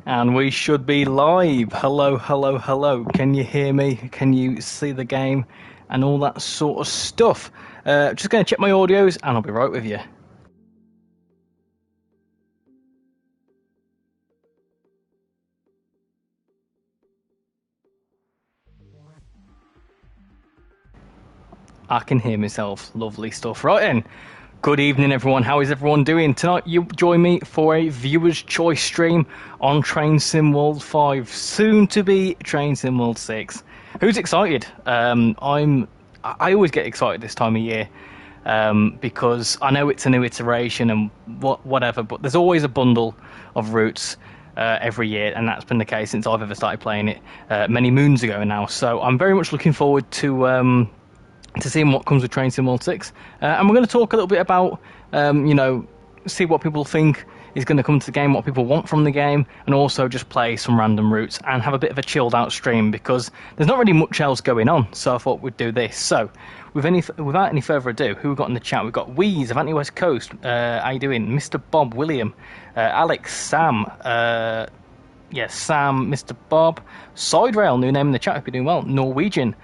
And we should be live. Hello, hello, hello. Can you hear me? Can you see the game? And all that sort of stuff. Just going to check my audios and I'll be right with you. I can hear myself. Lovely stuff. Right then. Good evening, everyone. How is everyone doing? Tonight, you join me for a viewer's choice stream on Train Sim World 5, soon to be Train Sim World 6. Who's excited? I always get excited this time of year because I know it's a new iteration and whatever, but there's always a bundle of routes every year, and that's been the case since I've ever started playing it many moons ago now. So I'm very much looking forward to seeing what comes with Train Sim World 6. And we're going to talk a little bit about, see what people think is going to come to the game, what people want from the game, and also just play some random routes and have a bit of a chilled out stream because there's not really much else going on. So I thought we'd do this. So without any further ado, who we got in the chat? We've got Wheeze of Anti-West Coast. How you doing? Mr. Bob William. Alex, Sam. Yes, Sam, Mr. Bob, RichyRail, new name in the chat, hope you're doing well. Norwegian,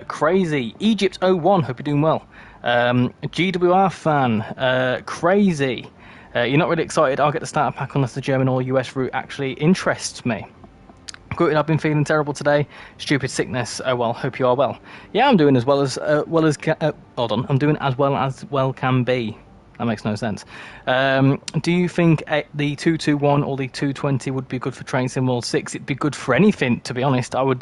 Crazy, Egypt01, hope you're doing well. GWR fan, Crazy, you're not really excited, I'll get the starter pack unless the German or US route actually interests me. Good, I've been feeling terrible today, stupid sickness, oh well, hope you are well. Yeah, I'm doing as well as I'm doing as well can be. That makes no sense. Do you think the 221 or the 220 would be good for Train Sim World 6? It'd be good for anything, to be honest. I'm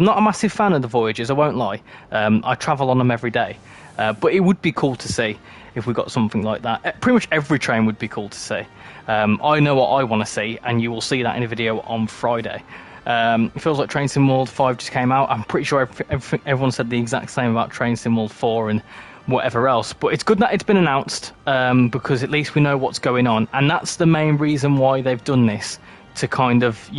not a massive fan of the Voyages, I won't lie. I travel on them every day. But it would be cool to see if we got something like that. Pretty much every train would be cool to see. I know what I want to see, and you will see that in a video on Friday. It feels like Train Sim World 5 just came out. I'm pretty sure everyone said the exact same about Train Sim World 4 and whatever else, but it's good that it's been announced because at least we know what's going on, and that's the main reason why they've done this, to kind of,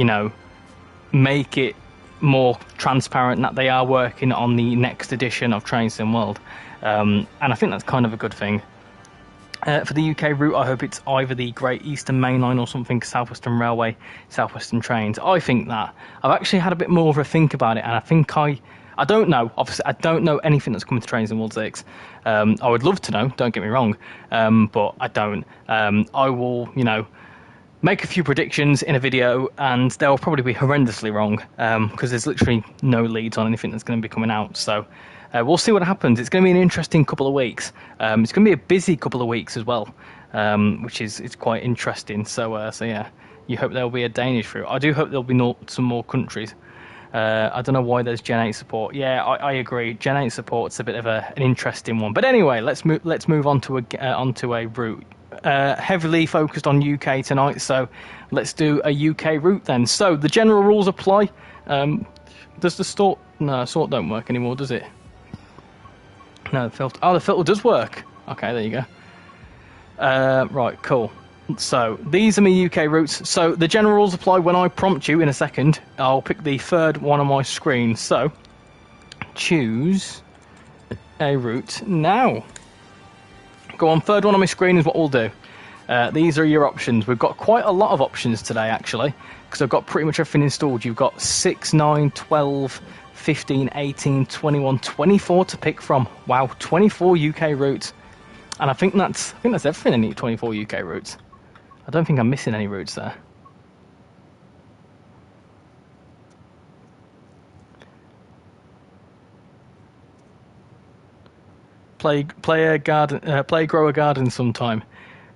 make it more transparent that they are working on the next edition of Train Sim World, and I think that's kind of a good thing. For the UK route, I hope it's either the Great Eastern Main Line or something, South Western Railway, South Western Trains. I think that. I've actually had a bit more of a think about it, and I think I don't know. Obviously, I don't know anything that's coming to Train Sim World 6. I would love to know, don't get me wrong, but I don't. I will, make a few predictions in a video, and they'll probably be horrendously wrong, because there's literally no leads on anything that's going to be coming out. So we'll see what happens. It's going to be an interesting couple of weeks. It's going to be a busy couple of weeks as well, which is quite interesting. So yeah, you hope there'll be a Danish route. I do hope there'll be some more countries. I don't know why there's Gen 8 support. Yeah, I agree. Gen 8 support's a bit of an interesting one. But anyway, let's move on to a route. Heavily focused on UK tonight, so let's do a UK route then. So the general rules apply. Does the sort? No, sort don't work anymore, does it? No, the filter. Oh, the filter does work. Okay, there you go. Right, cool. So these are my UK routes. So the general rules apply when I prompt you in a second. I'll pick the third one on my screen. So choose a route now. Go on, third one on my screen is what we'll do. These are your options. We've got quite a lot of options today, actually, because I've got pretty much everything installed. You've got 6, 9, 12, 15, 18, 21, 24 to pick from. Wow, 24 UK routes. And I think that's everything in the 24 UK routes. I don't think I'm missing any routes there. Play grow a garden sometime.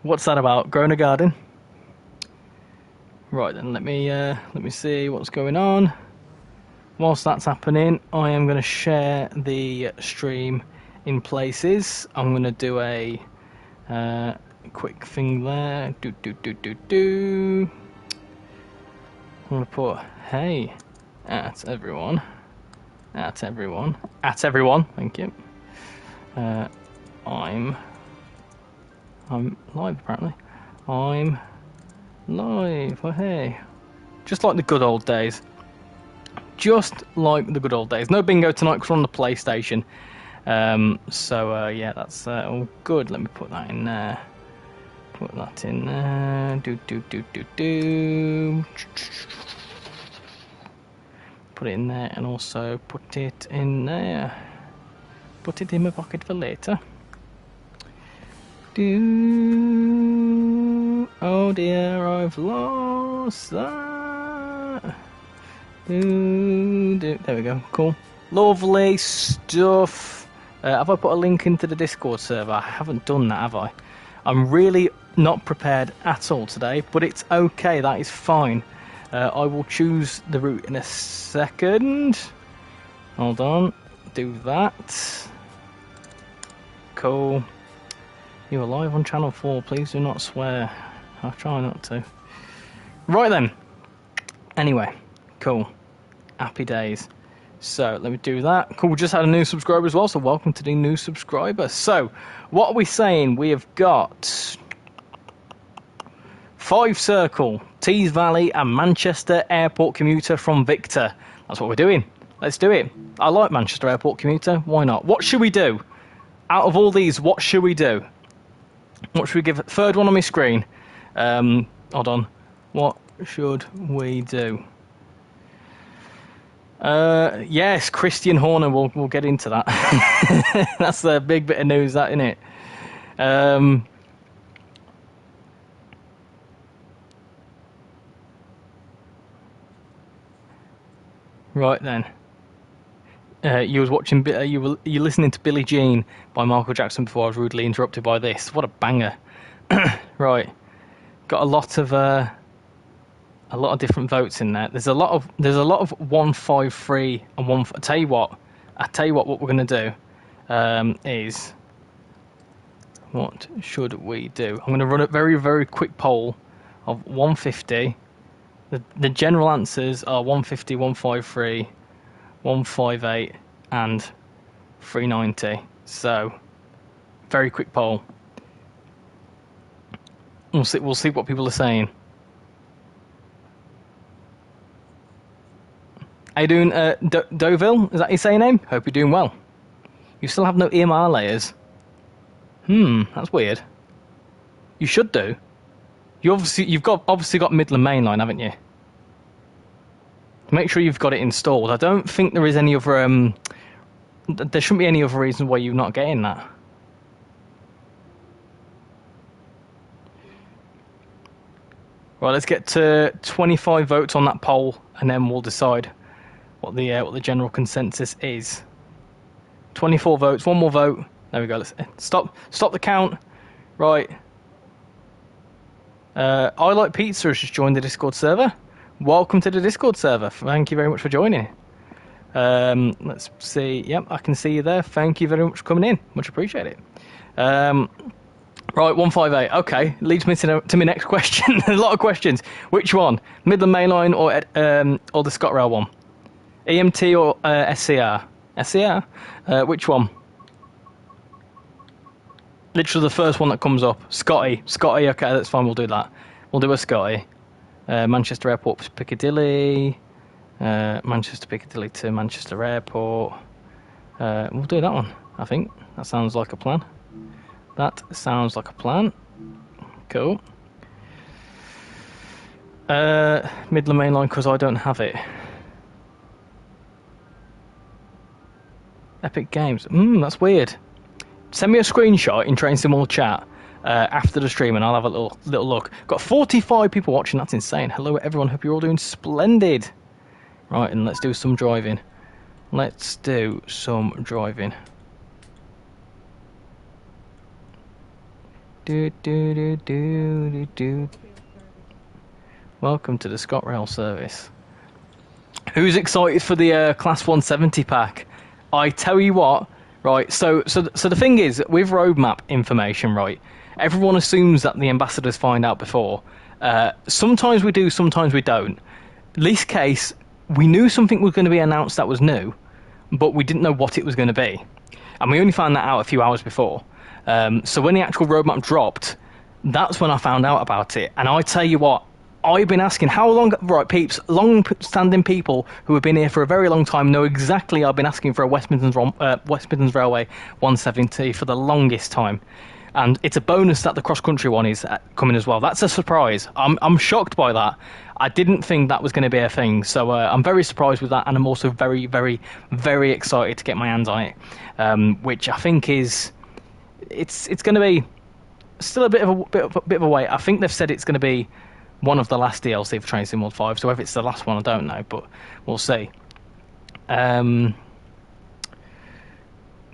What's that about? Growing a garden? Right then, let me see what's going on. Whilst that's happening, I am going to share the stream in places. I'm going to do a quick thing there. I'm going to put hey at everyone. At everyone. Thank you. I'm live apparently. I'm live. Oh hey. Just like the good old days. Just like the good old days. No bingo tonight because we're on the PlayStation. So yeah, that's all good. Let me put that in there. Put that in there. Do. Put it in there, and also put it in there. Put it in my pocket for later. Oh dear, I've lost that. There we go. Cool. Lovely stuff. Have I put a link into the Discord server? I haven't done that, have I? I'm really not prepared at all today, but it's okay. That is fine. I will choose the route in a second. Hold on. Do that. Cool. You are live on channel 4. Please do not swear. I'll try not to. Right then. Anyway. Cool. Happy days. So, let me do that. Cool, we just had a new subscriber as well, so welcome to the new subscriber. So, what are we saying? We have got 5 Circle, Tees Valley and Manchester Airport commuter from Victor. That's what we're doing. Let's do it. I like Manchester Airport commuter. Why not? What should we do? Out of all these, what should we do? What should we give? Third one on my screen. Hold on. What should we do? Yes, Christian Horner. We'll get into that. That's a big bit of news, that, isn't it? Right then. You was watching. You listening to Billie Jean by Michael Jackson before I was rudely interrupted by this. What a banger! Right, got a lot of different votes in there. There's a lot of 153 and one. I tell you what. What we're gonna do is. What should we do? I'm gonna run a very, very quick poll of 150. The general answers are 150, 153, 158, and 390. So, very quick poll. We'll see what people are saying. How you doing, Deauville? Is that your saying name? Hope you're doing well. You still have no EMR layers. That's weird. You should do. You've obviously got Midland Mainline, haven't you? Make sure you've got it installed. I don't think there is any other. There shouldn't be any other reason why you're not getting that. Right, let's get to 25 votes on that poll, and then we'll decide what the general consensus is. 24 votes, one more vote. There we go. Let's stop the count. Right. I Like Pizza has just joined the Discord server. Welcome to the Discord server. Thank you very much for joining. Let's see. Yep, I can see you there. Thank you very much for coming in. Much appreciated. Right, 158. Okay, leads me to my next question. A lot of questions. Which one? Midland Mainline or the ScotRail one? EMT or SCR? SCR? Which one? Literally the first one that comes up. Scotty, okay, that's fine, we'll do that. We'll do a Scotty. Manchester Airport to Piccadilly. Manchester Piccadilly to Manchester Airport. We'll do that one, I think. That sounds like a plan. Cool. Midland Mainline, because I don't have it. Epic Games. That's weird. Send me a screenshot in TrainSimWorld chat after the stream, and I'll have a little look. Got 45 people watching. That's insane. Hello, everyone. Hope you're all doing splendid. Right, and let's do some driving. Do. Welcome to the ScotRail service. Who's excited for the Class 170 pack? I tell you what. Right, so the thing is, with roadmap information, right, everyone assumes that the ambassadors find out before. Sometimes we do, sometimes we don't. Least case, we knew something was going to be announced that was new, but we didn't know what it was going to be. And we only found that out a few hours before. So when the actual roadmap dropped, that's when I found out about it. And I tell you what, I've been asking how long, right, peeps, long-standing people who have been here for a very long time know exactly I've been asking for a West Midlands Railway 170 for the longest time. and it's a bonus that the cross-country one is coming as well. That's a surprise. I'm shocked by that. I didn't think that was going to be a thing, so I'm very surprised with that, and I'm also very, very, very excited to get my hands on it, which I think is it's going to be still a bit of a wait. I think they've said it's going to be one of the last DLC for Train Sim World 5, so whether it's the last one, I don't know, but we'll see.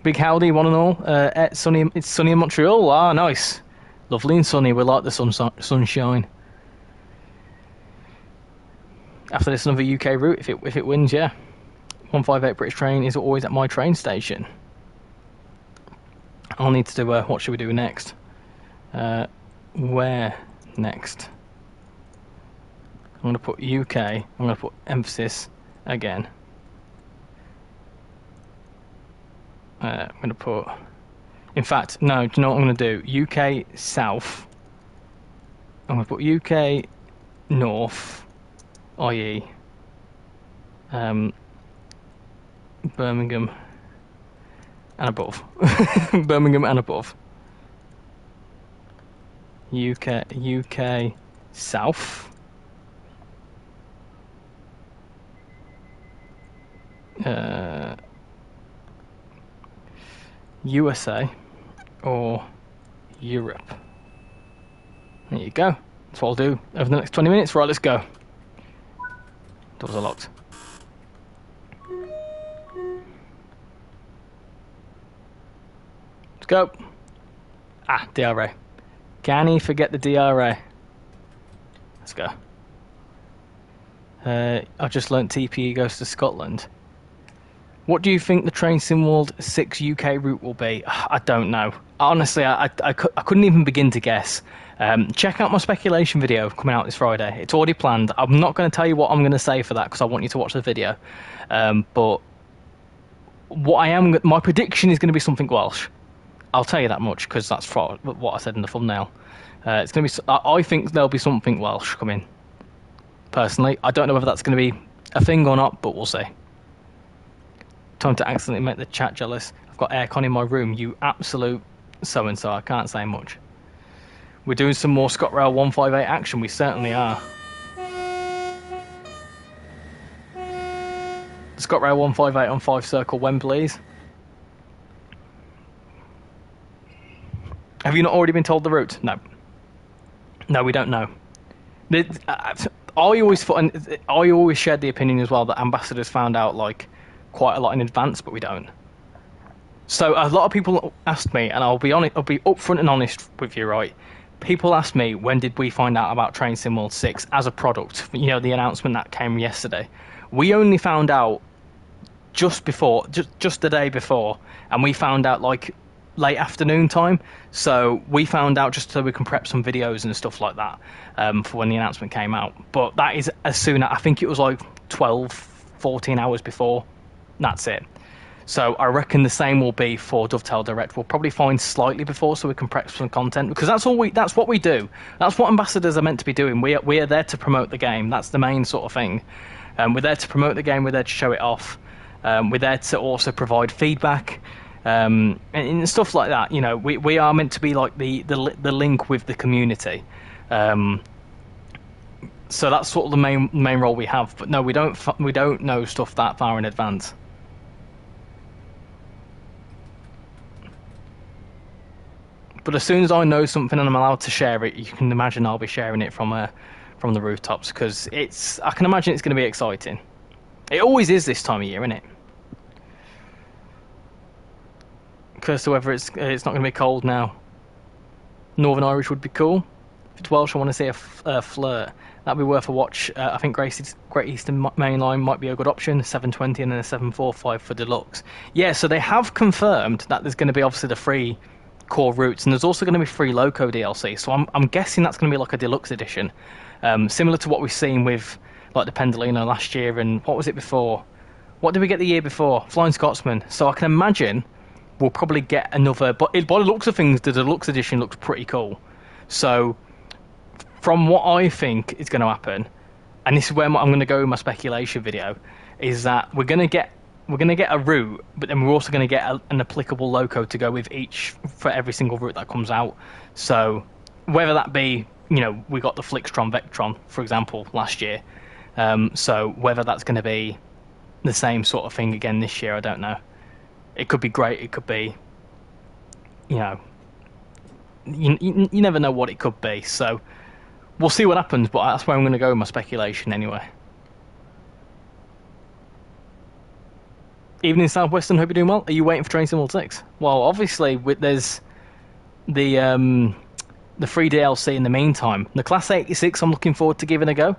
Big howdy, one and all. It's sunny in Montreal. Ah, nice. Lovely and sunny. We like the sunshine. After this, another UK route, if it wins, yeah. 158 British train is always at my train station. I'll need to do, what should we do next? Where next? I'm going to put UK. I'm going to put emphasis again. I'm going to put... In fact, no, do you know what I'm going to do? UK South. I'm going to put UK North, i.e. Birmingham and above. Birmingham and above. UK South. USA or Europe. There you go. That's what I'll do over the next 20 minutes. Right, let's go. Doors are locked. Let's go. Ah, DRA. Can he forget the DRA? Let's go. I've just learnt TPE goes to Scotland. What do you think the Train Sim World 6 UK route will be? I don't know. Honestly, I couldn't even begin to guess. Check out my speculation video coming out this Friday. It's already planned. I'm not going to tell you what I'm going to say for that because I want you to watch the video. But my prediction is going to be something Welsh. I'll tell you that much because that's what I said in the thumbnail. It's going to be. I think there'll be something Welsh coming. Personally, I don't know whether that's going to be a thing or not, but we'll see. Time to accidentally make the chat jealous. I've got aircon in my room, you absolute so-and-so. I can't say much. We're doing some more ScotRail 158 action. We certainly are. ScotRail 158 on 5 Circle Wembley's. Have you not already been told the route? No. No, we don't know. I always shared the opinion as well that ambassadors found out like quite a lot in advance, but we don't. So a lot of people asked me, and I'll be upfront and honest with you, right? People asked me, when did we find out about Train Sim World 6 as a product? You know, the announcement that came yesterday. We only found out just the day before, and we found out like late afternoon time. So we found out just so we can prep some videos and stuff like that for when the announcement came out. But that is as soon as, I think it was like 12, 14 hours before. That's it. So I reckon the same will be for Dovetail Direct. We'll probably find slightly before so we can prep some content, because that's what we do. That's what ambassadors are meant to be doing. We are there to promote the game. That's the main sort of thing. We're there to promote the game. We're there to show it off. We're there to also provide feedback and stuff like that. You know, we are meant to be like the link with the community. So that's sort of the main role we have. But no, we don't know stuff that far in advance. But as soon as I know something and I'm allowed to share it, you can imagine I'll be sharing it from the rooftops, because I can imagine it's going to be exciting. It always is this time of year, isn't it? Curse the weather, it's not going to be cold now. Northern Irish would be cool. If it's Welsh, I want to see a flirt. That'd be worth a watch. I think Great Eastern Main Line might be a good option. 720 and then a 745 for deluxe. Yeah, so they have confirmed that there's going to be obviously the free core routes, and there's also going to be free loco DLC. So I'm guessing that's going to be like a deluxe edition, similar to what we've seen with like the Pendolino last year, and what was it before? What did we get the year before? Flying Scotsman. So I can imagine we'll probably get another. But by the looks of things, the deluxe edition looks pretty cool. So from what I think is going to happen, and this is where I'm going to go with my speculation video, is that we're going to get we're going to get a route, but then we're also going to get an applicable loco to go with for every single route that comes out. So whether that be, we got the Flixtron Vectron, for example, last year. So whether that's going to be the same sort of thing again this year, I don't know. It could be great. It could be, you never know what it could be. So we'll see what happens, but that's where I'm going to go with my speculation anyway. Evening Southwestern, hope you're doing well. Are you waiting for Train Sim World 6? Well, obviously, there's the free DLC in the meantime. The Class 86 I'm looking forward to giving a go.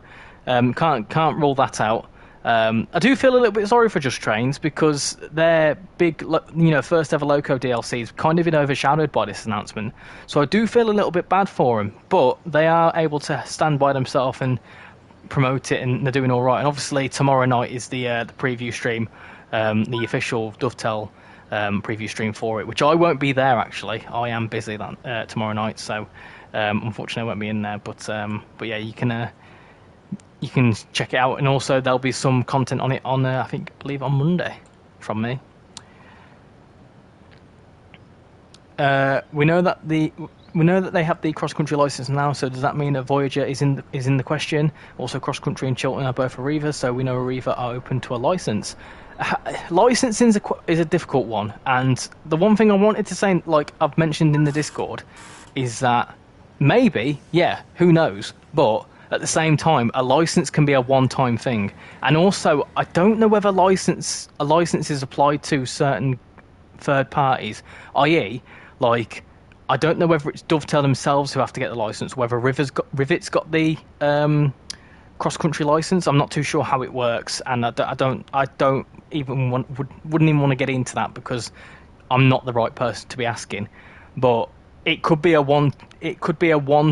Can't rule that out. I do feel a little bit sorry for Just Trains because their big, first ever Loco DLC is kind of been overshadowed by this announcement. So I do feel a little bit bad for them, but they are able to stand by themselves and promote it, and they're doing all right. And obviously tomorrow night is the preview stream, the official Dovetail preview stream for it, which I won't be there actually. I am busy that tomorrow night, so unfortunately I won't be in there. But yeah, you can check it out, and also there'll be some content on it on I believe on Monday from me. We know that they have the cross-country license now, so does that mean that Voyager is in the question? Also, cross-country and Chiltern are both Arriva, so we know Arriva are open to a license. Licensing is a difficult one, and the one thing I wanted to say, like I've mentioned in the Discord, is that maybe, who knows, but at the same time, a license can be a one-time thing. And also, I don't know whether a license is applied to certain third parties, i.e., like, I don't know whether it's Dovetail themselves who have to get the license, whether Rivet's got the cross-country license. I'm not too sure how it works, and I don't even wouldn't even want to get into that because I'm not the right person to be asking. But it could be a one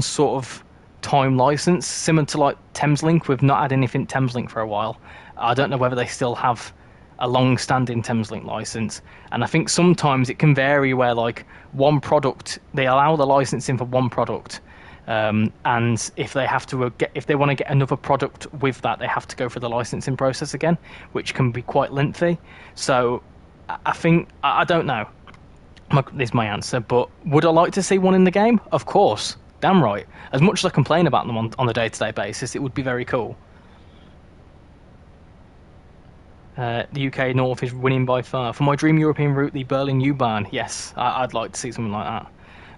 sort of time license, similar to like Thameslink. We've not had anything Thameslink for a while. I don't know whether they still have a long-standing Thameslink license, and I think sometimes it can vary where like one product, they allow the licensing for one product, and if they want to get another product with that, they have to go through the licensing process again, which can be quite lengthy. So I think, I don't know, this is my answer, but would I like to see one in the game? Of course, damn right. As much as I complain about them on a day-to-day basis, it would be very cool. The UK North is winning by far. For my dream European route, the Berlin U-Bahn. Yes, I'd like to see something like that.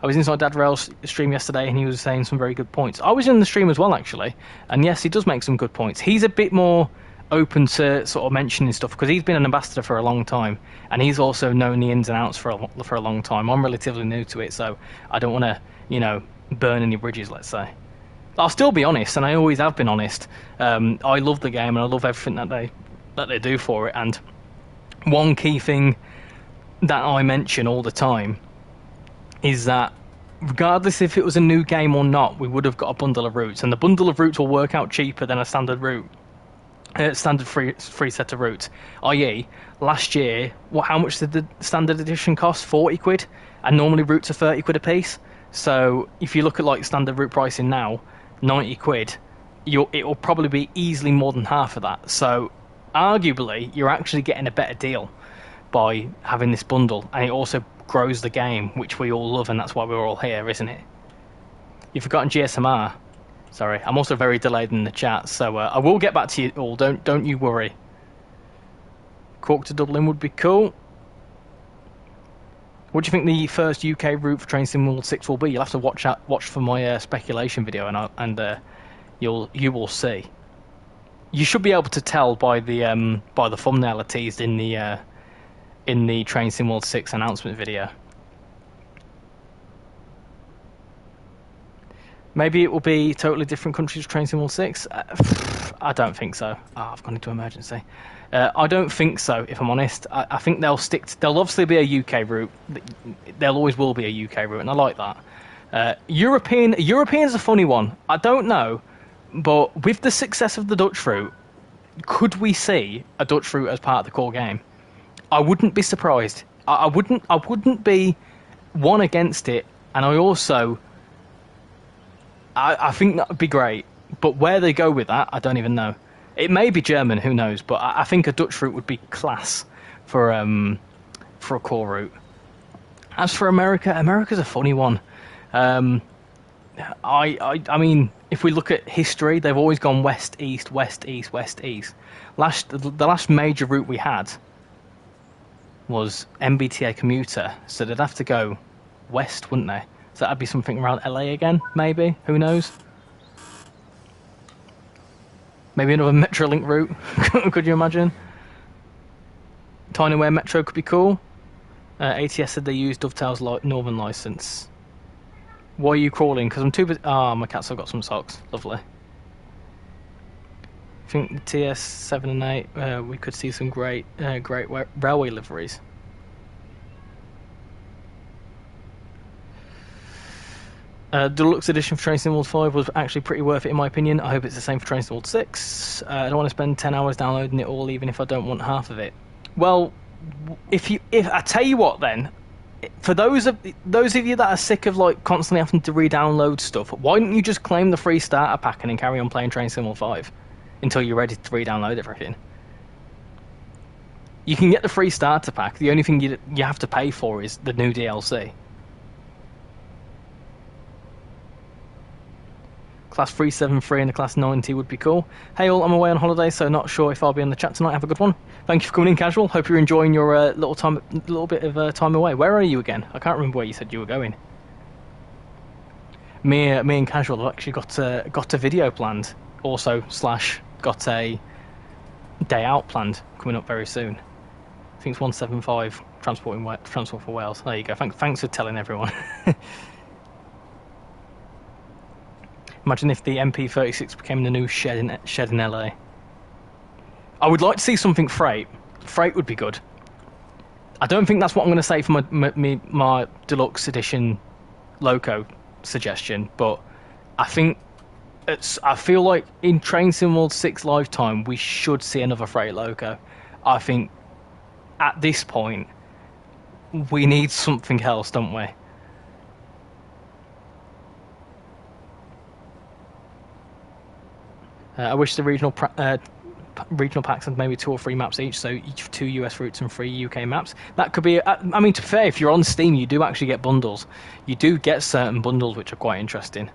I was inside Dad Rail's stream yesterday, and he was saying some very good points. I was in the stream as well, actually, and yes, he does make some good points. He's a bit more open to sort of mentioning stuff because he's been an ambassador for a long time, and he's also known the ins and outs for a long time. I'm relatively new to it, so I don't want to, burn any bridges, let's say. I'll still be honest, and I always have been honest. I love the game, and I love everything that they do for it. And one key thing that I mention all the time is that regardless if it was a new game or not, we would have got a bundle of routes, and the bundle of routes will work out cheaper than a standard route, standard free set of routes. I.e., last year, how much did the standard edition cost? 40 quid, and normally routes are 30 quid a piece. So if you look at like standard route pricing now, 90 quid, it will probably be easily more than half of that. So arguably, you're actually getting a better deal by having this bundle, and it also grows the game, which we all love, and that's why we're all here, isn't it? You've forgotten GSMR. Sorry, I'm also very delayed in the chat, so I will get back to you all. Don't you worry. Cork to Dublin would be cool. What do you think the first UK route for Train Sim World 6 will be? You'll have to watch for my speculation video, and you will see. You should be able to tell by the thumbnail I teased in the Train Sim World 6 announcement video. Maybe it will be totally different countries to Train Sim World 6. I don't think so. I've gone into emergency. I don't think so, if I'm honest. I think they'll there'll obviously be a UK route. There always will be a UK route, and I like that. European's a funny one. I don't know, but with the success of the Dutch route, could we see a Dutch route as part of the core game? I wouldn't be surprised. I wouldn't be one against it, and I think that would be great. But where they go with that, I don't even know. It may be German, who knows? But I think a Dutch route would be class. for a core route. As for America, America's a funny one. I mean, if we look at history, they've always gone west, east, west, east, west, east. The last major route we had was MBTA commuter, so they'd have to go west, wouldn't they? So that'd be something around LA again, maybe. Who knows? Maybe another Metrolink route. Could you imagine? Tinyware Metro could be cool. ATS said they use Dovetail's Northern license. Why are you crawling? Because I'm too busy. Ah, my cats have got some socks. Lovely. I think the TS 7 and 8, we could see some great railway liveries. Deluxe edition for Train Sim World 5 was actually pretty worth it in my opinion. I hope it's the same for Train Sim World 6. I don't want to spend 10 hours downloading it all, even if I don't want half of it. Well, if I tell you what, then, for those of you that are sick of like constantly having to re-download stuff, why don't you just claim the free starter pack and then carry on playing Train Sim World 5 until you're ready to re-download everything? You can get the free starter pack. The only thing you have to pay for is the new DLC. Class 373 and a Class 90 would be cool. Hey all, I'm away on holiday, so not sure if I'll be on the chat tonight. Have a good one. Thank you for coming in, Casual. Hope you're enjoying your little bit of time away. Where are you again? I can't remember where you said you were going. Me and Casual have actually got a video planned. Also / got a day out planned coming up very soon. I think it's 175 Transport for Wales. There you go. Thanks for telling everyone. Imagine if the MP36 became the new shed in LA. I would like to see something freight. Freight would be good. I don't think that's what I'm going to say for my deluxe edition loco suggestion, but I feel like in Train Sim World 6 lifetime we should see another freight loco. I think at this point we need something else, don't we? I wish the regional packs had maybe 2 or 3 maps each, so each 2 US routes and 3 UK maps. That could be. I mean, to be fair, if you're on Steam, you do actually get bundles. You do get certain bundles which are quite interesting.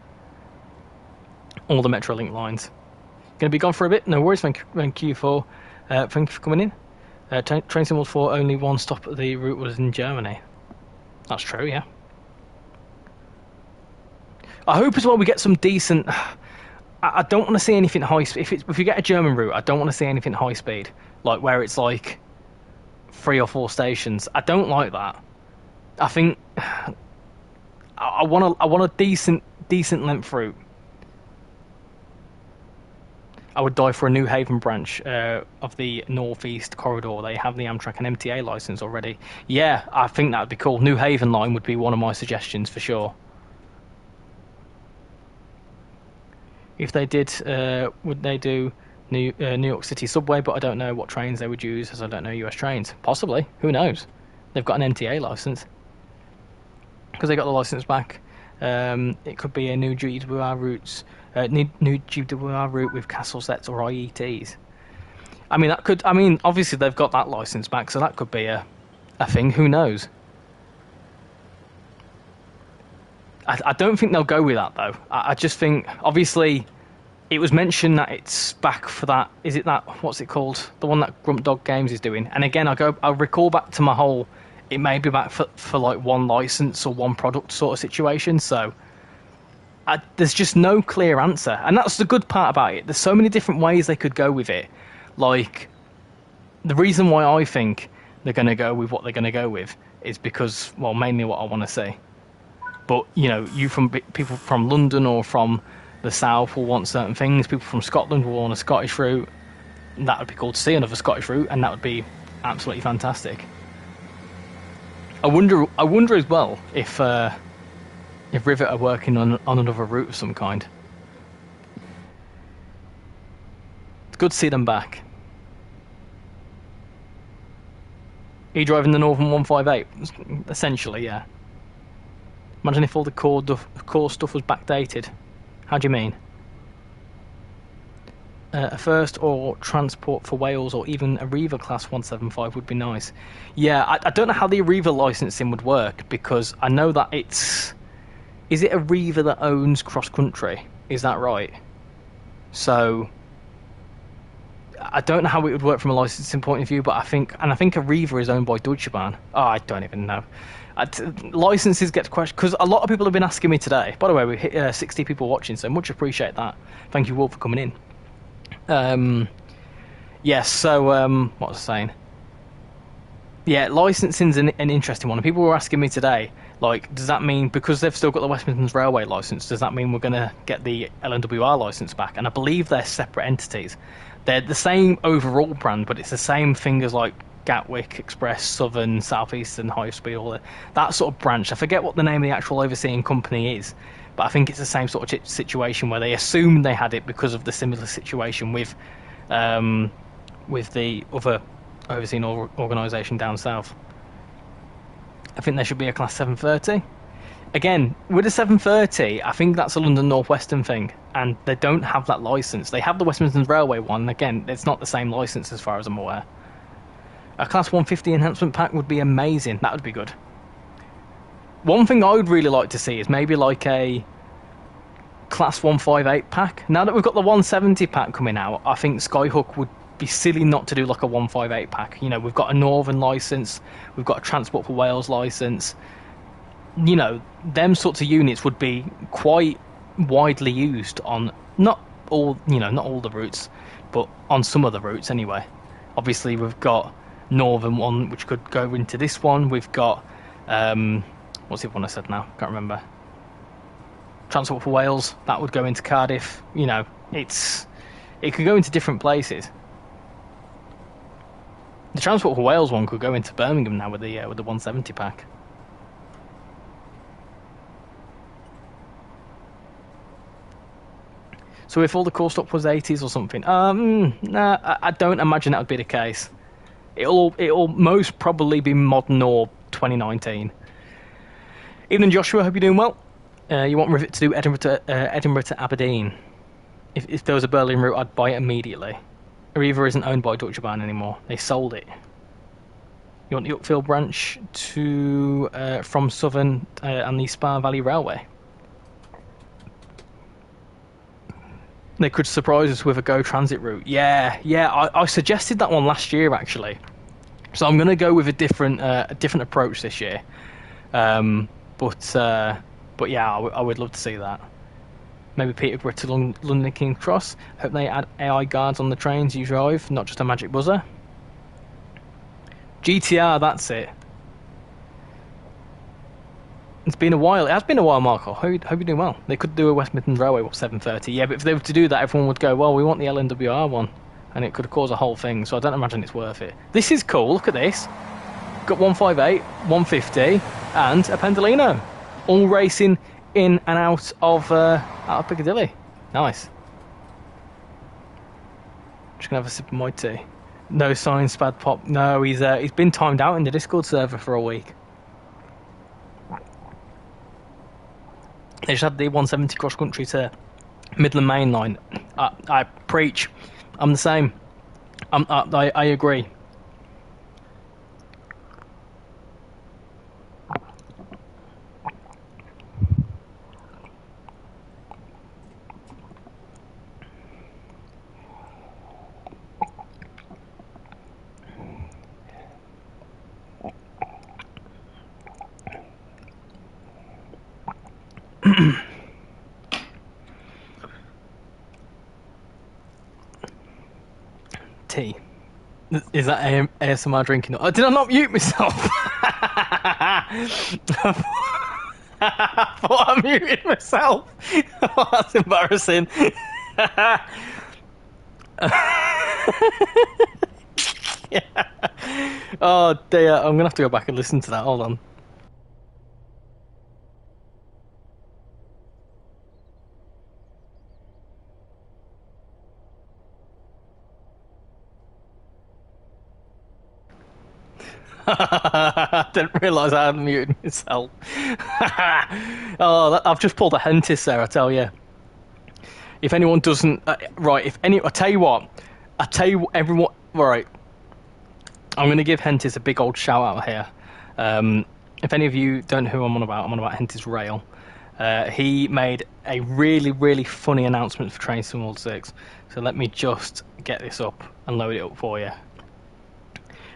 All the Metrolink lines. Going to be gone for a bit. No worries. Thank you for coming in. Train Sim World 4 only one stop at the route was in Germany. That's true. Yeah. I hope as well we get some decent. I don't want to see anything high speed. If you get a German route, I don't want to see anything high speed, like where it's like 3 or 4 stations. I don't like that. I think I want a decent length route. I would die for a New Haven branch of the Northeast Corridor. They have the Amtrak and MTA license already. Yeah, I think that would be cool. New Haven line would be one of my suggestions for sure. If they did, would they do New York City subway? But I don't know what trains they would use, as I don't know US trains. Possibly. Who knows? They've got an MTA license. Because they got the license back. It could be a new GWR routes, new GWR route with castle sets or IETs. I mean, that could. I mean, obviously they've got that license back, so that could be a thing. Who knows? I don't think they'll go with that though. I just think, obviously, it was mentioned that it's back for that. Is it that? What's it called? The one that Grump Dog Games is doing. And again, I'll recall back to my whole. It may be back for like one license or one product sort of situation. So there's just no clear answer, and that's the good part about it. There's so many different ways they could go with it. Like the reason why I think they're going to go with what they're going to go with is because, well, mainly what I want to see. But, you know, people from London or from the south will want certain things. People from Scotland will want a Scottish route. That would be cool to see, another Scottish route, and that would be absolutely fantastic. I wonder as well if Rivet are working on another route of some kind. It's good to see them back. Are you driving the Northern 158? Essentially, yeah. Imagine if all the core stuff was backdated. How do you mean? A first or transport for Wales or even a Reaver class 175 would be nice. Yeah, I don't know how the Reaver licensing would work, because I know that it's... Is it a Reaver that owns cross country? Is that right? So I don't know how it would work from a licensing point of view, but I think a Reaver is owned by Deutsche Bahn. Oh, I don't even know. Licenses get to question, because a lot of people have been asking me today. By the way, we hit 60 people watching, so much appreciate that. Thank you all for coming in. Yes, so what was I saying? Yeah, licensing's an interesting one. People were asking me today, like, does that mean, because they've still got the West Midlands Railway licence, does that mean we're going to get the LNWR licence back? And I believe they're separate entities. They're the same overall brand, but it's the same thing as, like, Gatwick Express, Southern, South Eastern, High Speed, all that sort of branch. I forget what the name of the actual overseeing company is, but I think it's the same sort of situation where they assumed they had it because of the similar situation with the other overseeing organisation down south. I think there should be a class 730. Again, with a 730, I think that's a London North Western thing, and they don't have that licence. They have the West Midlands Railway one. Again, it's not the same licence as far as I'm aware. A class 150 enhancement pack would be amazing. That would be good. One thing I would really like to see is maybe like a class 158 pack. Now that we've got the 170 pack coming out, I think Skyhook would be silly not to do like a 158 pack. You know, we've got a Northern licence, we've got a Transport for Wales licence. You know, them sorts of units would be quite widely used on not all the routes, but on some of the routes anyway. Obviously, we've got Northern one, which could go into this one. We've got what's the one I said now? Can't remember. Transport for Wales, that would go into Cardiff. You know, it could go into different places. The Transport for Wales one could go into Birmingham now with the 170 pack. So if all the core stock was 80s or something, nah, I don't imagine that would be the case. It'll most probably be modern or 2019. Evening, Joshua. Hope you're doing well. You want Rivet to do Edinburgh to Aberdeen? If there was a Berlin route, I'd buy it immediately. Arriva isn't owned by Deutsche Bahn anymore. They sold it. You want the Uckfield branch to from Southern and the Spa Valley Railway? They could surprise us with a Go Transit route. Yeah. I suggested that one last year actually. So I'm going to go with a different approach this year. But yeah, I would love to see that. Maybe Peterborough to London King's Cross. Hope they add AI guards on the trains you drive, not just a magic buzzer. GTR, that's it. It's been a while. It has been a while, Marco. Hope you're doing well. They could do a West Midlands Railway 730. Yeah, but if they were to do that, everyone would go, well, we want the LNWR one. And it could cause a whole thing, so I don't imagine it's worth it. This is cool. Look at this. Got 158, 150, and a Pendolino. All racing in and out of Piccadilly. Nice. Just gonna have a sip of my tea. No sign, Spad Pop. No, he's been timed out in the Discord server for a week. They just had the 170 cross country to Midland Main Line. I preach. I'm the same. I agree. Tea. Is that ASMR drinking? Oh, did I not mute myself? I thought I muted myself. Oh, that's embarrassing. Yeah. Oh dear, I'm gonna have to go back and listen to that. Hold on. I didn't realise I had muted myself. Oh, I've just pulled a Hentis there, I tell you. If anyone doesn't, right? I tell you what, everyone. Right, I'm going to give Hentis a big old shout out here. If any of you don't know who I'm on about RichyRail. He made a really, really funny announcement for Train Sim World 6. So let me just get this up and load it up for you.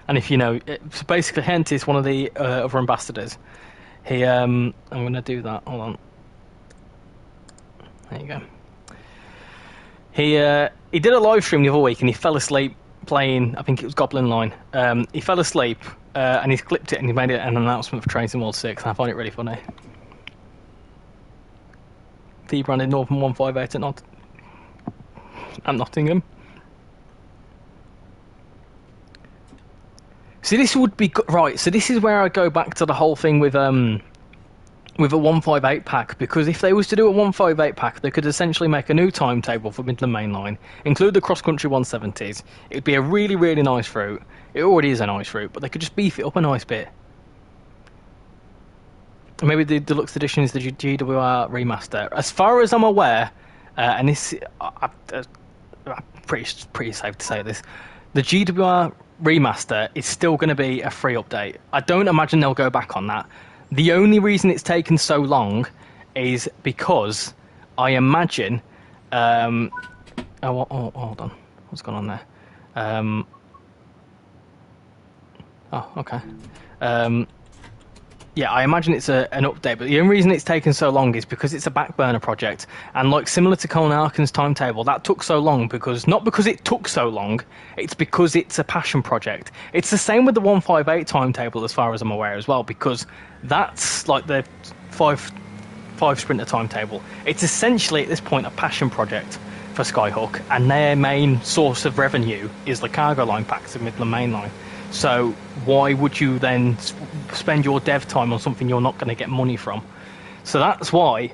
And if you know, so basically Hentis, one of the other ambassadors, I'm going to do that. Hold on. There you go. He did a live stream the other week and he fell asleep playing, I think it was Goblin Line. He fell asleep and he's clipped it and he made an announcement for Train Sim World 6 and I find it really funny. The branded Northern 158 at Nottingham. So this would be right. So this is where I go back to the whole thing with a 158 pack, because if they was to do a 158 pack, they could essentially make a new timetable for Midland Main Line, include the cross country 170s. It'd be a really, really nice route. It already is a nice route, but they could just beef it up a nice bit. Maybe the deluxe edition is the GWR remaster. As far as I'm aware, and this, I'm pretty safe to say this, the GWR remaster is still going to be a free update. I don't imagine they'll go back on that. The only reason it's taken so long is because I imagine. Hold on, what's going on there? Okay. Yeah, I imagine it's an update, but the only reason it's taken so long is because it's a back burner project. And like similar to Colin Arkin's timetable, that took so long because, not because it took so long, it's because it's a passion project. It's the same with the 158 timetable as far as I'm aware as well, because that's like the five sprinter timetable. It's essentially at this point a passion project for Skyhook, and their main source of revenue is the cargo line packs of Midland Main Line. So why would you then spend your dev time on something you're not going to get money from? So that's why,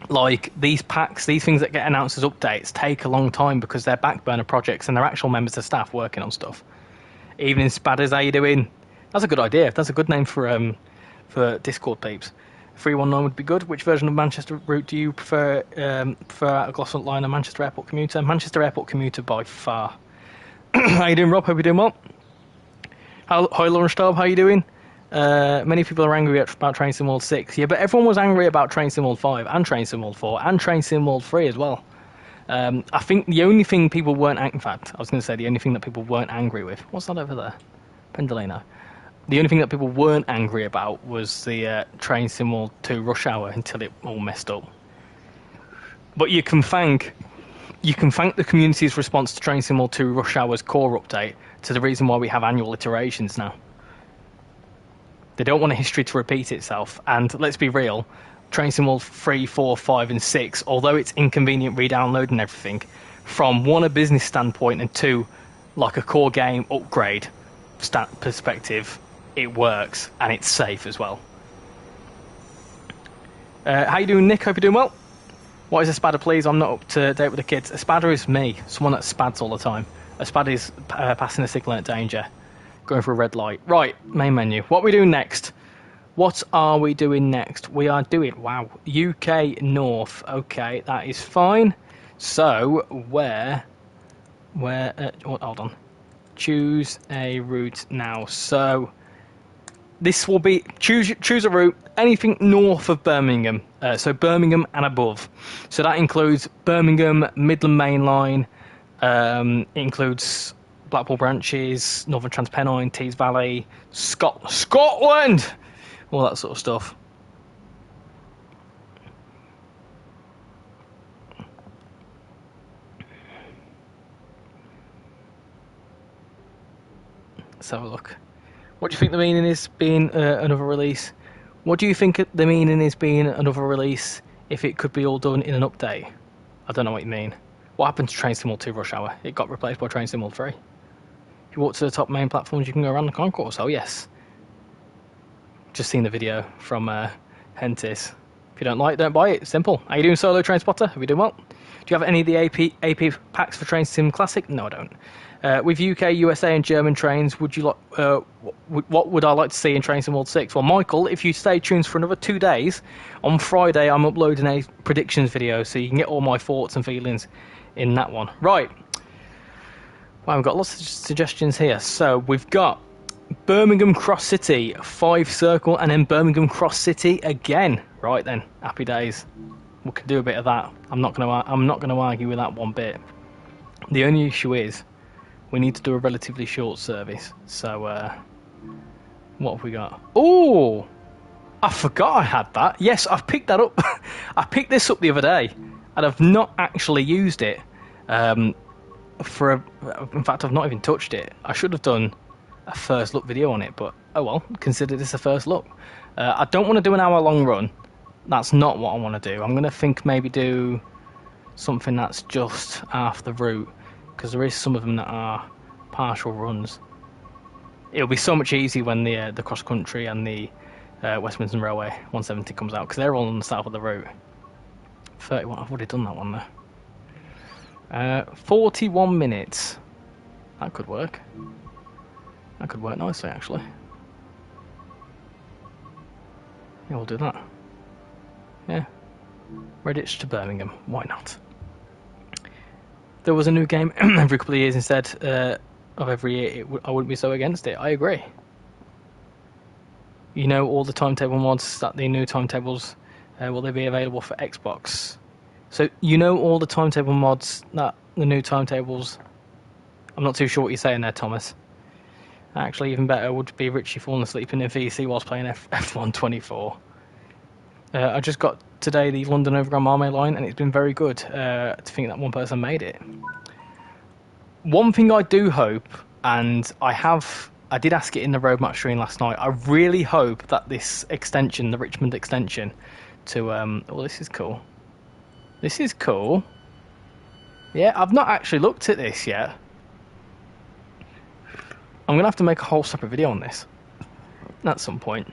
like, these packs, these things that get announced as updates take a long time, because they're back burner projects and they're actual members of staff working on stuff. Evening Spadders, how you doing? That's a good idea. That's a good name for Discord peeps. 319 would be good. Which version of Manchester route do you prefer out of Glossop Line or Manchester Airport Commuter? Manchester Airport Commuter by far. How you doing, Rob? Hope you're doing well. Hi, Lauren Staub, how you doing? Many people are angry about Train Sim World 6. Yeah, but everyone was angry about Train Sim World 5 and Train Sim World 4 and Train Sim World 3 as well. I think the only thing people weren't... In fact, I was going to say the only thing that people weren't angry with... What's that over there? Pendolino. The only thing that people weren't angry about was the Train Sim World 2 Rush Hour until it all messed up. But you can thank the community's response to Train Sim World 2 Rush Hour's core update to the reason why we have annual iterations now. They don't want a history to repeat itself, and let's be real, Train Sim World 3, 4, 5 and 6, although it's inconvenient re-download and everything, from one, a business standpoint, and two, like a core game upgrade perspective, it works, and it's safe as well. How you doing, Nick? Hope you're doing well. What is a spadder, please? I'm not up to date with the kids. A spadder is me, someone that spads all the time. A spadder is passing a signal at danger, going for a red light. Right, main menu. What are we doing next? What are we doing next? We are doing, wow, UK North. Okay, that is fine. So, hold on. Choose a route now. So, this will be, choose a route, anything north of Birmingham. So Birmingham and above. So that includes Birmingham, Midland Main Line, it includes Blackpool branches, Northern Transpennine, Tees Valley, Scotland! All that sort of stuff. Let's have a look. What do you think the meaning is being another release? What do you think the meaning is being another release if it could be all done in an update? I don't know what you mean. What happened to Train Sim World 2 Rush Hour? It got replaced by Train Sim World 3. If you walk to the top main platforms, you can go around the concourse. Oh, yes. Just seen the video from Hentis. If you don't like it, don't buy it. Simple. How you doing, Solo Train Spotter? Are we doing well? Do you have any of the AP packs for Train Sim Classic? No, I don't. With UK, USA, and German trains, would you like? What would I like to see in Train Sim World 6? Well, Michael, if you stay tuned for another 2 days, on Friday I'm uploading a predictions video, so you can get all my thoughts and feelings in that one. Right. Well, we've got lots of suggestions here. So we've got Birmingham Cross City, 5 circle, and then Birmingham Cross City again. Right then, happy days. We can do a bit of that. I'm not going to argue with that one bit. The only issue is we need to do a relatively short service. So what have we got? Oh, I forgot I had that. Yes, I've picked that up. I picked this up the other day, and I've not actually used it. In fact, I've not even touched it. I should have done a first look video on it, but oh well, consider this a first look. I don't want to do an hour-long run. That's not what I want to do. I'm going to think maybe do something that's just half the route, because there is some of them that are partial runs. It'll be so much easier when the cross country and the West Midlands Railway 170 comes out, because they're all on the south of the route. 31. I've already done that one there. 41 minutes. That could work. That could work nicely, actually. Yeah, we'll do that. Yeah. Redditch to Birmingham. Why not? There was a new game every couple of years instead of every year. I wouldn't be so against it. I agree. You know all the timetable mods that the new timetables will they be available for Xbox? So you know all the timetable mods that the new timetables. I'm not too sure what you're saying there, Thomas. Actually, even better would be Richie falling asleep in a VC whilst playing F124. I just got today the London Overground Marmite line, and it's been very good to think that one person made it. One thing I do hope, and I did ask it in the roadmap stream last night, I really hope that this extension, the Richmond extension, to... oh, this is cool. This is cool. Yeah, I've not actually looked at this yet. I'm going to have to make a whole separate video on this at some point.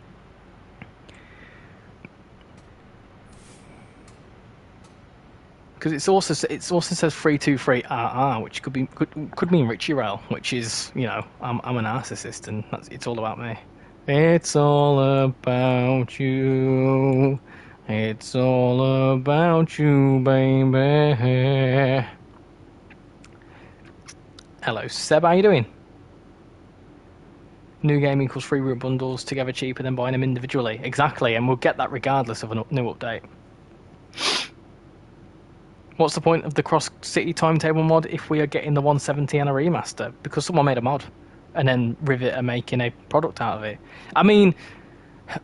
Because it also says 323 RR, which could mean RichyRail, which is, you know, I'm a narcissist and it's all about me. It's all about you. It's all about you, baby. Hello, Seb. How you doing? New game equals free route bundles together cheaper than buying them individually. Exactly, and we'll get that regardless of a new update. What's the point of the cross-city timetable mod if we are getting the 170 and a remaster? Because someone made a mod, and then Rivet are making a product out of it. I mean,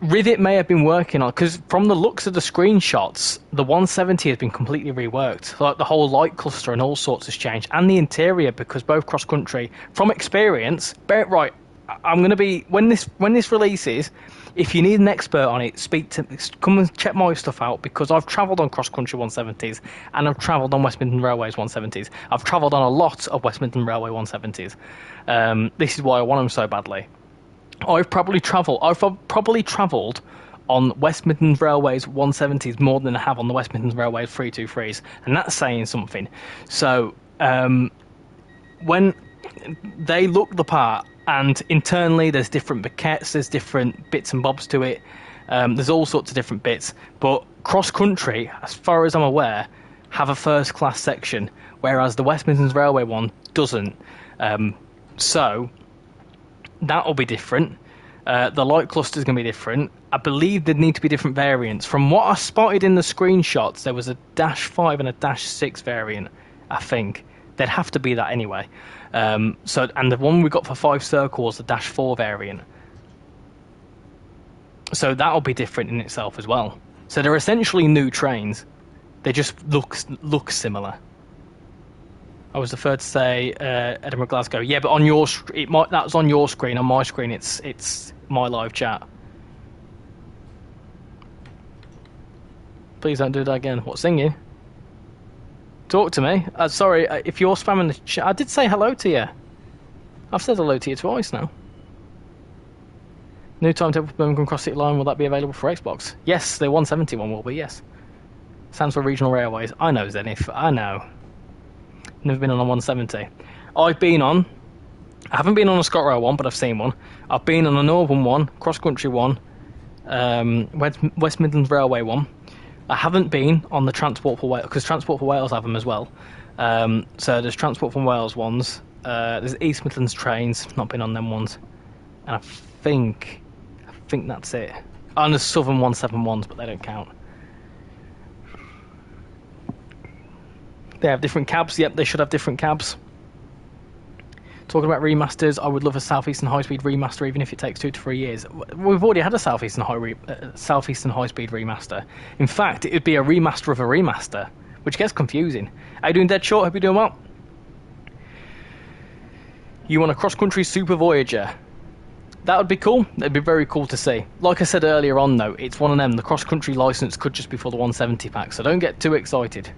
Rivet may have been working on... Because from the looks of the screenshots, the 170 has been completely reworked. Like, the whole light cluster and all sorts has changed. And the interior, because both cross-country... From experience... Right, I'm going to be... When this releases... If you need an expert on it, come and check my stuff out, because I've travelled on cross-country 170s and I've travelled on West Midland Railway's 170s. I've travelled on a lot of West Midland Railway 170s. This is why I want them so badly. I've probably travelled on West Midlands Railway's 170s more than I have on the West Midlands Railway's 323s, and that's saying something. So when they look the part, and internally there's different baquettes, there's different bits and bobs to it, there's all sorts of different bits, but cross-country, as far as I'm aware, have a first-class section, whereas the West Midlands Railway one doesn't. So that'll be different. The light cluster is going to be different. I believe there'd need to be different variants. From what I spotted in the screenshots, there was a -5 and a -6 variant, I think. There'd have to be that anyway. And the one we got for 5 circles, the -4 variant. So that'll be different in itself as well. So they're essentially new trains. They just look similar. I was the first to say Edinburgh Glasgow. Yeah, but on your that was on your screen. On my screen, it's my live chat. Please don't do that again. What, singing? Talk to me. Sorry, if you're spamming the chat, I did say hello to you. I've said hello to you twice now. New timetable for Birmingham Cross City Line, will that be available for Xbox? Yes, the 170 one will be, yes. Stands for Regional Railways. I know, Zenith, I know. Never been on a 170. I haven't been on a ScotRail one, but I've seen one. I've been on a Northern one, Cross Country one, West Midlands Railway one. I haven't been on the Transport for Wales, because Transport for Wales have them as well. So there's Transport for Wales ones. There's East Midlands trains, not been on them ones. And I think that's it. Oh, and there's Southern 171s, but they don't count. They have different cabs. Yep, they should have different cabs. Talking about remasters, I would love a South Eastern High Speed remaster, even if it takes 2 to 3 years. We've already had a South Eastern High Speed remaster. In fact, it would be a remaster of a remaster, which gets confusing. How you doing, Dead Short? Hope you're doing well. You want a cross-country Super Voyager? That would be cool. That'd be very cool to see. Like I said earlier on, though, it's one of them. The cross-country license could just be for the 170 pack, so don't get too excited.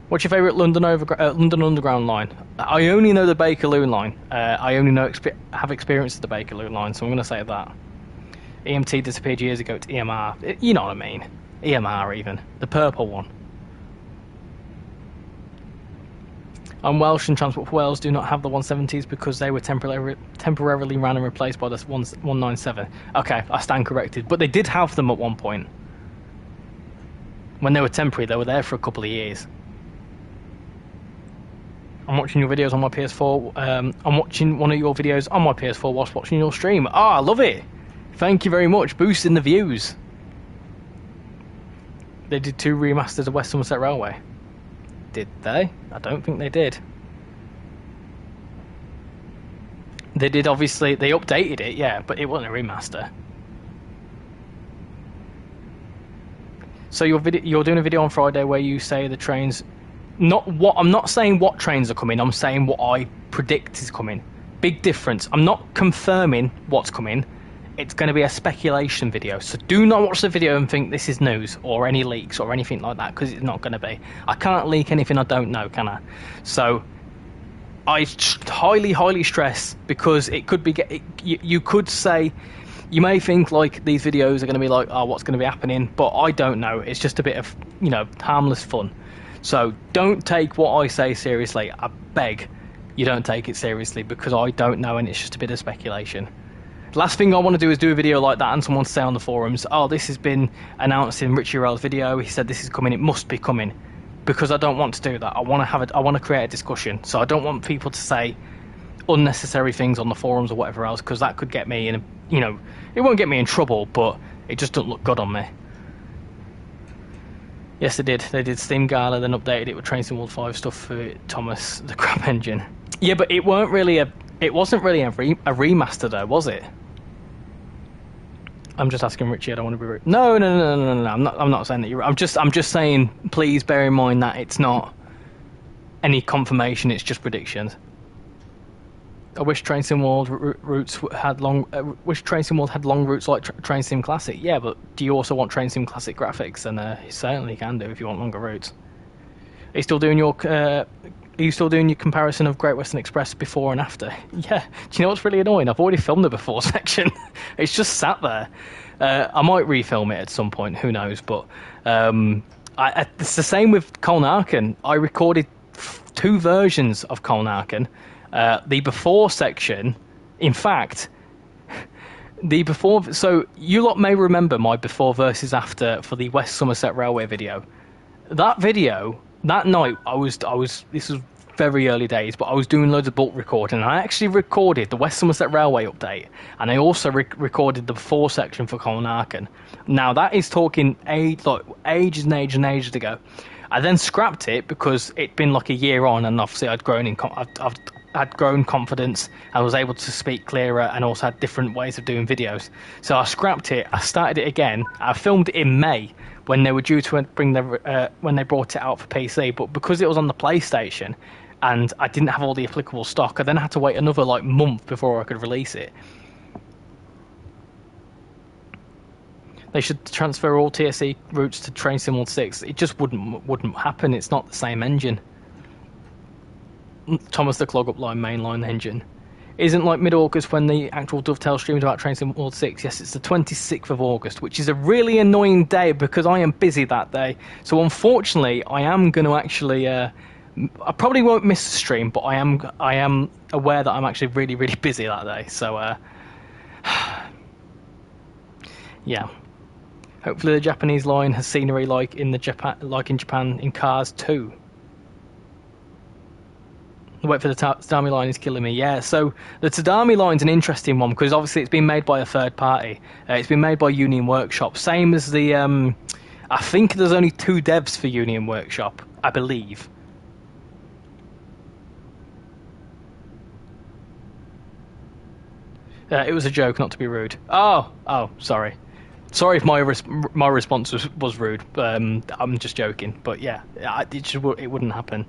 What's your favourite London Underground line? I only know the Bakerloo line. I only have experience of the Bakerloo line, so I'm going to say that. EMT disappeared years ago. It's EMR. You know what I mean. EMR even. The purple one. I'm Welsh, and Transport for Wales do not have the 170s because they were temporarily ran and replaced by the 197. Okay, I stand corrected. But they did have them at one point. When they were temporary, they were there for a couple of years. I'm watching your videos on my PS4. I'm watching one of your videos on my PS4 whilst watching your stream. I love it. Thank you very much. Boosting the views. They did 2 remasters of West Somerset Railway. Did they? I don't think they did. They did, obviously. They updated it, yeah, but it wasn't a remaster. So you're doing a video on Friday where you say the trains... I'm not saying what trains are coming, I'm saying what I predict is coming. Big difference. I'm not confirming what's coming. It's going to be a speculation video. So do not watch the video and think this is news or any leaks or anything like that, because it's not going to be. I can't leak anything I don't know, can I? So I highly stress, because it could be... You could say... You may think like these videos are going to be like, oh, what's going to be happening? But I don't know. It's just a bit of, harmless fun. So don't take what I say seriously. I beg you don't take it seriously, because I don't know and it's just a bit of speculation. Last thing I want to do is do a video like that and someone say on the forums, oh, this has been announced in RichyRail's video, he said this is coming, it must be coming. Because I don't want to do that. I want to create a discussion. So I don't want people to say unnecessary things on the forums or whatever else, because that could get me in it won't get me in trouble, but it just doesn't look good on me. Yes, they did. They did Steam Gala, then updated it with TrainSimWorld 5 stuff for Thomas the Crab Engine. Yeah, but it wasn't really a remaster though, was it? I'm just asking Richie. I don't want to be rude. No. I'm not saying that you're. I'm just saying. Please bear in mind that it's not any confirmation. It's just predictions. I wish TrainSimWorld routes had long. Wish TrainSimWorld had long routes like TrainSim Classic. Yeah, but do you also want TrainSim Classic graphics? And you certainly can do if you want longer routes. Are you still doing your comparison of Great Western Express before and after? Yeah. Do you know what's really annoying? I've already filmed the before section. It's just sat there. I might refilm it at some point. Who knows? But it's the same with Colnarken. I recorded 2 versions of Colnarken. The before section, in fact, the before. So you lot may remember my before versus after for the West Somerset Railway video. That video, that night, I was. This was very early days, but I was doing loads of bulk recording, and I actually recorded the West Somerset Railway update, and I also recorded the before section for Colnarken. Now that is talking ages and ages ago. I then scrapped it because it'd been like a year on, and obviously I'd grown confidence. I was able to speak clearer and also had different ways of doing videos. So I scrapped it. I started it again. I filmed it in May when they were due to bring when they brought it out for PC. But because it was on the PlayStation and I didn't have all the applicable stock, I then had to wait another month before I could release it. They should transfer all TSE routes to TrainSimWorld 6. It just wouldn't happen. It's not the same engine. Thomas the Clog Up Line mainline engine. Isn't like mid-August when the actual Dovetail stream is about Train Sim World 6? Yes, it's the 26th of August, which is a really annoying day because I am busy that day. So unfortunately, I am going to actually... I probably won't miss the stream, but I am aware that I'm actually really, really busy that day. So, yeah. Hopefully the Japanese line has scenery like in Japan in Cars 2. The wait for the Tadami line is killing me. Yeah, so the Tadami line's an interesting one because obviously it's been made by a third party. It's been made by Union Workshop. Same as the... I think there's only 2 devs for Union Workshop, I believe. It was a joke, not to be rude. Oh, sorry. Sorry if my response was rude. I'm just joking. But yeah, it wouldn't happen.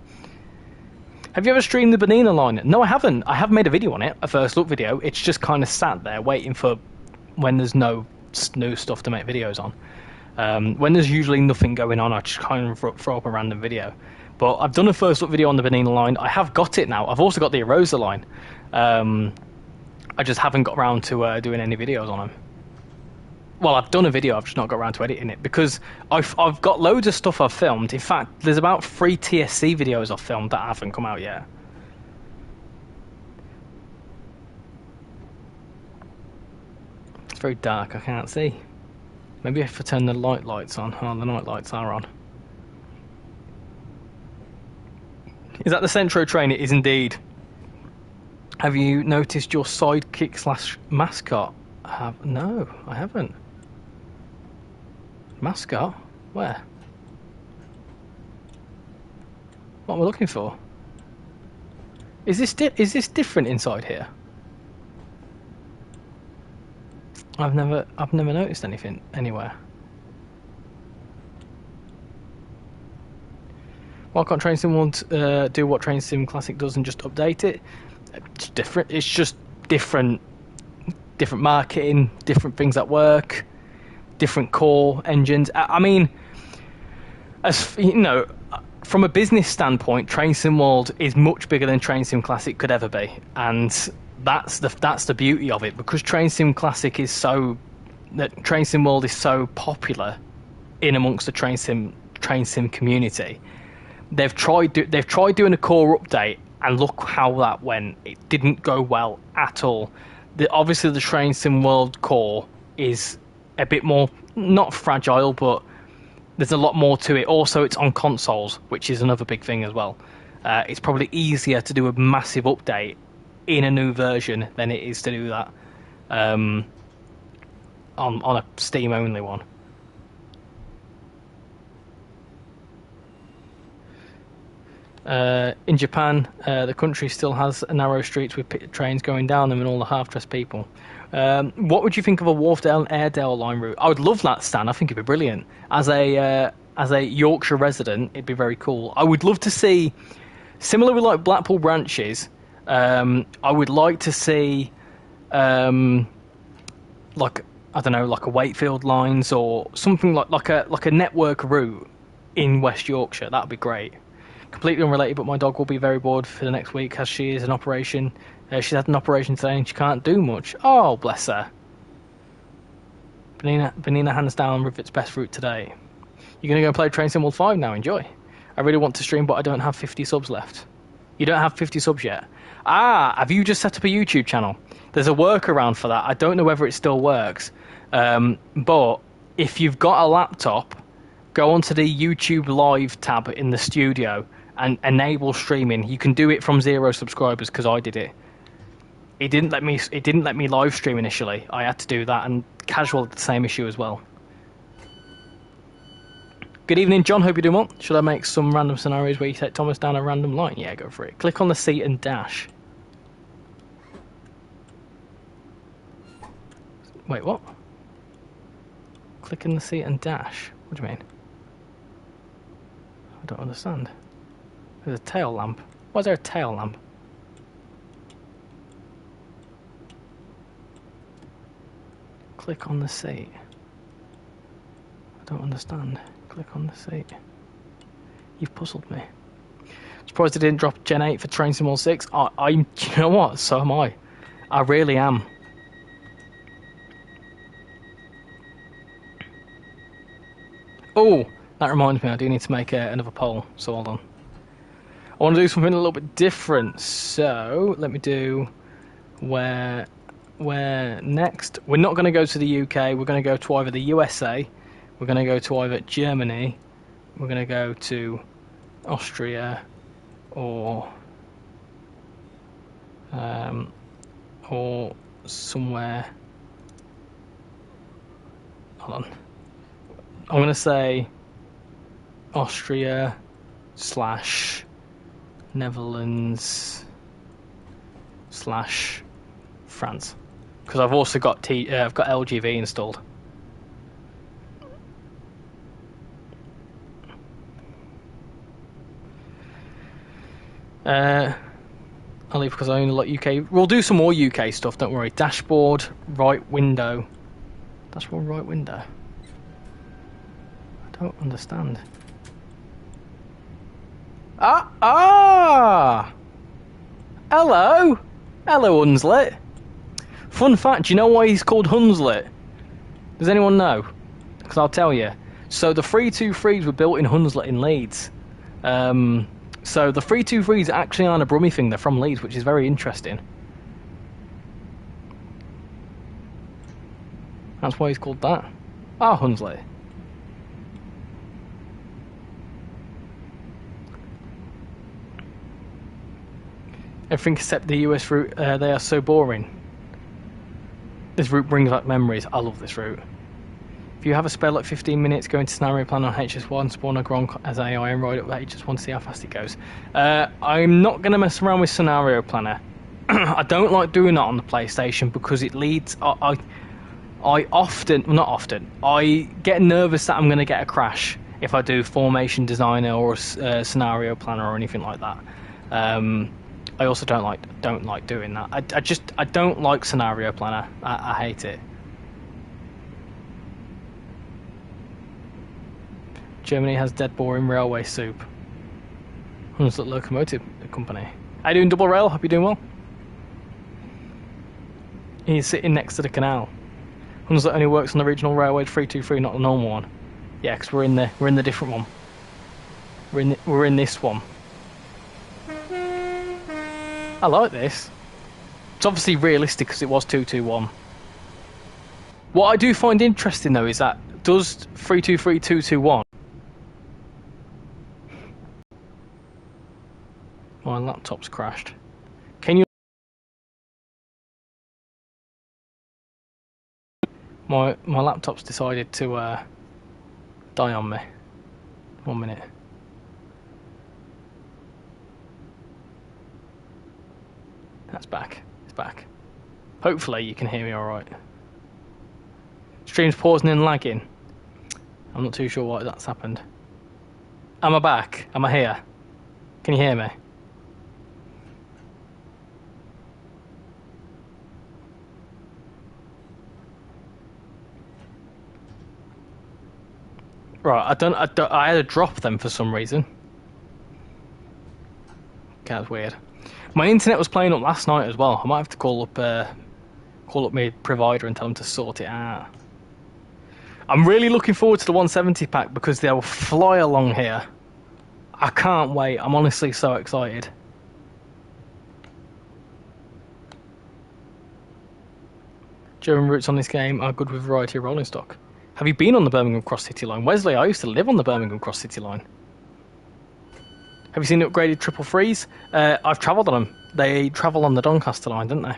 Have you ever streamed the Banana line? No, I haven't. I have made a video on it, a first look video. It's just kind of sat there waiting for when there's no new stuff to make videos on. When there's usually nothing going on, I just kind of throw up a random video. But I've done a first look video on the Banana line. I have got it now. I've also got the Erosa line. I just haven't got around to doing any videos on them. Well, I've done a video, I've just not got around to editing it because I've got loads of stuff I've filmed. In fact, there's about 3 TSC videos I've filmed that haven't come out yet. It's very dark, I can't see. Maybe if I turn the lights on. Oh, the night lights are on. Is that the Centro train? It is indeed. Have you noticed your sidekick / mascot? No, I haven't. Mascot? Where? What am I looking for? Is this different inside here? I've never noticed anything anywhere. Why can't Train Sim World do what Train Sim Classic does and just update it? It's different. It's just different marketing, different things that work, different core engines. I mean, as you know, from a business standpoint, Train Sim World is much bigger than Train Sim Classic could ever be, and that's the beauty of it because Train Sim Classic is Train Sim World is so popular in amongst the Train Sim community. They've tried doing a core update, and look how that went. It didn't go well at all. Obviously, the Train Sim World core is a bit more, not fragile, but there's a lot more to it. Also, it's on consoles, which is another big thing as well. It's probably easier to do a massive update in a new version than it is to do that on a Steam-only one. In Japan, the country still has narrow streets with trains going down them and all the half-dressed people. What would you think of a Wharfdale-Airedale line route? I would love that, Stan. I think it'd be brilliant. As a Yorkshire resident, it'd be very cool. I would love to see, similar with like Blackpool branches, I would like to see like, I don't know, like a Wakefield lines or something like a network route in West Yorkshire. That'd be great. Completely unrelated, but my dog will be very bored for the next week as she is an operation. She's had an operation today and she can't do much. Oh, bless her. Benina hands down Rivet's best route today. You're going to go play Train Sim World 5 now, enjoy. I really want to stream, but I don't have 50 subs left. You don't have 50 subs yet? Ah, have you just set up a YouTube channel? There's a workaround for that. I don't know whether it still works. But if you've got a laptop, go onto the YouTube Live tab in the studio and enable streaming. You can do it from 0 subscribers because I did it. It didn't let me live stream initially. I had to do that, and Casual had the same issue as well. Good evening, John. Hope you're doing well. Should I make some random scenarios where you take Thomas down a random line? Yeah, go for it. Click on the seat and dash. Wait, what? Click in the seat and dash. What do you mean? I don't understand. There's a tail lamp. Why is there a tail lamp? Click on the seat. I don't understand. Click on the seat. You've puzzled me. Surprised they didn't drop Gen 8 for Train Sim World 6. You know what? So am I. I really am. Oh, that reminds me, I do need to make another poll, so hold on. I want to do something a little bit different, so let me do where next. We're not going to go to the UK, we're going to go to either the USA, we're going to go to either Germany, we're going to go to Austria, or somewhere. Hold on. I'm going to say Austria / Netherlands / France, because I've also got I've got LGV installed. I'll leave because I only like UK. We'll do some more UK stuff, don't worry. Dashboard, right window. Dashboard, right window. I don't understand. Hello! Hello, Hunslet. Fun fact, do you know why he's called Hunslet? Does anyone know? Because I'll tell you. So the 323s were built in Hunslet in Leeds. So the 323s actually aren't a Brummie thing, they're from Leeds, which is very interesting. That's why he's called that. Hunslet. Everything except the US route, they are so boring. This route brings back memories. I love this route. If you have a spare like 15 minutes, go into scenario plan on HS1, spawn a Gronk as AI and ride up HS1 to see how fast it goes. I'm not going to mess around with scenario planner. I don't like doing that on the PlayStation because it leads... I get nervous that I'm going to get a crash if I do formation designer or scenario planner or anything like that. I also don't like doing that. I don't like scenario planner. I hate it. Germany has dead boring railway soup. Hunslet Locomotive Company. How you doing, Double Rail? Hope you're doing well. He's sitting next to the canal. Hunslet only works on the regional railway 323, not the normal one. Yeah, because we're in the different one. We're in this one. I like this. It's obviously realistic because it was 221. What I do find interesting though is that does 323 221. My laptop's crashed. Can you? My laptop's decided to die on me. 1 minute. That's back. It's back. Hopefully you can hear me alright. Stream's pausing and lagging. I'm not too sure why that's happened. Am I back? Am I here? Can you hear me? Right, I had a drop then for some reason. Okay, that's weird. My internet was playing up last night as well. I might have to call up my provider and tell them to sort it out. I'm really looking forward to the 170 pack because they'll fly along here. I can't wait. I'm honestly so excited. German routes on this game are good with variety of rolling stock. Have you been on the Birmingham Cross City Line? Wesley, I used to live on the Birmingham Cross City Line. Have you seen the upgraded 333s? I've travelled on them. They travel on the Doncaster line, don't they? I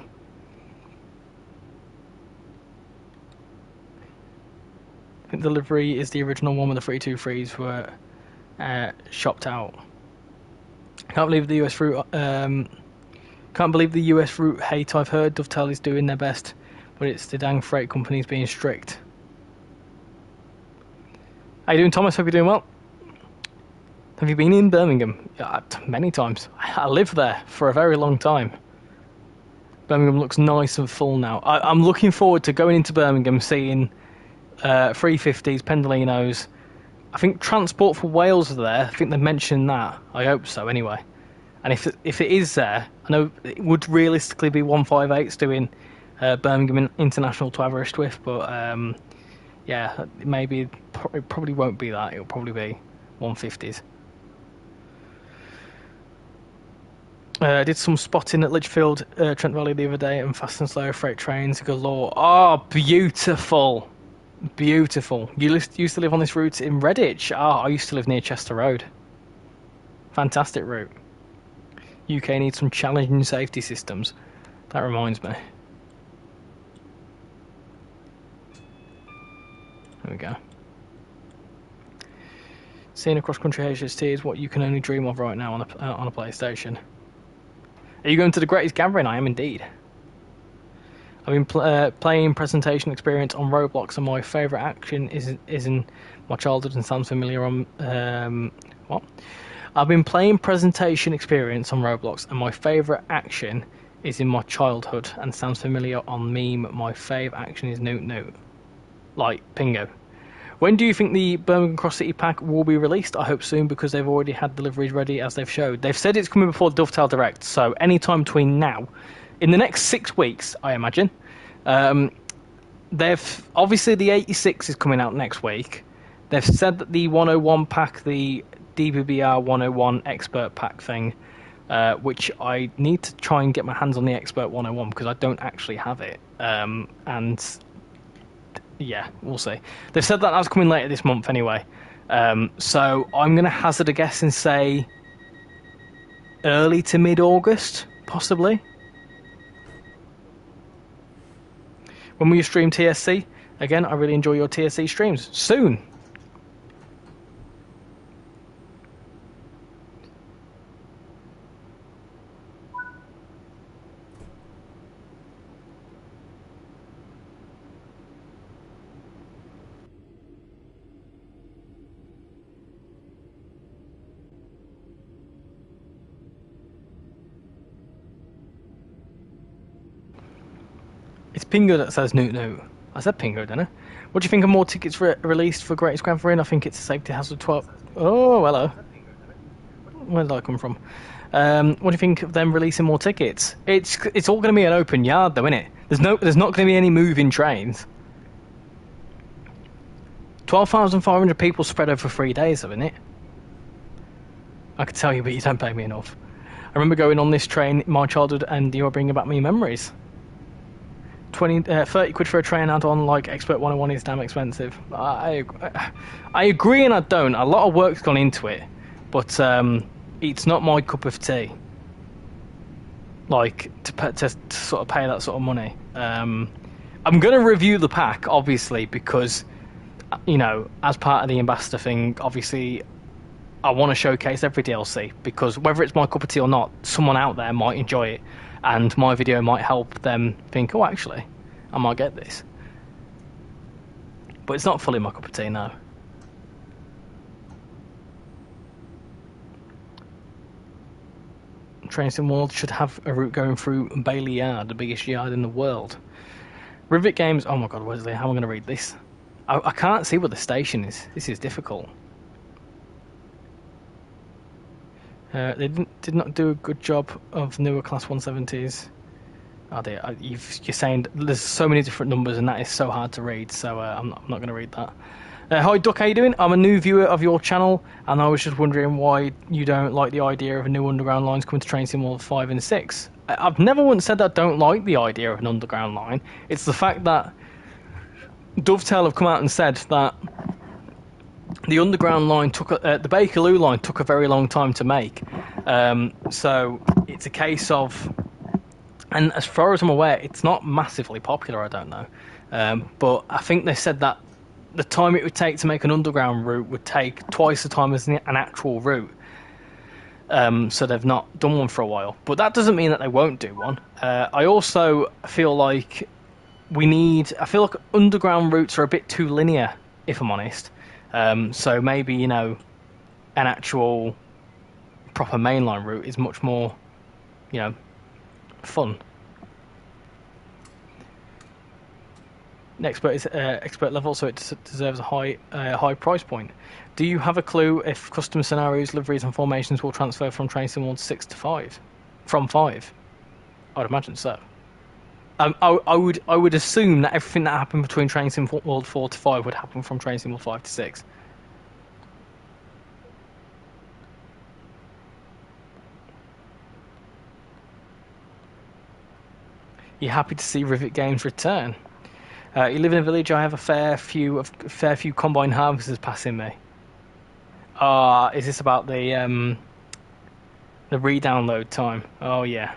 think delivery is the original one where the 323s were shopped out. Can't believe the US route. Can't believe the US route hate I've heard. Dovetail is doing their best, but it's the dang freight companies being strict. How you doing, Thomas? Hope you're doing well. Have you been in Birmingham? Yeah, many times. I lived there for a very long time. Birmingham looks nice and full now. I'm looking forward to going into Birmingham, seeing 350s, Pendolinos. I think Transport for Wales are there. I think they mentioned that. I hope so, anyway. And if it is there, I know it would realistically be 158s doing Birmingham International to Aberystwyth, but yeah, maybe it probably won't be that. It'll probably be 150s. I did some spotting at Lichfield, Trent Valley the other day, and fast and slow freight trains galore. Oh, beautiful. Beautiful. You used to live on this route in Redditch. Oh, I used to live near Chester Road. Fantastic route. UK needs some challenging safety systems. That reminds me. There we go. Seeing a cross-country HST is what you can only dream of right now on a PlayStation. Are you going to the greatest gathering? I am indeed. I've been playing presentation experience on Roblox, and my favourite action is in my childhood and sounds familiar on what? I've been playing presentation experience on Roblox, and my favourite action is in my childhood and sounds familiar on meme. My fave action is Noot Noot. Like Pingo. When do you think the Birmingham Cross City pack will be released? I hope soon, because they've already had deliveries ready as they've showed. They've said it's coming before Dovetail Direct, so anytime between now, in the next 6 weeks, I imagine. They've obviously the 86 is coming out next week. They've said that the 101 pack, the DBBR 101 expert pack thing, which I need to try and get my hands on the expert 101 because I don't actually have it. And yeah, we'll see. They've said that that's coming later this month anyway. So I'm going to hazard a guess and say early to mid-August, possibly. When will you stream TSC? Again, I really enjoy your TSC streams. Soon. It's Pingo that says Noot Noot. I said Pingo, didn't I? What do you think of more tickets released for Greatest Gathering? I think it's a safety hazard 12. Oh, hello. Where did I come from? What do you think of them releasing more tickets? It's all going to be an open yard, though, isn't it? There's not going to be any moving trains. 12,500 people spread over 3 days, though, isn't it? I could tell you, but you don't pay me enough. I remember going on this train in my childhood, and you are bringing back me memories. 30 quid for a train add-on like Expert 101 is damn expensive. I agree and I don't. A lot of work's gone into it, but it's not my cup of tea. Like, to sort of pay that sort of money. I'm going to review the pack, obviously, because, you know, as part of the ambassador thing, obviously, I want to showcase every DLC, because whether it's my cup of tea or not, someone out there might enjoy it. And my video might help them think, oh, actually, I might get this. But it's not fully my cup of tea, no. TrainsimWorld should have a route going through Bailey Yard, the biggest yard in the world. Rivet Games, oh my god, Wesley, how am I going to read this? I can't see what the station is. This is difficult. They did not do a good job of newer Class 170s. Oh dear, you're saying there's so many different numbers and that is so hard to read, so I'm not going to read that. Hi Duck, how you doing? I'm a new viewer of your channel, and I was just wondering why you don't like the idea of a new underground lines coming to TrainsimWorld 5 and 6. I've never once said that I don't like the idea of an underground line. It's the fact that Dovetail have come out and said that the underground line took the Bakerloo line took a very long time to make, so it's a case of, and as far as I'm aware, it's not massively popular. I don't know, but I think they said that the time it would take to make an underground route would take twice the time as an actual route. So they've not done one for a while, but that doesn't mean that they won't do one. I also feel like I feel like underground routes are a bit too linear, if I'm honest. So maybe, you know, an actual proper mainline route is much more, you know, fun. Expert level, so it deserves a high price point. Do you have a clue if custom scenarios, liveries, and formations will transfer from Train Sim World 6 to 5? From 5? I'd imagine so. I would assume that everything that happened between Train Sim World 4 to 5 would happen from Train Sim World 5 to 6. You're happy to see Rivet Games return. You live in a village. I have a fair few combine harvesters passing me. Is this about the re-download time? Oh yeah.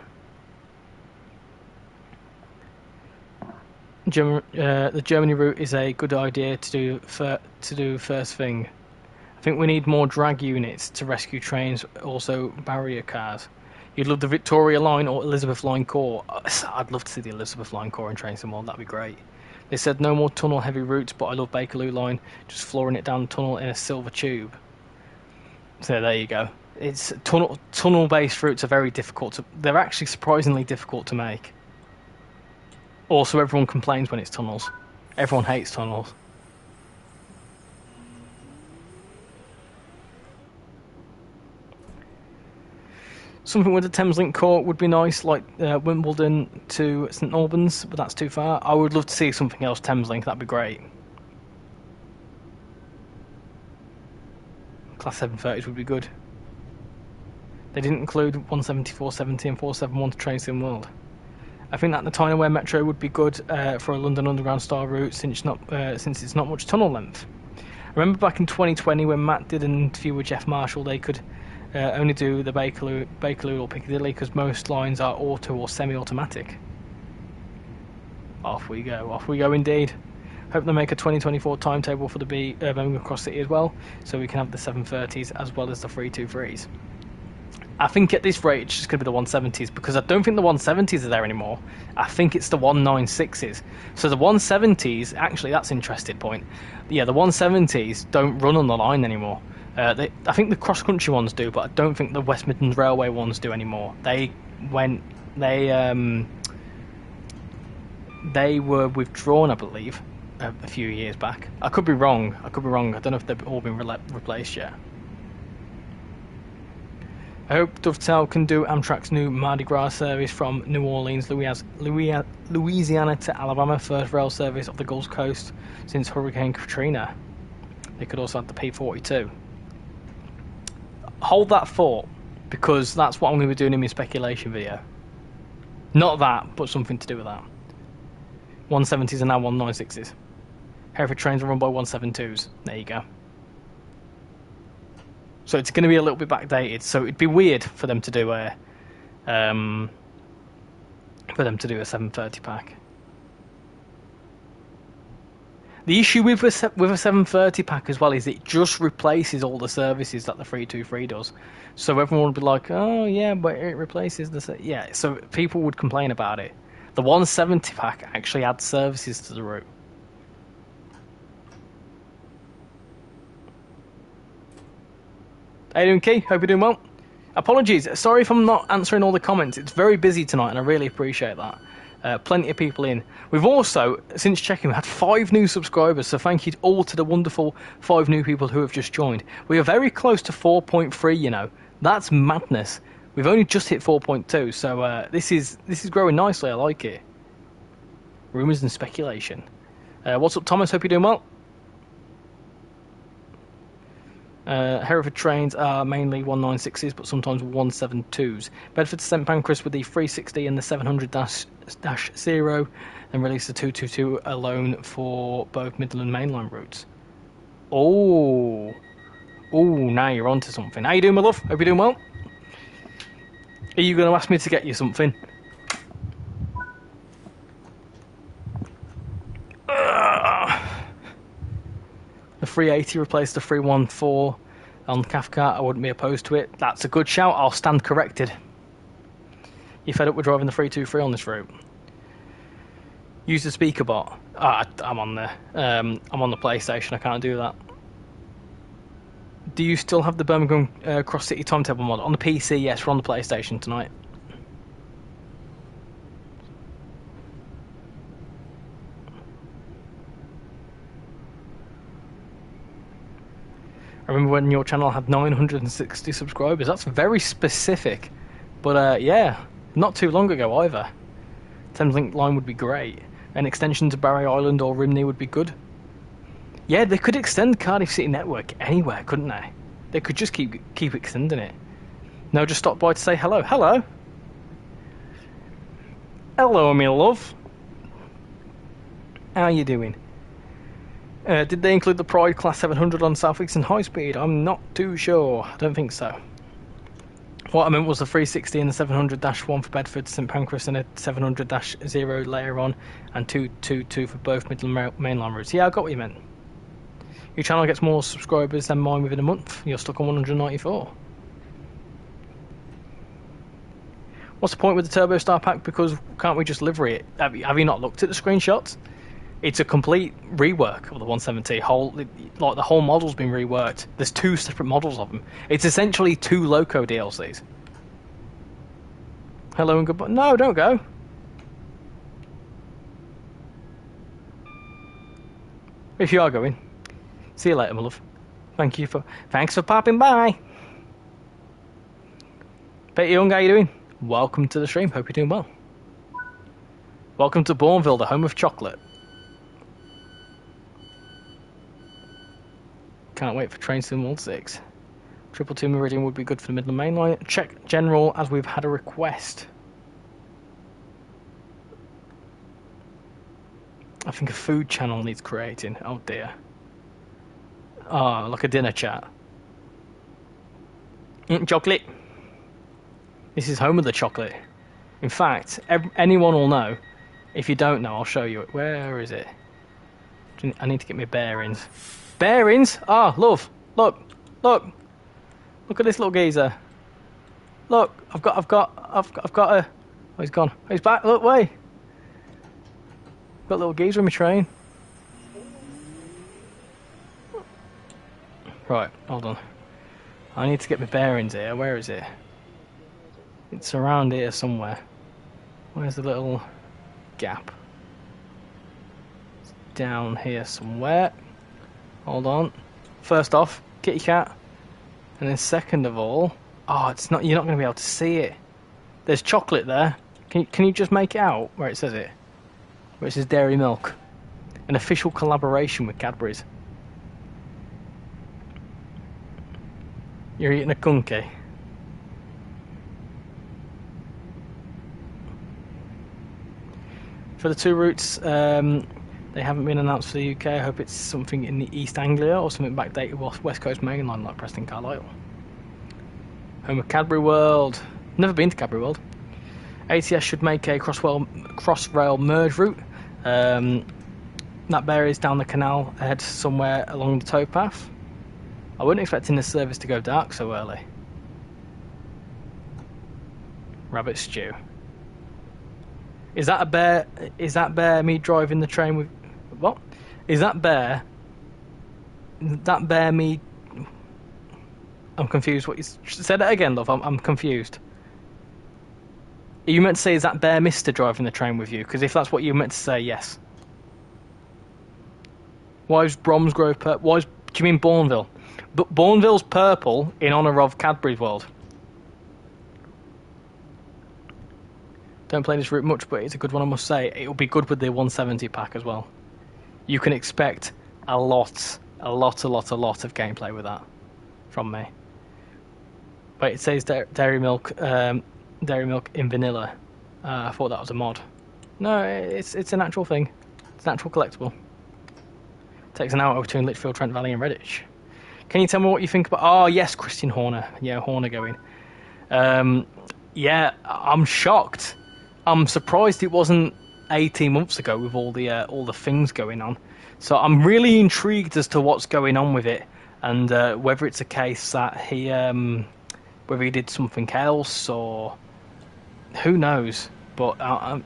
The Germany route is a good idea to do first thing. I think we need more drag units to rescue trains, also barrier cars. You'd love the Victoria Line or Elizabeth Line Core. I'd love to see the Elizabeth Line Core in Train Sim World. That'd be great. They said no more tunnel heavy routes, but I love Bakerloo Line, just flooring it down the tunnel in a silver tube. So there you go. It's tunnel based routes are very difficult to. They're actually surprisingly difficult to make. Also, everyone complains when it's tunnels. Everyone hates tunnels. Something with the Thameslink core would be nice, like Wimbledon to St Albans, but that's too far. I would love to see something else Thameslink, that'd be great. Class 730s would be good. They didn't include 170, 470 and 471 to Train Sim World. I think that the Tyne-Aware Metro would be good for a London Underground style route since it's not much tunnel length. I remember back in 2020 when Matt did an interview with Jeff Marshall, they could only do the Bakerloo or Piccadilly because most lines are auto or semi-automatic. Off we go indeed. Hope they make a 2024 timetable for the Birmingham Cross City as well, so we can have the 730s as well as the 323s. I think at this rate it's just going to be the 170s because I don't think the 170s are there anymore. I think it's the 196s. So the 170s, actually that's an interesting point. Yeah, the 170s don't run on the line anymore. I think the cross-country ones do, but I don't think the West Midlands Railway ones do anymore. They were withdrawn, I believe, a few years back. I could be wrong. I don't know if they've all been replaced yet. I hope Dovetail can do Amtrak's new Mardi Gras service from New Orleans, Louisiana to Alabama, first rail service of the Gulf Coast since Hurricane Katrina. They could also add the P42. Hold that thought, because that's what I'm going to be doing in my speculation video. Not that, but something to do with that. 170s are now 196s. Hereford trains are run by 172s. There you go. So it's going to be a little bit backdated. So it'd be weird for them to do a 730 pack. The issue with a 730 pack as well is it just replaces all the services that the 323 does. So everyone would be like, oh yeah, but it replaces the... Yeah, so people would complain about it. The 170 pack actually adds services to the route. How you doing, Key? Hope you're doing well. Apologies, sorry if I'm not answering all the comments. It's very busy tonight and I really appreciate that. Plenty of people in. We've also, since checking, had 5 new subscribers, so thank you all to the wonderful 5 new people who have just joined. We are very close to 4.3, you know. That's madness. We've only just hit 4.2, so this is growing nicely. I like it. Rumours and speculation. What's up, Thomas? Hope you're doing well. Hereford trains are mainly 196s, but sometimes 172s. Bedford to St Pancras with the 360 and the 700-0, and release the 222 alone for both Midland mainline routes. Oh, now you're onto something. How you doing, my love? Hope you're doing well. Are you going to ask me to get you something? The 380 replaced the 314 on Cathcart. I wouldn't be opposed to it. That's a good shout. I'll stand corrected. You fed up with driving the 323 on this route? Use the speaker bot. I'm on there. I'm on the PlayStation. I can't do that. Do you still have the Birmingham Cross City timetable mod on the PC? Yes, we're on the PlayStation tonight. I remember when your channel had 960 subscribers. That's very specific. But yeah, not too long ago either. Thameslink line would be great. An extension to Barry Island or Rimney would be good. Yeah, they could extend Cardiff City Network anywhere, couldn't they? They could just keep extending it. No, just stop by to say hello. Hello. Hello, me love. How you doing? Did they include the Pride Class 700 on South Eastern High Speed? I'm not too sure. I don't think so. What I meant was the 360 and the 700-1 for Bedford, St Pancras, and a 700-0 later on, and 222 for both Midland mainline routes. Yeah, I got what you meant. Your channel gets more subscribers than mine within a month. You're stuck on 194. What's the point with the Turbo Star pack? Because can't we just livery it? Have you not looked at the screenshots? It's a complete rework of the 170. Like the whole model's been reworked. There's 2 separate models of them. It's essentially 2 Loco DLCs. Hello and goodbye. No, don't go. If you are going, see you later, my love. Thanks for popping by. Betty Young, how you doing? Welcome to the stream. Hope you're doing well. Welcome to Bourneville, the home of chocolate. Can't wait for Train Sim World 6. 222 Meridian would be good for the Midland Main Line. Check General as we've had a request. I think a food channel needs creating. Oh dear. Ah, like a dinner chat. Chocolate. This is home of the chocolate. In fact, anyone will know. If you don't know, I'll show you it. Where is it? I need to get my bearings. Bearings? Ah, love. Look at this little geezer. Look, I've got a. Oh, he's gone. Oh, he's back. Look, wait. Got a little geezer in my train. Right, hold on. I need to get my bearings here. Where is it? It's around here somewhere. Where's the little gap? It's down here somewhere. Hold on. First off, kitty cat. And then second of all, oh, it's not. You're not going to be able to see it. There's chocolate there. Can you just make it out where it says it? Where it says dairy milk. An official collaboration with Cadbury's. You're eating a kunky. For the 2 routes, they haven't been announced for the UK. I hope it's something in the East Anglia or something backdated West Coast mainline like Preston Carlisle. Home of Cadbury World. Never been to Cadbury World. ATS should make a cross-rail merge route. That varies down the canal, head somewhere along the towpath. I wasn't expecting this service to go dark so early. Rabbit stew. Is that a bear? Is that bear me driving the train with... What? Is that bear... That bear me... I'm confused. What you... Say that again, love. I'm confused. Are you meant to say, is that bear Mister driving the train with you? Because if that's what you meant to say, yes. Why is Bromsgrove purple? Why is... Do you mean Bourneville? But Bourneville's purple in honour of Cadbury's World. Don't play this route much, but it's a good one, I must say. It'll be good with the 170 pack as well. You can expect a lot of gameplay with that from me. But it says dairy milk in vanilla. I thought that was a mod. No, it's an actual thing. It's an actual collectible. Takes an hour between Lichfield, Trent Valley, and Redditch. Can you tell me what you think about? Oh yes, Christian Horner. Yeah, Horner going. Yeah, I'm shocked. I'm surprised it wasn't 18 months ago with all the things going on. So I'm really intrigued as to what's going on with it, and whether it's a case that whether he did something else or who knows. But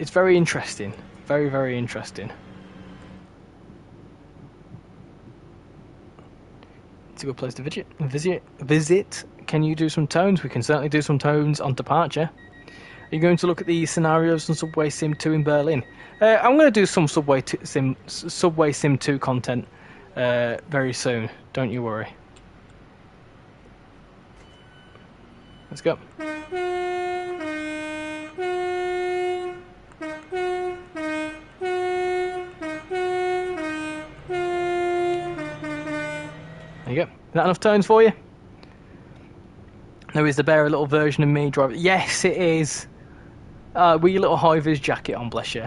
it's very interesting, very, very interesting. It's a good place to visit. Can you do some tones? We can certainly do some tones on departure. Are you going to look at the scenarios on Subway Sim 2 in Berlin? I'm going to do some Subway Sim 2 content very soon. Don't you worry. Let's go. There you go. Is that enough tones for you? Now, is the bear a little version of me driving? Yes, it is. With your little high-vis jacket on, bless you.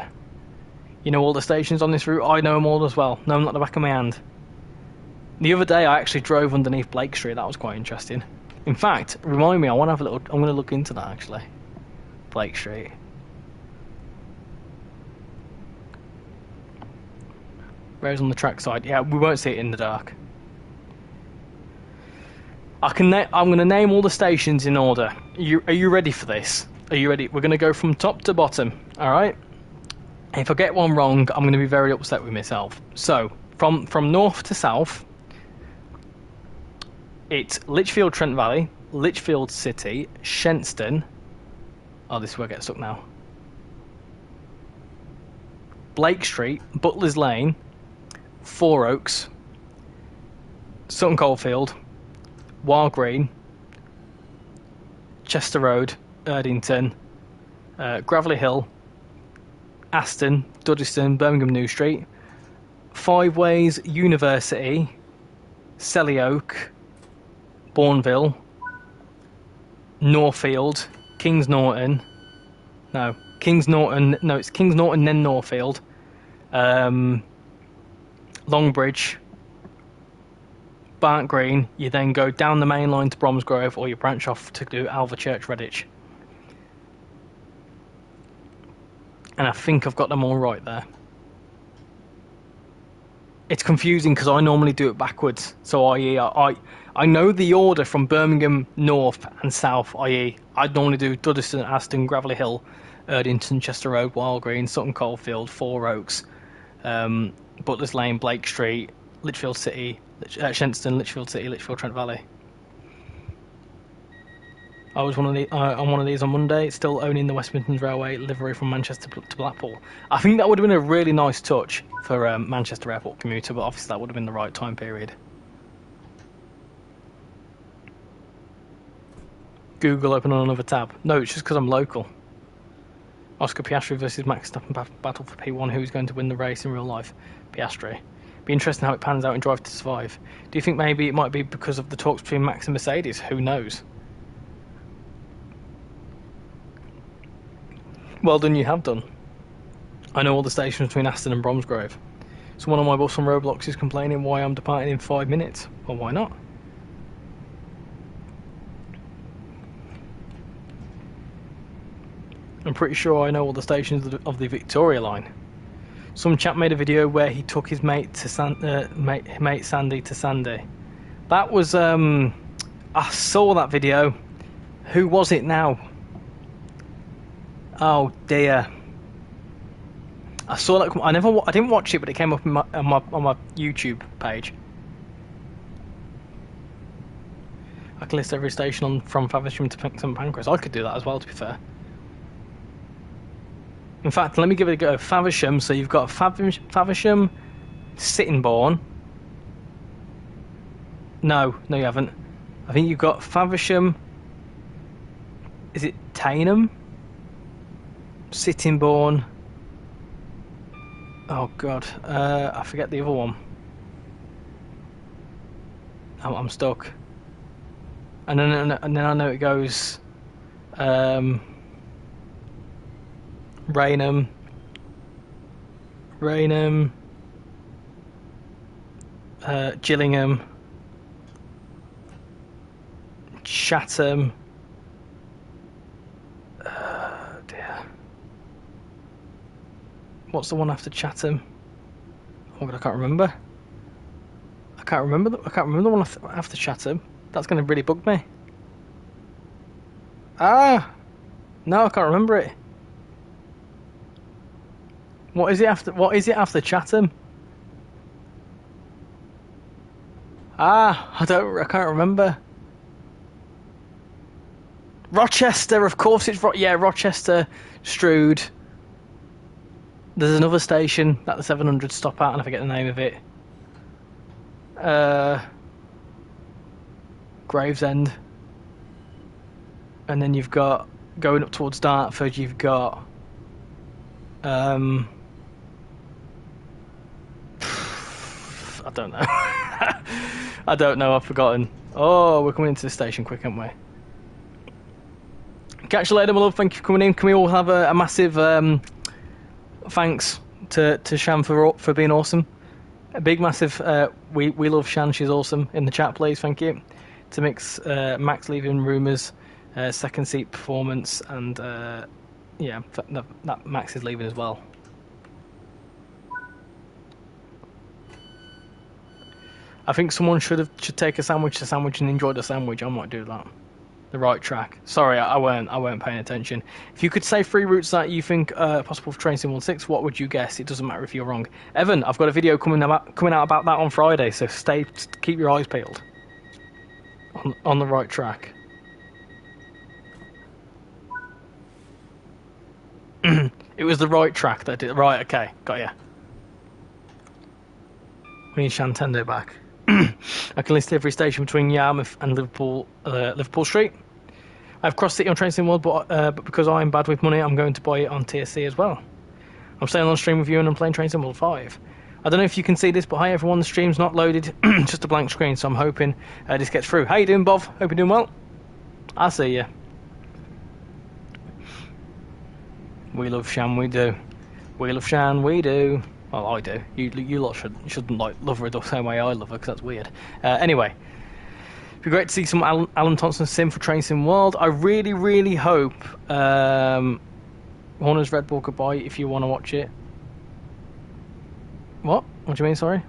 You know all the stations on this route? I know them all as well. Know them like the back of my hand. The other day, I actually drove underneath Blake Street. That was quite interesting. In fact, remind me, I want to have a little... I'm going to look into that, actually. Blake Street. Where's on the track side? Yeah, we won't see it in the dark. I'm going to name all the stations in order. Are you ready for this? Are you ready? We're going to go from top to bottom, alright? If I get one wrong, I'm going to be very upset with myself. So, from north to south, it's Lichfield Trent Valley, Lichfield City, Shenstone. Oh, this is where I get stuck now. Blake Street, Butler's Lane, Four Oaks, Sutton Coldfield, Wild Green, Chester Road, Erdington, Gravelly Hill, Aston, Duddieston, Birmingham New Street, Five Ways, University, Selly Oak, Bourneville, Northfield, Kings Norton, it's Kings Norton then Northfield, Longbridge, Barnt Green. You then go down the main line to Bromsgrove, or you branch off to do Alverchurch, Redditch. And I think I've got them all right there. It's confusing because I normally do it backwards. So I know the order from Birmingham north and south, i.e. I'd normally do Duddieston, Aston, Gravelly Hill, Erdington, Chester Road, Wild Green, Sutton Coldfield, Four Oaks, Butler's Lane, Blake Street, Lichfield City, Shenstone, Lichfield City, Lichfield Trent Valley. I was on one of these on Monday, still owning the West Midlands Railway livery from Manchester to Blackpool. I think that would have been a really nice touch for Manchester Airport commuter, but obviously that would have been the right time period. Google open on another tab. No, it's just because I'm local. Oscar Piastri versus Max Verstappen battle for P1. Who's going to win the race in real life? Piastri. Be interesting how it pans out in Drive to Survive. Do you think maybe it might be because of the talks between Max and Mercedes? Who knows? Well done, you have done. I know all the stations between Aston and Bromsgrove. Someone on my bus on Roblox is complaining why I'm departing in 5 minutes. Well, why not? I'm pretty sure I know all the stations of the Victoria line. Some chap made a video where he took his mate to mate Sandy to Sandy. That was I saw that video. Who was it now? Oh dear. I saw that. I didn't watch it, but it came up on my YouTube page. I can list every station from Faversham to St Pancras. I could do that as well, to be fair. In fact, let me give it a go. Faversham. So you've got Faversham, Sittingbourne. No, you haven't. I think you've got Faversham. Is it Tainham? Sittingbourne. Oh God, I forget the other one. I'm stuck. And then I know it goes Rainham, Gillingham, Chatham. Dear. What's the one after Chatham? Oh God, I can't remember. I can't remember the one after Chatham. That's going to really bug me. No, I can't remember it. What is it after Chatham? I can't remember. Rochester, of course it's Rochester, Strood. There's another station that the 700 stop at, and I forget the name of it. Gravesend. and then you've got going up towards Dartford. You've got I don't know. I don't know. I've forgotten. Oh, we're coming into the station quick, aren't we? Catch you later, my love. Thank you for coming in. Can we all have a massive thanks to Shan for being awesome? A big massive we love Shan. She's awesome. In the chat, please. Thank you. To mix Max leaving rumours, second seat performance, and yeah, that Max is leaving as well. I think someone should take a sandwich and enjoy the sandwich. I might do that. The right track. Sorry, I weren't paying attention. If you could say 3 routes that you think are possible for Train Sim World 6, what would you guess? It doesn't matter if you're wrong. Evan, I've got a video coming out about that on Friday, so keep your eyes peeled. On the right track. It was the right track that did it. Right, okay, got ya. We need Shantendo back. I can list every station between Yarmouth and Liverpool Street. I've crossed it on Train Sim World, but because I'm bad with money, I'm going to buy it on TSC as well. I'm staying on stream with you and I'm playing Train Sim World 5. I don't know if you can see this, but hi everyone, the stream's not loaded, just a blank screen, so I'm hoping this gets through. How you doing, Bob? Hope you're doing well. I see you. We love Shan, we do. We love Shan, we do. Well, I do. You lot shouldn't like love her the same way I love her, because that's weird. Anyway, it'd be great to see some Alan Thompson sim for Train Sim World. I really, really hope Horner's Red Bull goodbye if you want to watch it. What? What do you mean? Sorry.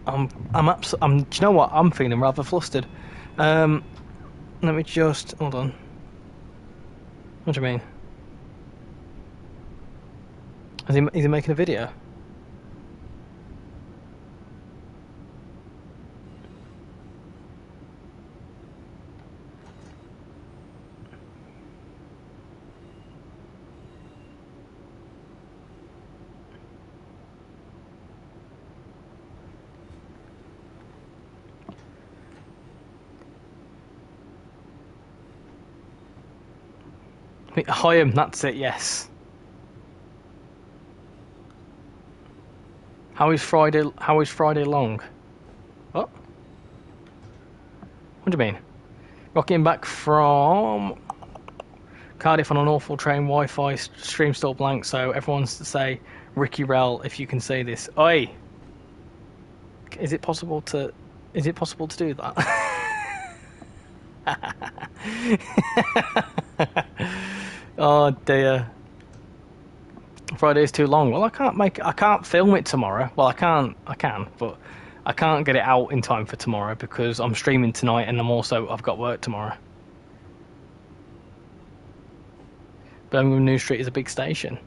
Do you know what? I'm feeling rather flustered. Let me just hold on. What do you mean? Is he making a video? Hyam, that's it, yes. How is Friday long? What? What do you mean? Rocking back from Cardiff on an awful train, Wi-Fi stream still blank, so everyone's to say RichyRail if you can say this. Oi! Is it possible to do that? Oh dear. Friday is too long. Well, I can't film it tomorrow. Well, I can, but I can't get it out in time for tomorrow because I'm streaming tonight and I've got work tomorrow. Birmingham New Street is a big station.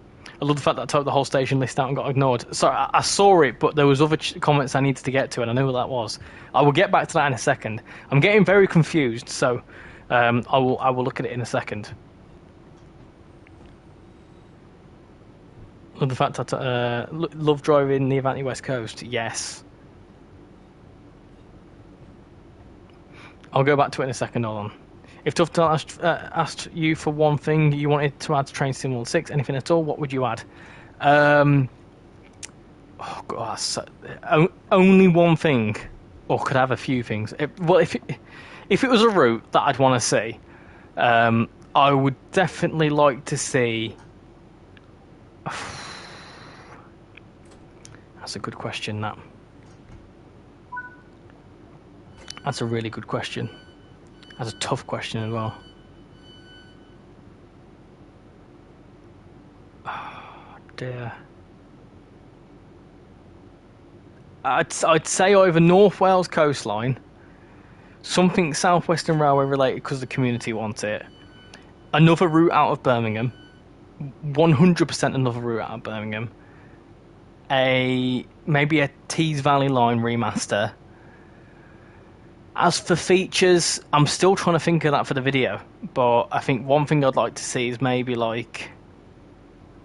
I love the fact that I typed the whole station list out and got ignored. Sorry, I saw it, but there was other comments I needed to get to, and I knew what that was. I will get back to that in a second. I'm getting very confused, so I will look at it in a second. Love the fact that love driving the Avanti West Coast. Yes. I'll go back to it in a second. Hold on. If Tuftel asked you for one thing you wanted to add to Train Sim World 6, anything at all, what would you add? Oh God, only one thing, or could I have a few things? If it was a route that I'd want to see, I would definitely like to see. That's a good question. That's a really good question. That's a tough question as well. Oh dear. I'd say either North Wales coastline, something South Western Railway related because the community wants it. Another route out of Birmingham, 100% another route out of Birmingham. Maybe a Tees Valley Line remaster. As for features, I'm still trying to think of that for the video, but I think one thing I'd like to see is maybe like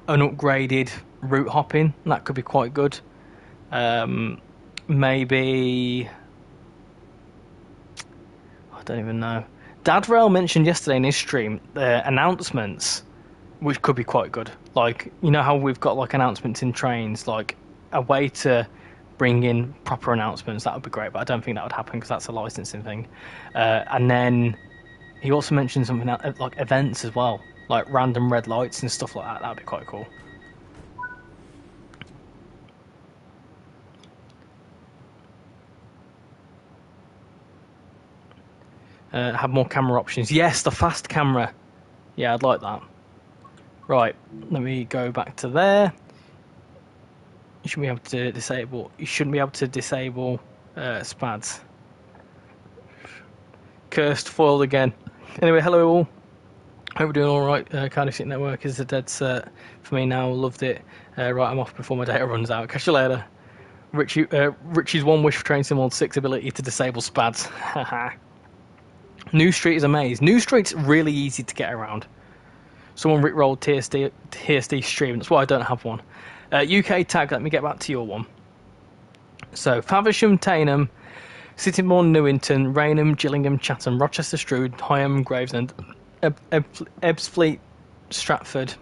an upgraded route hopping. That could be quite good. Maybe I don't even know. Rail mentioned yesterday in his stream announcements, which could be quite good. Like, you know how we've got like announcements in trains, like a way to bring in proper announcements. That would be great, but I don't think that would happen because that's a licensing thing. And then he also mentioned something like events as well, like random red lights and stuff like that. That'd be quite cool. Have more camera options. Yes, the fast camera. Yeah, I'd like that. Right, let me go back to there. You shouldn't be able to disable. You shouldn't be able to disable SPADs. Cursed, foiled again. Anyway, hello all. Hope we're doing all right. Cardiff City Network is a dead cert for me now. Loved it. Right, I'm off before my data runs out. Catch you later. Richie's one wish for Train Sim World 6 ability to disable SPADs. Haha. New Street is a maze. New Street's really easy to get around. Someone rickrolled TSD stream. That's why I don't have one. UK tag, let me get back to your one. So, Faversham, Tainham, Sittingbourne, Newington, Rainham, Gillingham, Chatham, Rochester, Strood, Higham, Gravesend, Ebbsfleet, Stratford,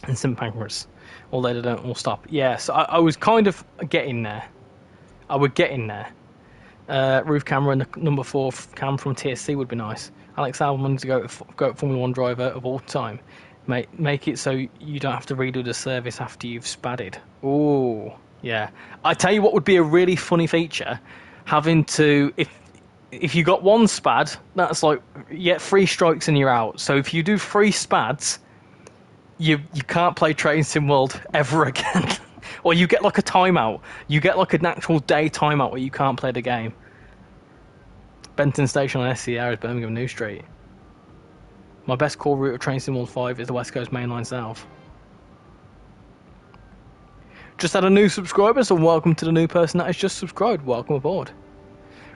and St Pancras. Although they don't all stop. Yeah, so I was kind of getting there. I would get in there. Roof camera and the number 4 cam from TSC would be nice. Alex Albon to go Formula 1 driver of all time. Make it so you don't have to redo the service after you've spadded. Ooh, yeah. I tell you what would be a really funny feature, having to if you got one spad, that's like you get 3 strikes and you're out. So if you do 3 spads, you can't play Train Sim World ever again. Or you get like a timeout. You get like an actual day timeout where you can't play the game. Benton Station on SCR is Birmingham New Street. My best core route of Train Sim World 5 is the West Coast Main Line South. Just had a new subscriber, so welcome to the new person that has just subscribed. Welcome aboard.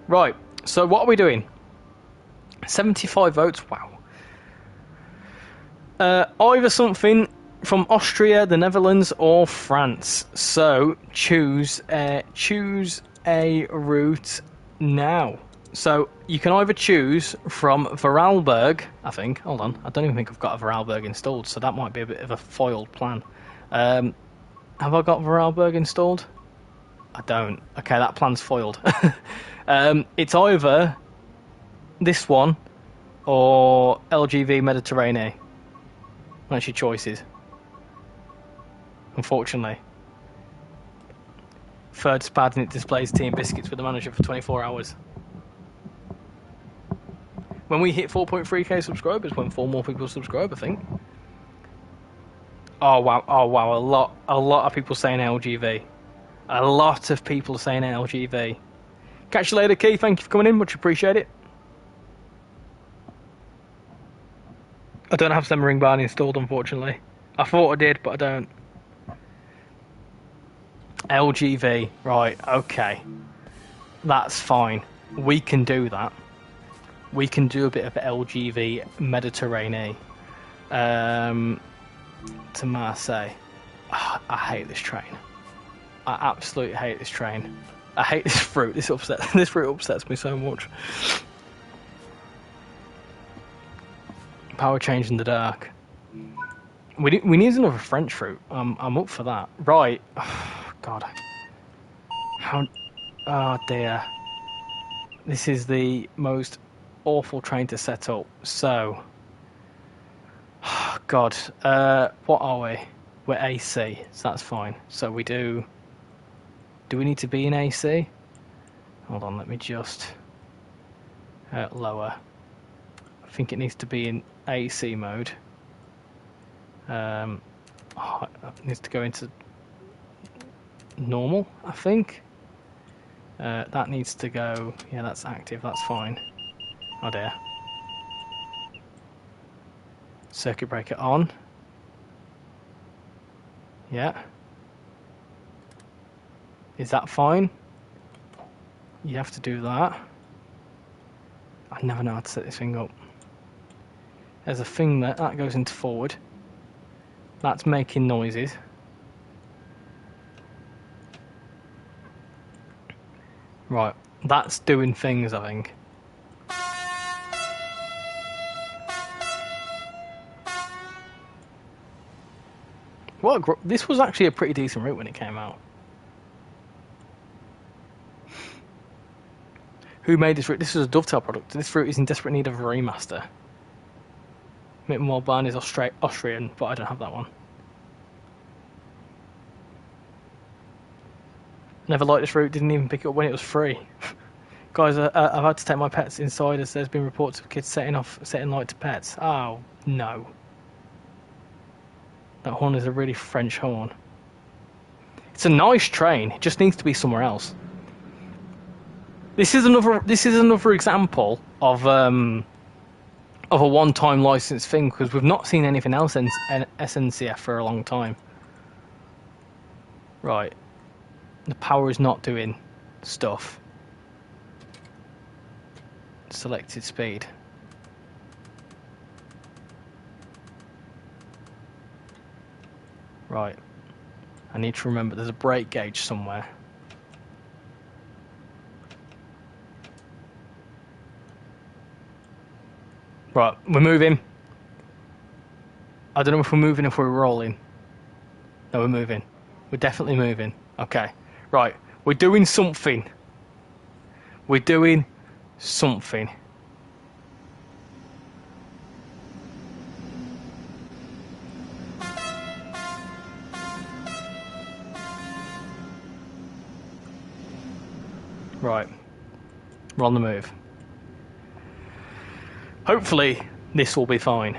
Right, so what are we doing? 75 votes, wow. Either something from Austria, the Netherlands, or France. So choose a route now. So you can either choose from Vorarlberg, I think. Hold on, I don't even think I've got a Vorarlberg installed, so that might be a bit of a foiled plan. Have I got Vorarlberg installed? I don't. Okay, that plan's foiled. It's either this one or LGV Mediterranean. That's your choices. Unfortunately. Third spad and it displays Team Biscuits with the manager for 24 hours. When we hit 4.3k subscribers, when 4 more people subscribe, I think. Oh wow, a lot of people saying LGV. A lot of people saying LGV. Catch you later, Key. Thank you for coming in, much appreciate it. I don't have Semmering Barn installed, unfortunately. I thought I did, but I don't. LGV, right, okay. That's fine. We can do that. We can do a bit of LGV Mediterranean. To Marseille. Oh, I hate this train. I absolutely hate this train. I hate this fruit. This fruit upsets me so much. Power change in the dark. We need another French fruit. I'm up for that. Right. Oh, God. How? Oh dear. This is the most awful train to set up. So. Oh, God. What are we? We're AC, so that's fine. So we do. Do we need to be in AC? Hold on. Let me just lower. I think it needs to be in AC mode. It needs to go into normal, I think. That needs to go. Yeah, that's active. That's fine. Oh dear. Circuit breaker on. Yeah. Is that fine? You have to do that. I never know how to set this thing up. There's a thing that goes into forward. That's making noises. Right, that's doing things, I think. This was actually a pretty decent route when it came out. Who made this route? This is a Dovetail product. This route is in desperate need of a remaster. Mittenwald is Austrian, but I don't have that one. Never liked this route, didn't even pick it up when it was free. Guys, I've had to take my pets inside as there's been reports of kids setting light to pets. Oh, no. That horn is a really French horn. It's a nice train, it just needs to be somewhere else. This is another example of a one-time license thing, because we've not seen anything else in SNCF for a long time. Right. The power is not doing stuff. Selected speed. Right. I need to remember there's a brake gauge somewhere. Right, we're moving. I don't know if we're moving, if we're rolling. No, we're moving. We're definitely moving. Okay. Right, we're doing something. We're doing something. Right. We're on the move. Hopefully, this will be fine.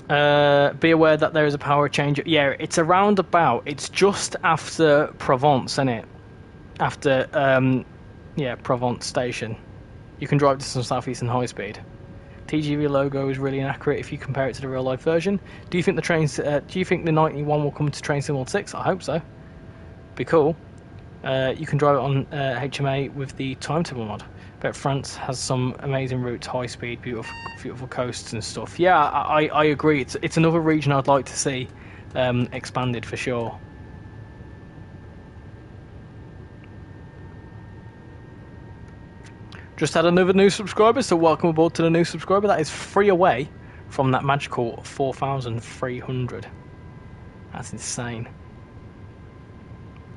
Be aware that there is a power change. Yeah, it's around about. It's just after Provence, isn't it? After, yeah, Provence station. You can drive this on Southeastern High Speed. TGV logo is really inaccurate if you compare it to the real life version. Do you think the 91 will come to Train Sim World 6? I hope so. Be cool. You can drive it on HMA with the timetable mod. But France has some amazing routes, high speed, beautiful coasts and stuff. Yeah, I agree. It's another region I'd like to see expanded for sure. Just had another new subscriber, so welcome aboard to the new subscriber. That is 3 away from that magical 4,300. That's insane.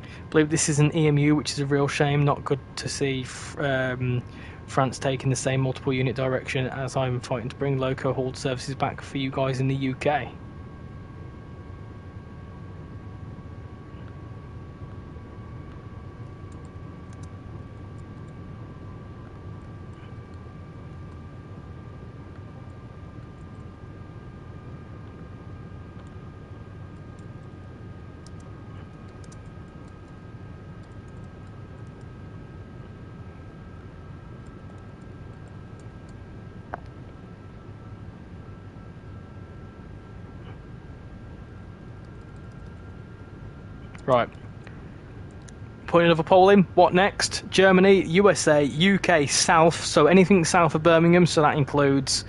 I believe this is an EMU, which is a real shame. Not good to see France taking the same multiple unit direction as I'm fighting to bring loco hauled services back for you guys in the UK. Right. Putting another poll in. What next? Germany, USA, UK, South. So anything south of Birmingham. So that includes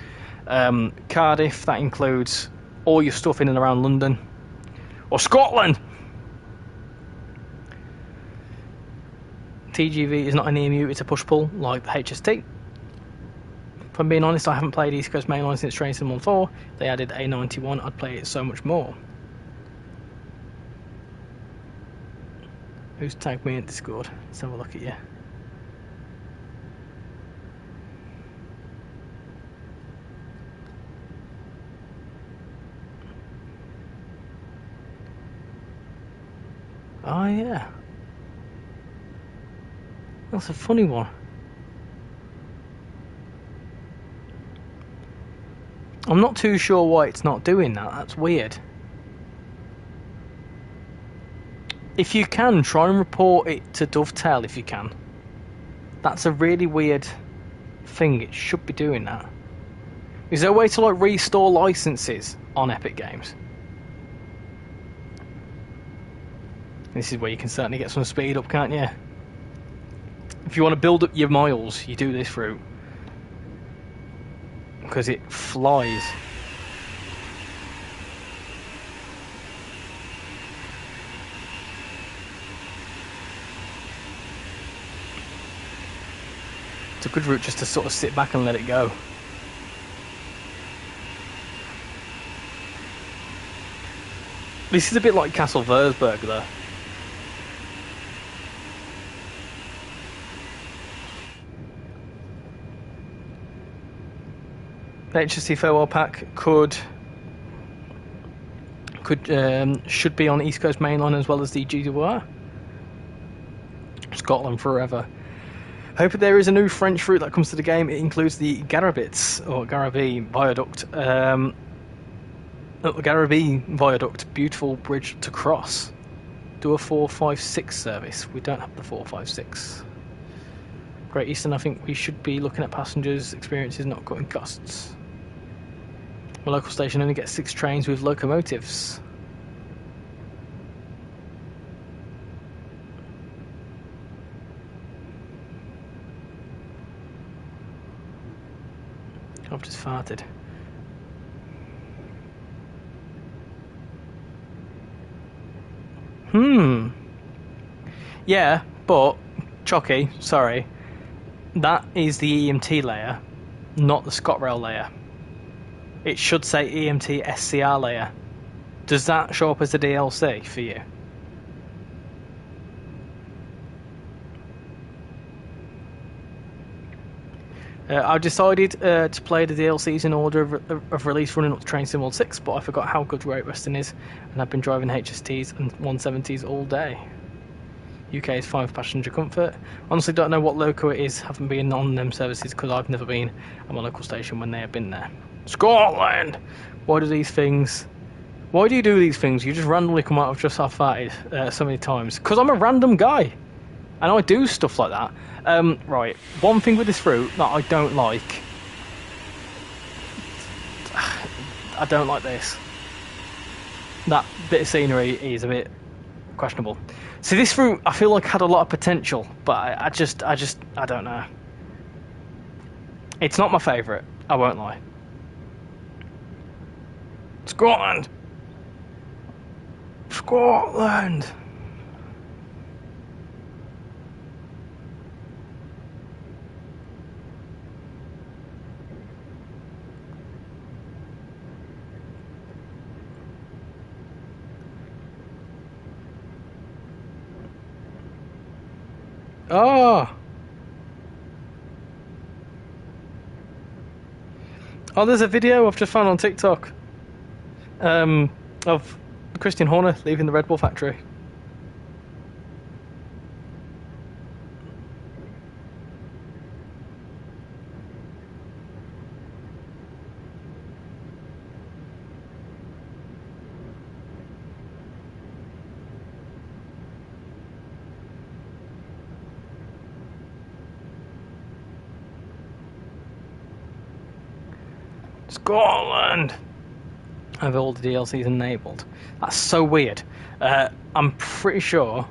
Cardiff. That includes all your stuff in and around London. Or Scotland. TGV is not an EMU. It's a push-pull like the HST. If I'm being honest, I haven't played East Coast Mainline since Train Sim 4. They added A91. I'd play it so much more. Who's tagged me in Discord? Let's have a look at you. Oh yeah. That's a funny one. I'm not too sure why it's not doing that. That's weird. If you can, try and report it to Dovetail if you can. That's a really weird thing. It should be doing that. Is there a way to like restore licenses on Epic Games? This is where you can certainly get some speed up, can't you? If you want to build up your miles, you do this route. Because it flies. It's a good route just to sort of sit back and let it go. This is a bit like Castle Würzburg, though. The HST farewell pack should be on the East Coast mainline as well as the GWR. Scotland forever. Hope there is a new French route that comes to the game. It includes the Garabits or Garabie viaduct. The Garabie viaduct, beautiful bridge to cross. Do a 456 service. We don't have the 456. Great Eastern, I think we should be looking at passengers' experiences, not cutting costs. My local station only gets 6 trains with locomotives. I've just farted. Yeah, but Chocky, sorry, that is the EMT layer, not the ScotRail layer. It should say EMT SCR layer. Does that show up as a DLC for you? I've decided to play the DLCs in order of release running up to Train Sim World 6, but I forgot how good Great Western is, and I've been driving HSTs and 170s all day. UK is 5 passenger comfort. Honestly don't know what loco it is, haven't been on them services because I've never been at my local station when they have been there. Scotland! Why do you do these things? You just randomly come out of just half farted so many times. Because I'm a random guy. And I do stuff like that. Right, one thing with this route that I don't like. I don't like this. That bit of scenery is a bit questionable. See, this route I feel like had a lot of potential, but I don't know. It's not my favourite, I won't lie. Scotland! Scotland! Oh! Oh, there's a video I've just found on TikTok of Christian Horner leaving the Red Bull factory. Scotland! I have all the DLCs enabled. That's so weird. I'm pretty sure...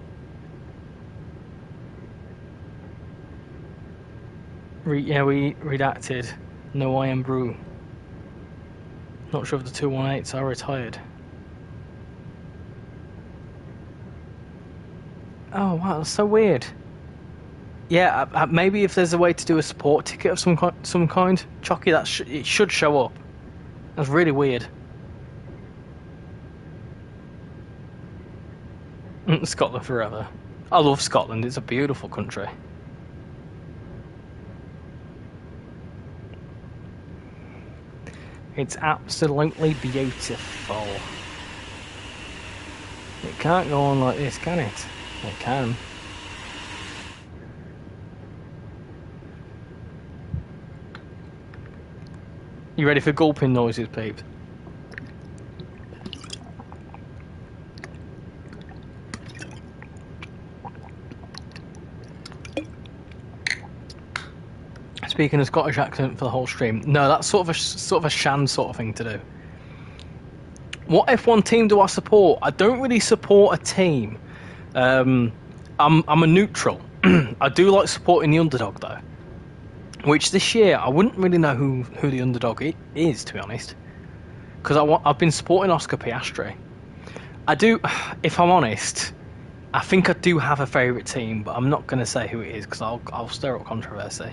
we redacted. No I am Brew. Not sure if the 218s are retired. Oh wow, that's so weird. Yeah, maybe if there's a way to do a support ticket of some kind, Chocky, it should show up. That's really weird. Scotland forever. I love Scotland. It's a beautiful country. It's absolutely beautiful. It can't go on like this, can it? It can. You ready for gulping noises, peeps? Speaking a Scottish accent for the whole stream. No, that's sort of a shan sort of thing to do. What F1 team do I support? I don't really support a team. I'm a neutral. I do like supporting the underdog though. Which this year I wouldn't really know who the underdog is, to be honest, because I've been supporting Oscar Piastri. I do, if I'm honest, I think I do have a favourite team, but I'm not going to say who it is because I'll stir up controversy.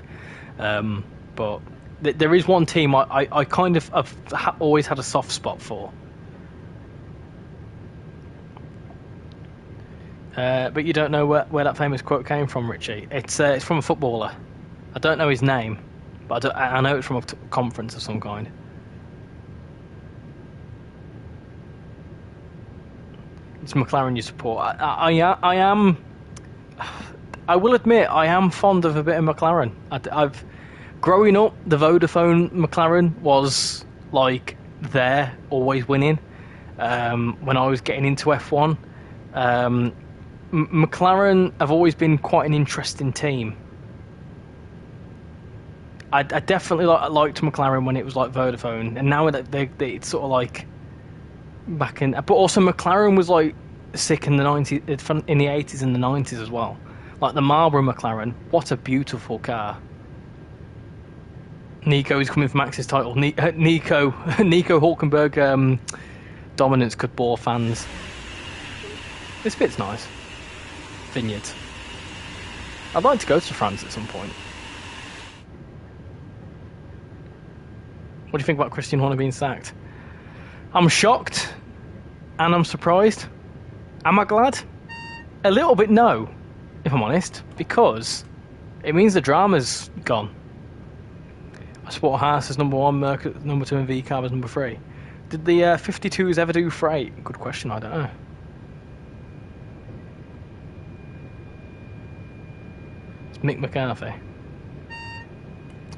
But there is one team I kind of have always had a soft spot for. But you don't know where that famous quote came from, Richie. It's from a footballer. I don't know his name, but I know it's from a conference of some kind. It's McLaren you support. I am. I will admit I am fond of a bit of McLaren. I've growing up, the Vodafone McLaren was like there, always winning. When I was getting into F1, McLaren have always been quite an interesting team. I definitely liked McLaren when it was like Vodafone, and now that it's sort of like back in. But also McLaren was like sick in the 90s, in the 80s and the 90s as well. Like the Marlboro McLaren, what a beautiful car. Nico is coming for Max's title. Nico Hulkenberg dominance could bore fans. This bit's nice. Vineyards. I'd like to go to France at some point. What do you think about Christian Horner being sacked? I'm shocked and I'm surprised. Am I glad? A little bit no, if I'm honest, because it means the drama's gone. I support Haas as number 1, Merc as number 2 and VCAB as number 3. Did the 52s ever do freight? Good question, I don't know. It's Mick McCarthy.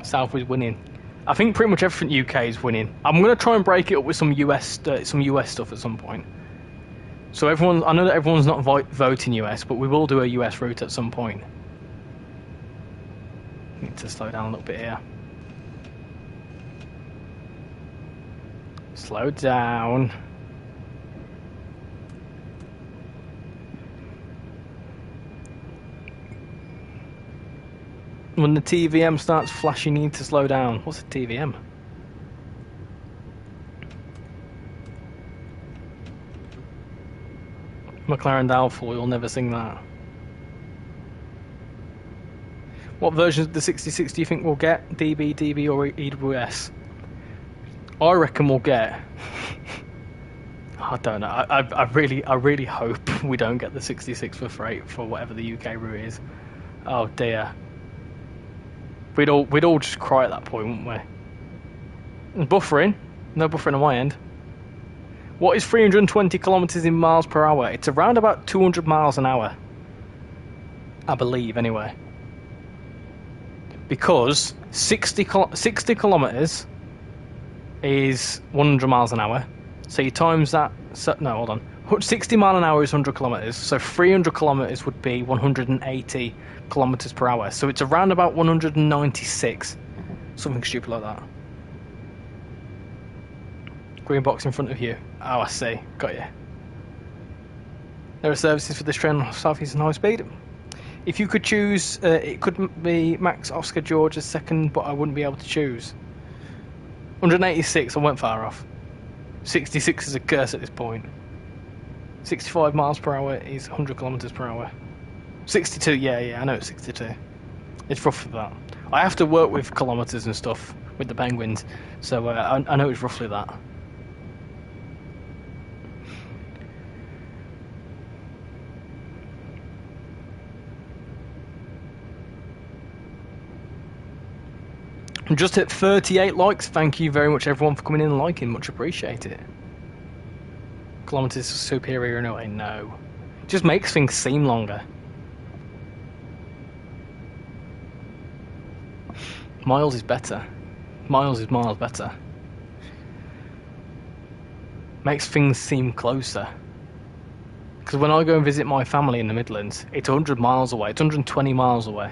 South is winning. I think pretty much everything UK is winning. I'm going to try and break it up with some US stuff at some point. So I know that everyone's not voting US, but we will do a US route at some point. Need to slow down a little bit here. Slow down. When the TVM starts flashing, you need to slow down. What's a TVM? McLaren doubtful, you'll never sing that. What versions of the 66 do you think we'll get? DB, DB or EWS? I reckon we'll get... I don't know. I really hope we don't get the 66 for freight for whatever the UK route is. Oh dear. We'd all just cry at that point, wouldn't we? And buffering. No buffering on my end. What is 320 kilometers in miles per hour? It's around about 200 miles an hour. I believe, anyway. Because 60 kilometers is 100 miles an hour. So you times that... no, hold on. 60 mile an hour is 100 kilometers. So 300 kilometers would be 180 kilometers per hour. So it's around about 196. Something stupid like that. Green box in front of you. Oh, I see. Got you. There are services for this train on South Eastern High Speed. If you could choose, it could be Max Oscar George as second, but I wouldn't be able to choose. 186, I went far off. 66 is a curse at this point. 65 miles per hour is 100 kilometers per hour. 62, yeah, I know it's 62. It's roughly that. I have to work with kilometers and stuff with the Penguins, so I know it's roughly that. I'm just at 38 likes. Thank you very much, everyone, for coming in and liking. Much appreciated. Kilometers superior in a way? No. It just makes things seem longer. Miles is better. Miles is miles better. Makes things seem closer. Because when I go and visit my family in the Midlands, it's 100 miles away. It's 120 miles away.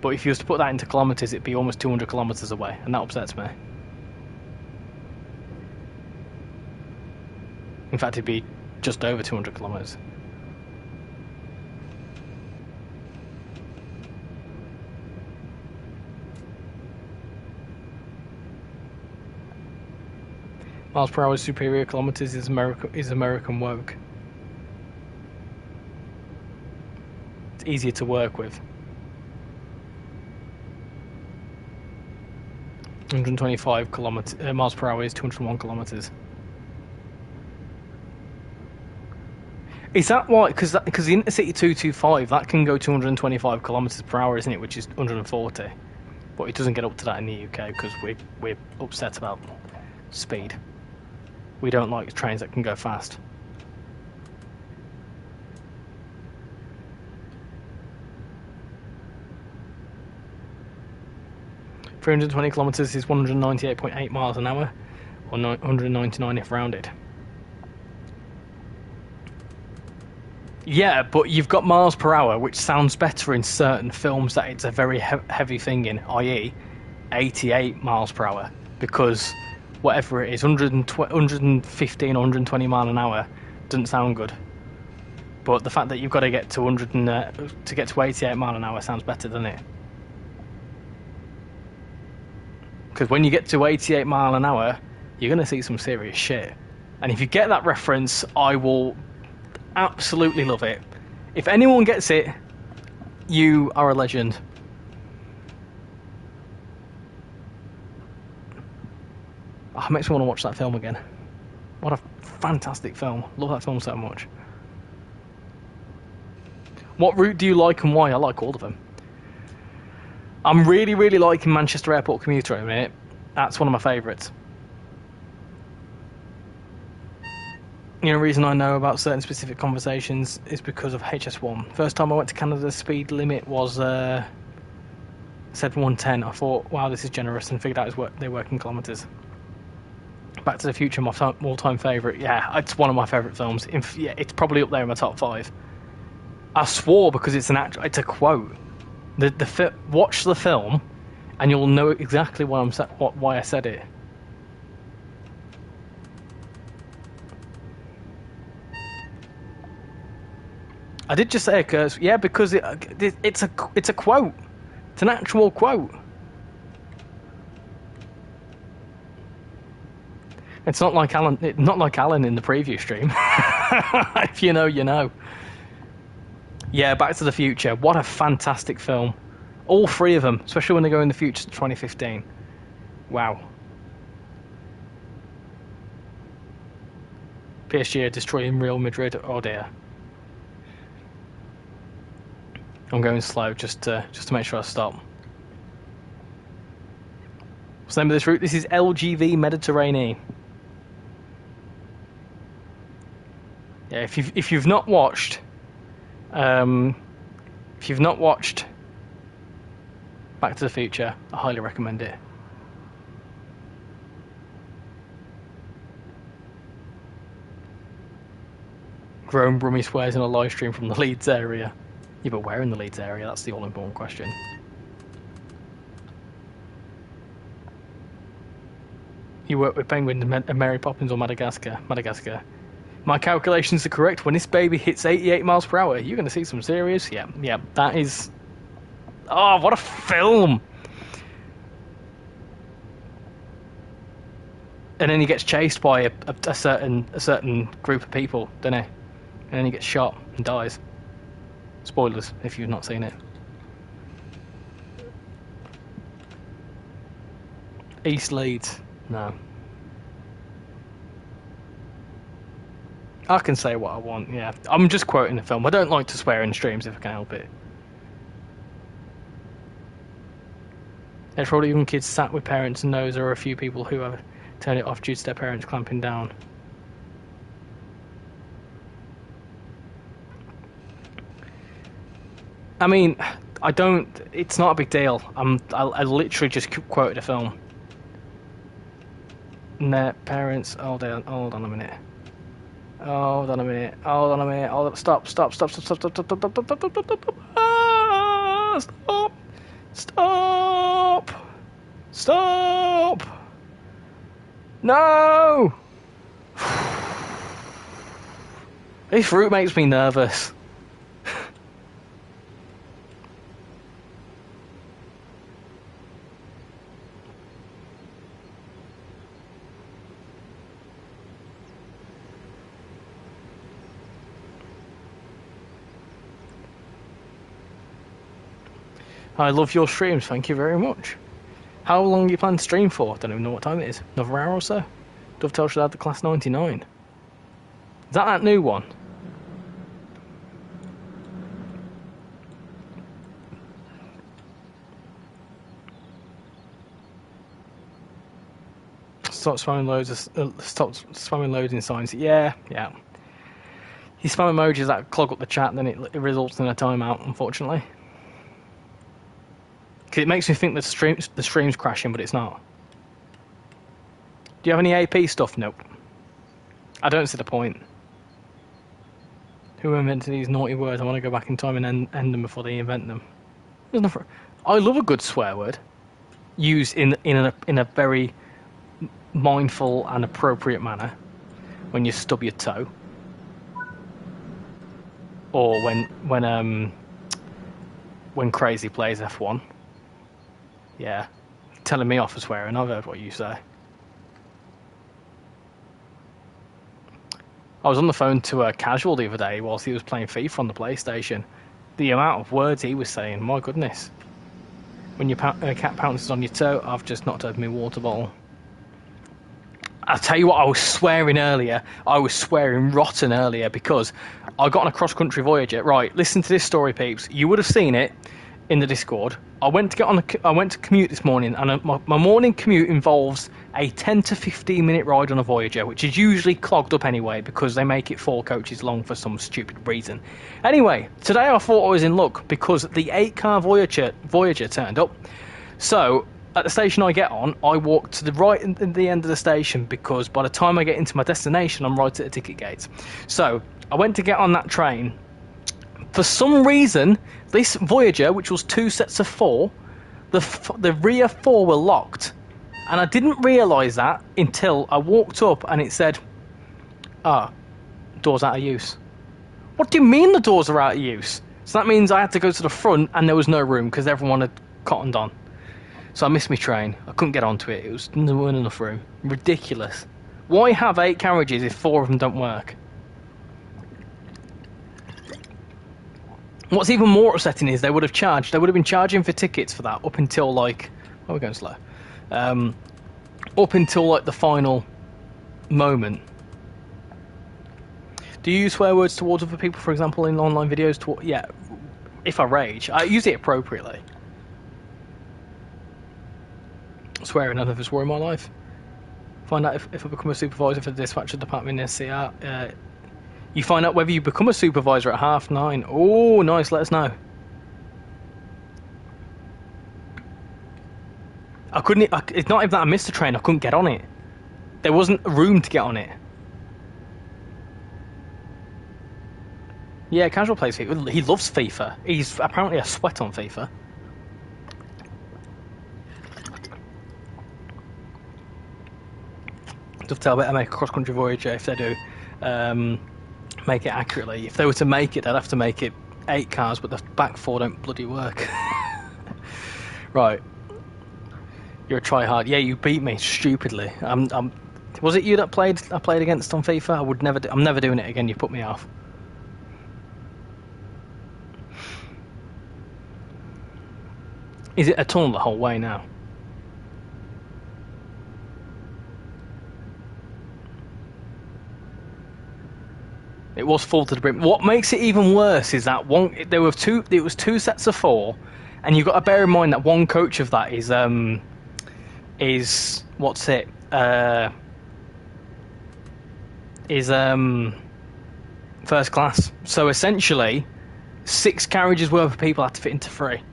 But if you was to put that into kilometres, it'd be almost 200 kilometres away, and that upsets me. In fact, it'd be just over 200 kilometres. Miles per hour superior kilometres is American woke. It's easier to work with. 125 miles per hour is 201 kilometers. Is that why? Because the Intercity 225 that can go 225 kilometers per hour, isn't it? Which is 140, but it doesn't get up to that in the UK because we're upset about speed. We don't like trains that can go fast. .320 kilometers is 198.8 miles an hour, or 199 if rounded. Yeah, but you've got miles per hour, which sounds better in certain films that it's a very heavy thing in, i.e. 88 miles per hour, because whatever it is, 115 or 120 mile an hour doesn't sound good. But the fact that you've got to get to 88 mile an hour sounds better, doesn't it? Because when you get to 88 mile an hour, you're going to see some serious shit. And if you get that reference, I will absolutely love it. If anyone gets it, you are a legend. Oh, it makes me want to watch that film again. What a fantastic film. Love that film so much. What route do you like and why? I like all of them. I'm really, really liking Manchester Airport Commuter at the minute. That's one of my favourites. The only reason I know about certain specific conversations is because of HS1. First time I went to Canada, the speed limit was said 110. I thought, wow, this is generous, and figured out they work in kilometres. Back to the Future, my all-time favourite. Yeah, it's one of my favourite films. Yeah, it's probably up there in my top 5. I swore because it's a quote. Watch the film, and you'll know exactly why I said it. I did just say a curse, yeah, because it's a quote. It's an actual quote. It's not like Alan in the preview stream. If you know, you know. Yeah, Back to the Future. What a fantastic film. All 3 of them, especially when they go in the future to 2015. Wow. PSG are destroying Real Madrid. Oh dear. I'm going slow just to make sure I stop. What's the name of this route? This is LGV Mediterranean. Yeah, if you've not watched Back to the Future, I highly recommend it. Grown Brummy swears in a live stream from the Leeds area. Yeah, but where in the Leeds area? That's the all-important question. You work with Penguin and Mary Poppins or Madagascar? Madagascar. My calculations are correct. When this baby hits 88 miles per hour, you're going to see some serious... Yeah, that is... Oh, what a film! And then he gets chased by a certain group of people, doesn't he? And then he gets shot and dies. Spoilers, if you've not seen it. East Leeds. No. I can say what I want, yeah. I'm just quoting the film. I don't like to swear in streams if I can help it. There's probably even kids sat with parents and knows there are a few people who have turned it off due to their parents clamping down. I mean, it's not a big deal. I literally just quoted a film. And their parents, hold on a minute. Stop. No! This route makes me nervous. I love your streams, thank you very much. How long do you plan to stream for? Don't even know what time it is. Another hour or so? Dovetail should add the Class 99. Is that new one? stop spamming loading signs. Yeah. You spam emojis that clog up the chat, then it results in a timeout, unfortunately. Because it makes me think the stream's crashing, but it's not. Do you have any AP stuff? Nope. I don't see the point. Who invented these naughty words? I want to go back in time and end them before they invent them. There's nothing. I love a good swear word, used in a very mindful and appropriate manner. When you stub your toe, or when Crazy plays F1. Yeah, telling me off for swearing. I've heard what you say. I was on the phone to a casual the other day whilst he was playing FIFA on the PlayStation. The amount of words he was saying, my goodness. When your cat pounces on your toe, I've just knocked over my water bottle. I'll tell you what, I was swearing earlier. I was swearing rotten earlier because I got on a cross-country Voyager. Right, listen to this story, peeps. You would have seen it in the Discord. I went to commute this morning, and my morning commute involves a 10 to 15 minute ride on a Voyager, which is usually clogged up anyway because they make it 4 coaches long for some stupid reason. Anyway, today I thought I was in luck because the 8-car Voyager turned up. So at the station I get on, I walk to the right at the end of the station because by the time I get into my destination, I'm right at the ticket gates. So I went to get on that train. For some reason, this Voyager, which was 2 sets of 4, the rear 4 were locked. And I didn't realise that until I walked up and it said, doors out of use. What do you mean the doors are out of use? So that means I had to go to the front and there was no room because everyone had cottoned on. So I missed my train. I couldn't get onto it. There wasn't enough room. Ridiculous. Why have 8 carriages if 4 of them don't work? What's even more upsetting is they would have been charging for tickets for that up until like, oh, we're going slow. Up until like the final moment. Do you use swear words towards other people, for example, in online videos? Yeah, if I rage, I use it appropriately. Swearing, I've never swore in my life. Find out if I become a supervisor for the dispatcher department in SCR. You find out whether you become a supervisor at 9:30. Oh, nice, let us know. It's not even that I missed the train, I couldn't get on it. There wasn't room to get on it. Yeah, casual plays FIFA. He loves FIFA. He's apparently a sweat on FIFA. Dovetail better make a cross-country Voyager if they do. Make it accurately. If they were to make it, they'd have to make it 8 cars, but the back 4 don't bloody work. Right. You're a try-hard. Yeah, you beat me stupidly. Was it you that I played against on FIFA? I'm never doing it again. You put me off. Is it a tunnel the whole way now? It was full to the brim. What makes it even worse is that it was 2 sets of 4, and you've got to bear in mind that one coach of that is first class. So essentially 6 carriages worth of people had to fit into 3.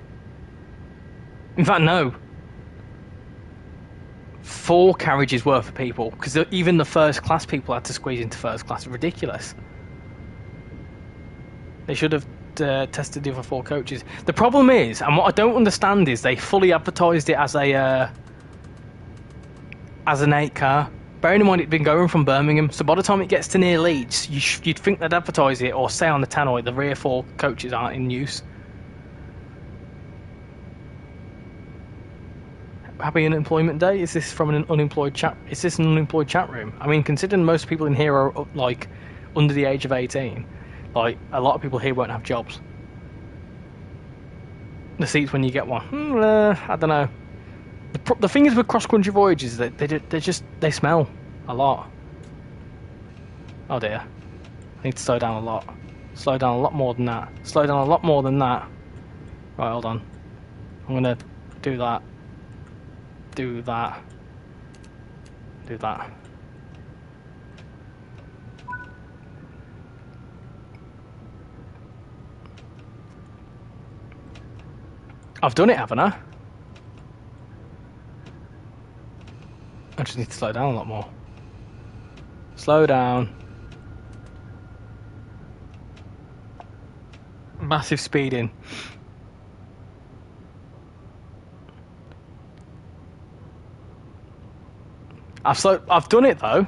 In fact, no. 4 carriages worth of people, because even the first class people had to squeeze into first class. Ridiculous. They should have tested the other 4 coaches. The problem is, and what I don't understand is, they fully advertised it as an 8 car. Bearing in mind it'd been going from Birmingham, so by the time it gets to near Leeds, you'd think they'd advertise it or say on the tannoy the rear 4 coaches aren't in use. Happy unemployment day? Is this from an unemployed chat? Is this an unemployed chat room? I mean, considering most people in here are like under the age of 18, like a lot of people here won't have jobs. The seats when you get one, I don't know. The thing is with cross-country voyages that they smell a lot. Oh dear, I need to slow down a lot. Slow down a lot more than that. Slow down a lot more than that. Right, hold on. I'm gonna do that. Do that. Do that. I've done it, haven't I? I just need to slow down a lot more. Slow down. Massive speeding. I've done it though.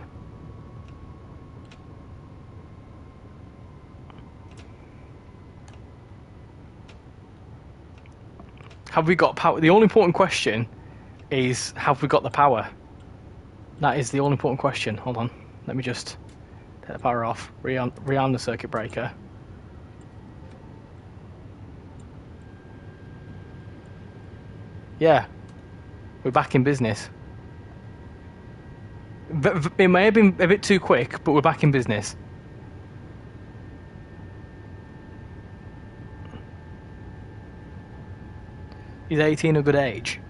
Have we got power? The all important question is, have we got the power? That is the all important question. Hold on. Let me just take the power off. Rearm the circuit breaker. Yeah. We're back in business. It may have been a bit too quick, but we're back in business. Is 18 a good age?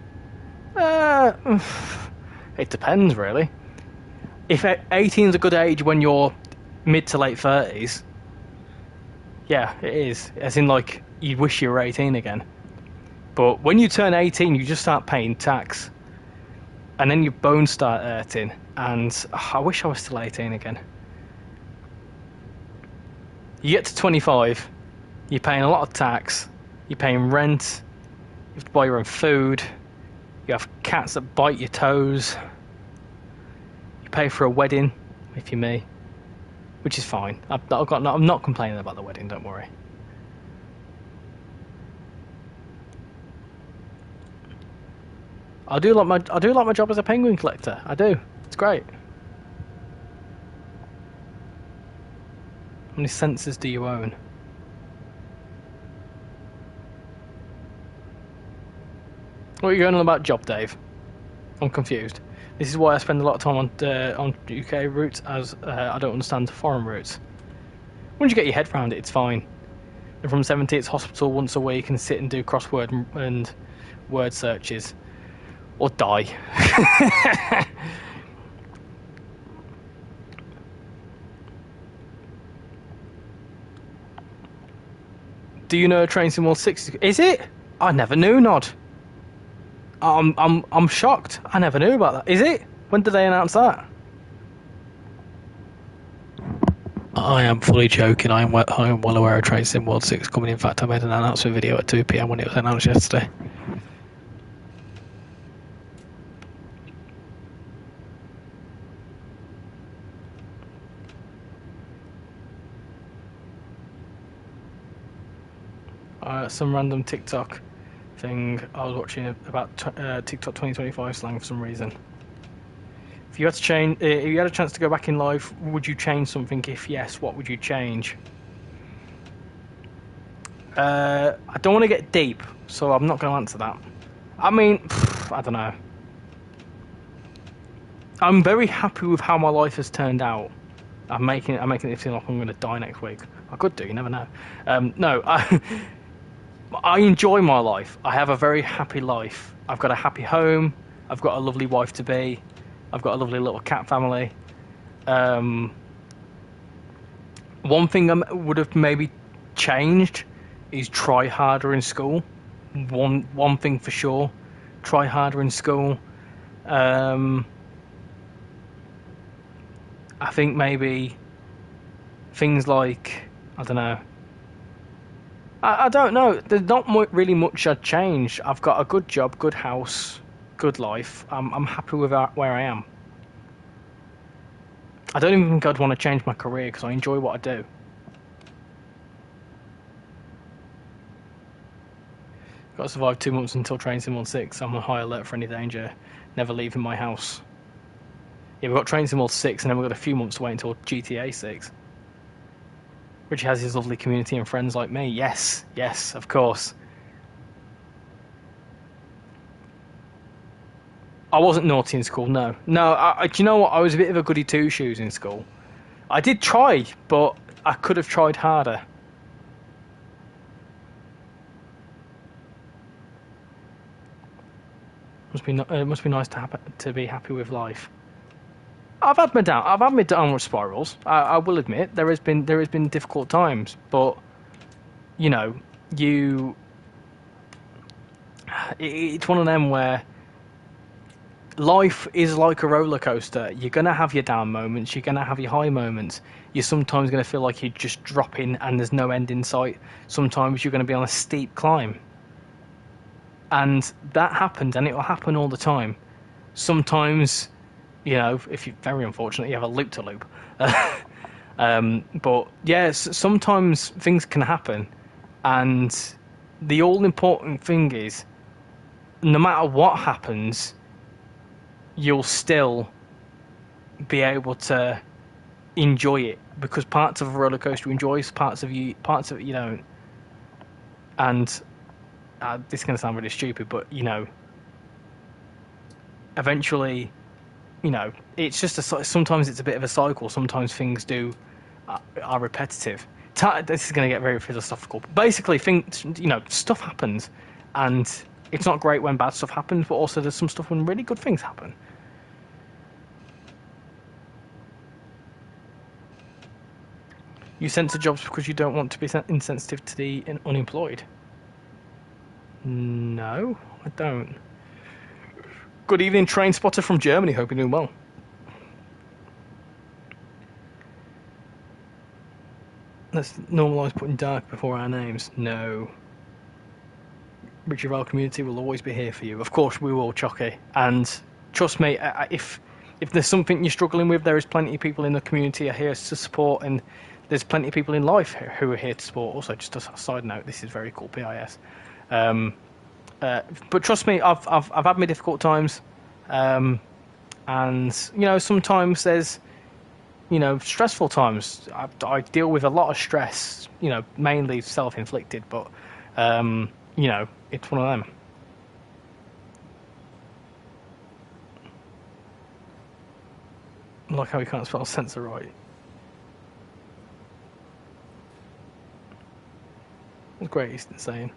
It depends, really. If 18 is a good age when you're mid to late 30s, yeah, it is. As in, like, you wish you were 18 again. But when you turn 18, you just start paying tax. And then your bones start hurting. And I wish I was still 18 again. You get to 25, you're paying a lot of tax, you're paying rent, you have to buy your own food, you have cats that bite your toes, you pay for a wedding, if you're me, which is fine. I'm not complaining about the wedding, don't worry. I do like my job as a penguin collector. I do. It's great. How many sensors do you own? What are you going on about job, Dave? I'm confused. This is why I spend a lot of time on UK routes, as I don't understand foreign routes. Once you get your head around it, it's fine. And from 70, it's hospital once a week and sit and do crossword and word searches. Or die. Do you know Train Sim World 6? Is it? I never knew, Nod. I'm shocked. I never knew about that. Is it? When did they announce that? I am fully joking. I am well aware of Train Sim World 6 coming. In fact, I made an announcement video at 2 PM when it was announced yesterday. Some random TikTok thing I was watching about TikTok 2025 slang for some reason. If you had to change, if you had a chance to go back in life, would you change something? If yes, what would you change? I don't want to get deep, so I'm not going to answer that. I mean, I don't know. I'm very happy with how my life has turned out. I'm making it seem like I'm going to die next week. I could do, you never know. No, I enjoy my life. I have a very happy life. I've got a happy home. I've got a lovely wife to be. I've got a lovely little cat family. One thing I would have maybe changed is try harder in school. One thing for sure. Try harder in school. I think maybe things like, I don't know. I don't know. There's not really much I'd change. I've got a good job, good house, good life. I'm happy with where I am. I don't even think I'd want to change my career because I enjoy what I do. Got to survive 2 months until Train Sim 6. I'm on high alert for any danger. Never leaving my house. Yeah, we've got Train Sim 6 and then we've got a few months to wait until GTA 6. Richie has his lovely community and friends like me. Yes, yes, of course. I wasn't naughty in school, no. No, do you know what? I was a bit of a goody two-shoes in school. I did try, but I could have tried harder. It must be nice to be happy with life. I've had my downward spirals. I will admit there has been difficult times, but you know, you it's one of them where life is like a roller coaster. You're gonna have your down moments. You're gonna have your high moments. You're sometimes gonna feel like you're just dropping and there's no end in sight. Sometimes you're gonna be on a steep climb, and that happens, and it will happen all the time. Sometimes, you know, if you're very unfortunate, you have a loop to loop. But yes, sometimes things can happen, and the all important thing is, no matter what happens, you'll still be able to enjoy it, because parts of a roller coaster you enjoy, parts of it you don't. And this is going to sound really stupid, but you know, eventually, you know, it's just sometimes it's a bit of a cycle. Sometimes things are repetitive. This is going to get very philosophical. But basically, you know, stuff happens, and it's not great when bad stuff happens, but also there's some stuff when really good things happen. You censor jobs because you don't want to be insensitive to the unemployed? No, I don't. Good evening, train spotter from Germany. Hope you're doing well. Let's normalise putting dark before our names. No. RichyRail community will always be here for you. Of course we will, Chucky. And trust me, if there's something you're struggling with, there is plenty of people in the community are here to support, and there's plenty of people in life who are here to support. Also, just a side note, this is very cool, PIS. But trust me, I've had my difficult times, and you know, sometimes there's, you know, stressful times. I deal with a lot of stress, you know, mainly self-inflicted, but you know, it's one of them. Like how you can't spell censor right. It's great, he's insane.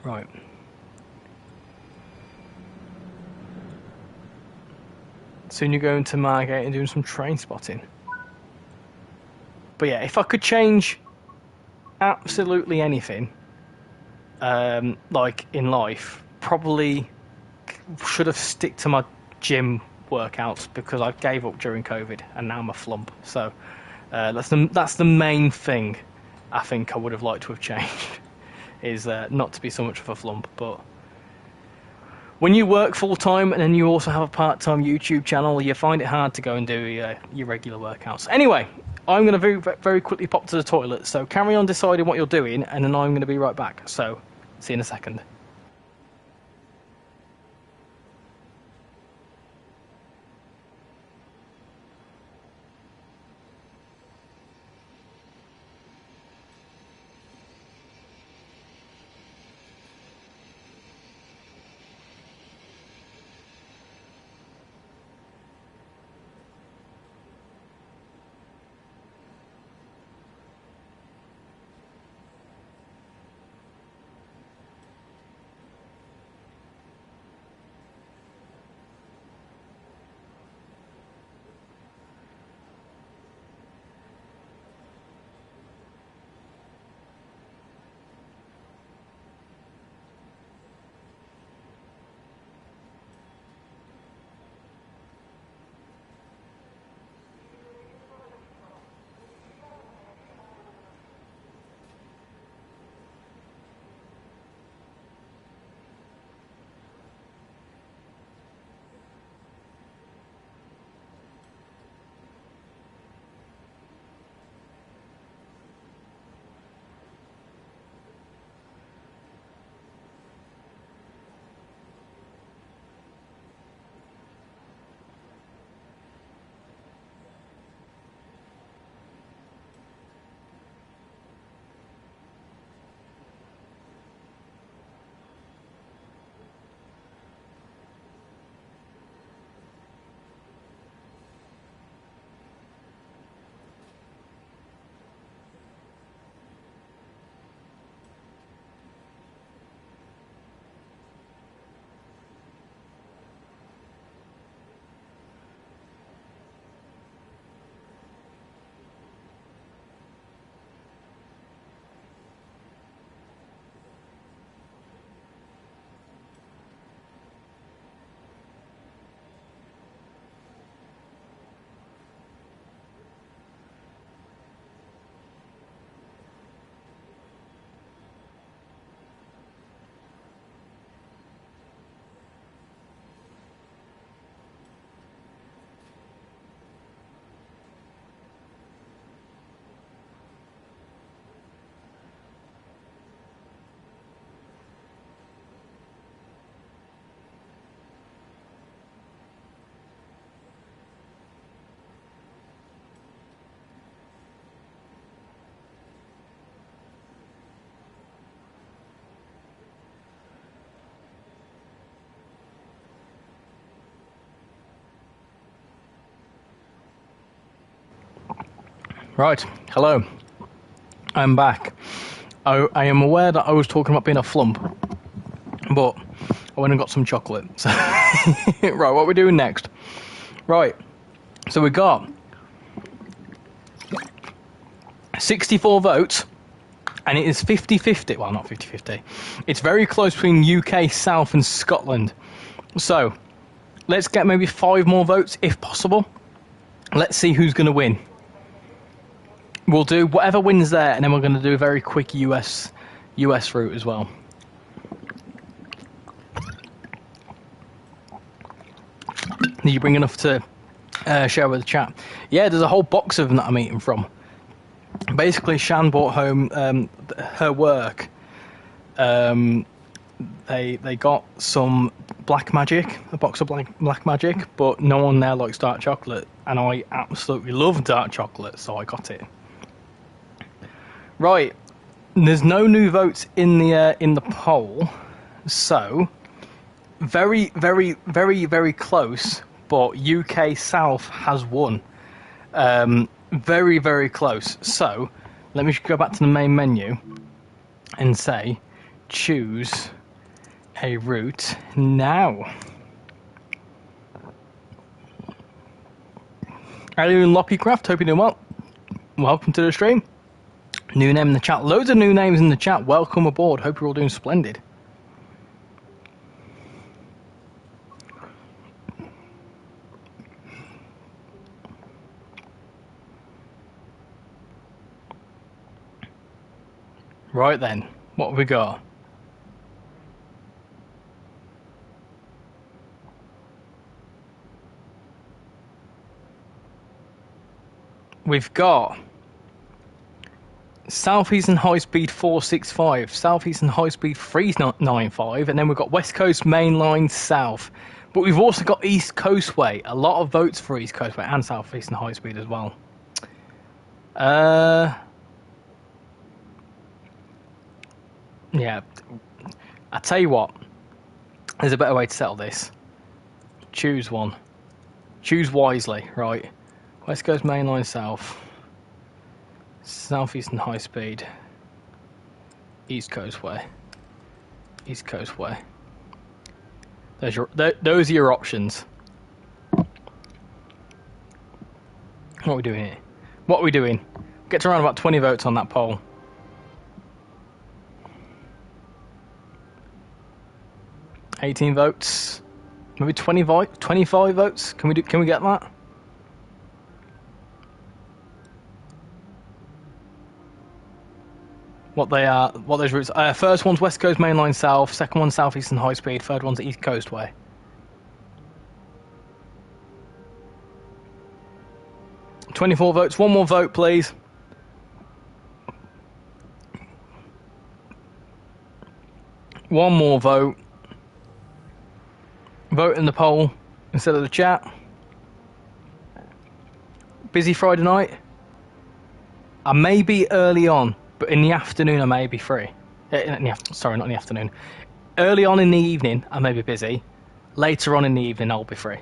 Right. Soon you're going to Margate and doing some train spotting. But yeah, if I could change absolutely anything, like in life, probably should have stick to my gym workouts, because I gave up during COVID and now I'm a flump. So that's the main thing I think I would have liked to have changed, is not to be so much of a flump. But when you work full time and then you also have a part-time YouTube channel, you find it hard to go and do your regular workouts. Anyway, I'm going to very quickly pop to the toilet, so carry on deciding what you're doing, and then I'm going to be right back. So, see you in a second. Right, hello. I'm back. I am aware that I was talking about being a flump, but I went and got some chocolate. So right, what are we doing next? Right, so we got 64 votes, and it is 50-50. Well, not 50-50. It's very close between UK, South, and Scotland. So let's get maybe 5 more votes if possible. Let's see who's going to win. We'll do whatever wins there, and then we're going to do a very quick US route as well. Did you bring enough to share with the chat? Yeah, there's a whole box of them that I'm eating from. Basically, Shan brought home her work. They got some black magic, a box of black magic, but no one there likes dark chocolate, and I absolutely love dark chocolate, so I got it. Right, there's no new votes in the poll, so very, very, very, very close. But UK South has won. Very, very close. So let me go back to the main menu and say, choose a route now. Alien Loppycraft, hope you're doing well. Welcome to the stream. New name in the chat. Loads of new names in the chat. Welcome aboard. Hope you're all doing splendid. Right then, what have we got? We've got Southeastern High Speed 465, Southeastern High Speed 395, and then we've got West Coast Main Line South. But we've also got East Coast Way. A lot of votes for East Coast Way and Southeastern High Speed as well. Yeah, I tell you what, there's a better way to settle this. Choose one. Choose wisely, right? West Coast Main Line South, Southeastern High Speed, East Coast Way, East Coast Way. Those are your options. What are we doing here? What are we doing? Get to around about 20 votes on that poll. $18 votes, maybe 25 votes. Can we get that? What those routes? First one's West Coast Main Line South. Second one's Southeastern High Speed. Third one's East Coast Way. $24 votes. One more vote, please. One more vote. Vote in the poll instead of the chat. Busy Friday night? I may be early on, but in the afternoon I may be free. Sorry, not in the afternoon. Early on in the evening I may be busy. Later on in the evening I'll be free.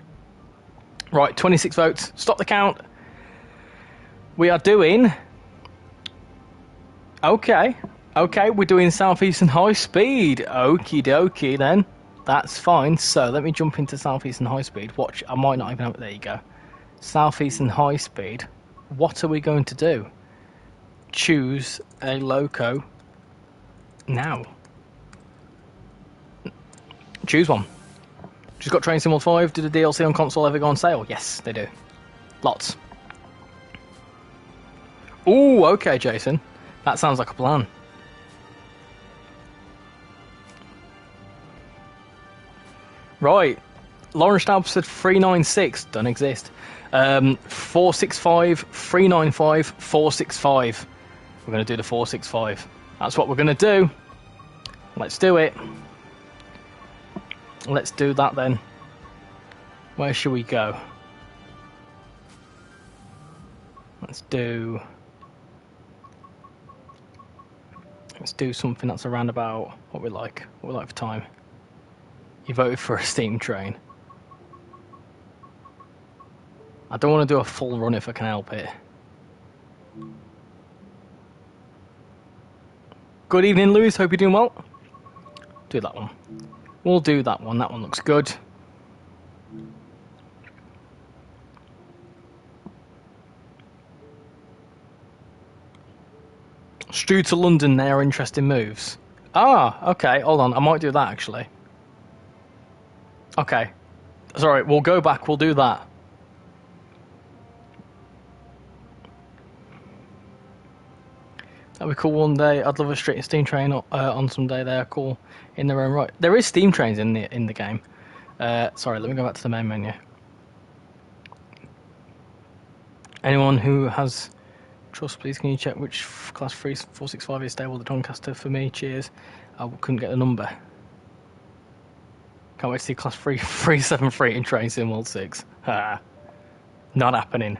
Right, 26 votes. Stop the count. We are doing... Okay, we're doing Southeastern High Speed. Okie dokie then. That's fine. So let me jump into Southeastern High Speed. Watch, I might not even have it. There you go. Southeastern High Speed. What are we going to do? Choose a loco now. Choose one. Just got Train Sim World 5. Did the DLC on console ever go on sale? Yes, they do. Lots. Ooh, okay, Jason. That sounds like a plan. Right. Lauren Staub said 396. Don't exist. 465, 395, 465. We're going to do the 465. That's what we're going to do. Let's do it. Let's do that then. Where should we go? Let's do something that's around about what we like for time. You voted for a steam train. I don't want to do a full run if I can help it. Good evening, Lewis. Hope you're doing well. Do that one. We'll do that one. That one looks good. Strew to London, they are interesting moves. Ah, okay. Hold on. I might do that, actually. Okay. Sorry, we'll go back. We'll do that. That'd be cool one day. I'd love a straight steam train on some day. They're cool in their own right. There is steam trains in the game. Sorry, let me go back to the main menu. Anyone who has trust, please can you check which class 3465 is stable? The Doncaster for me. Cheers. I couldn't get the number. Can't wait to see class 373 in Train Sim World 6. Not happening.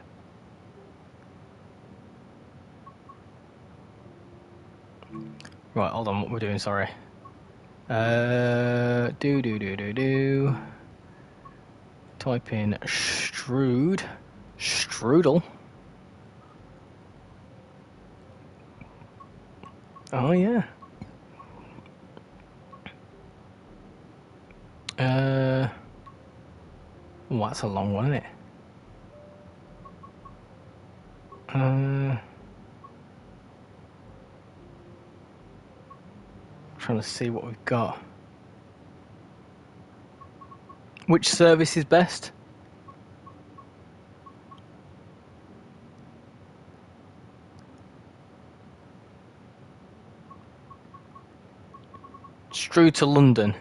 Right, hold on, what we're doing, sorry. Type in strudel. Oh yeah. Well, that's a long one, isn't it? Trying to see what we've got. Which service is best? Strew to London.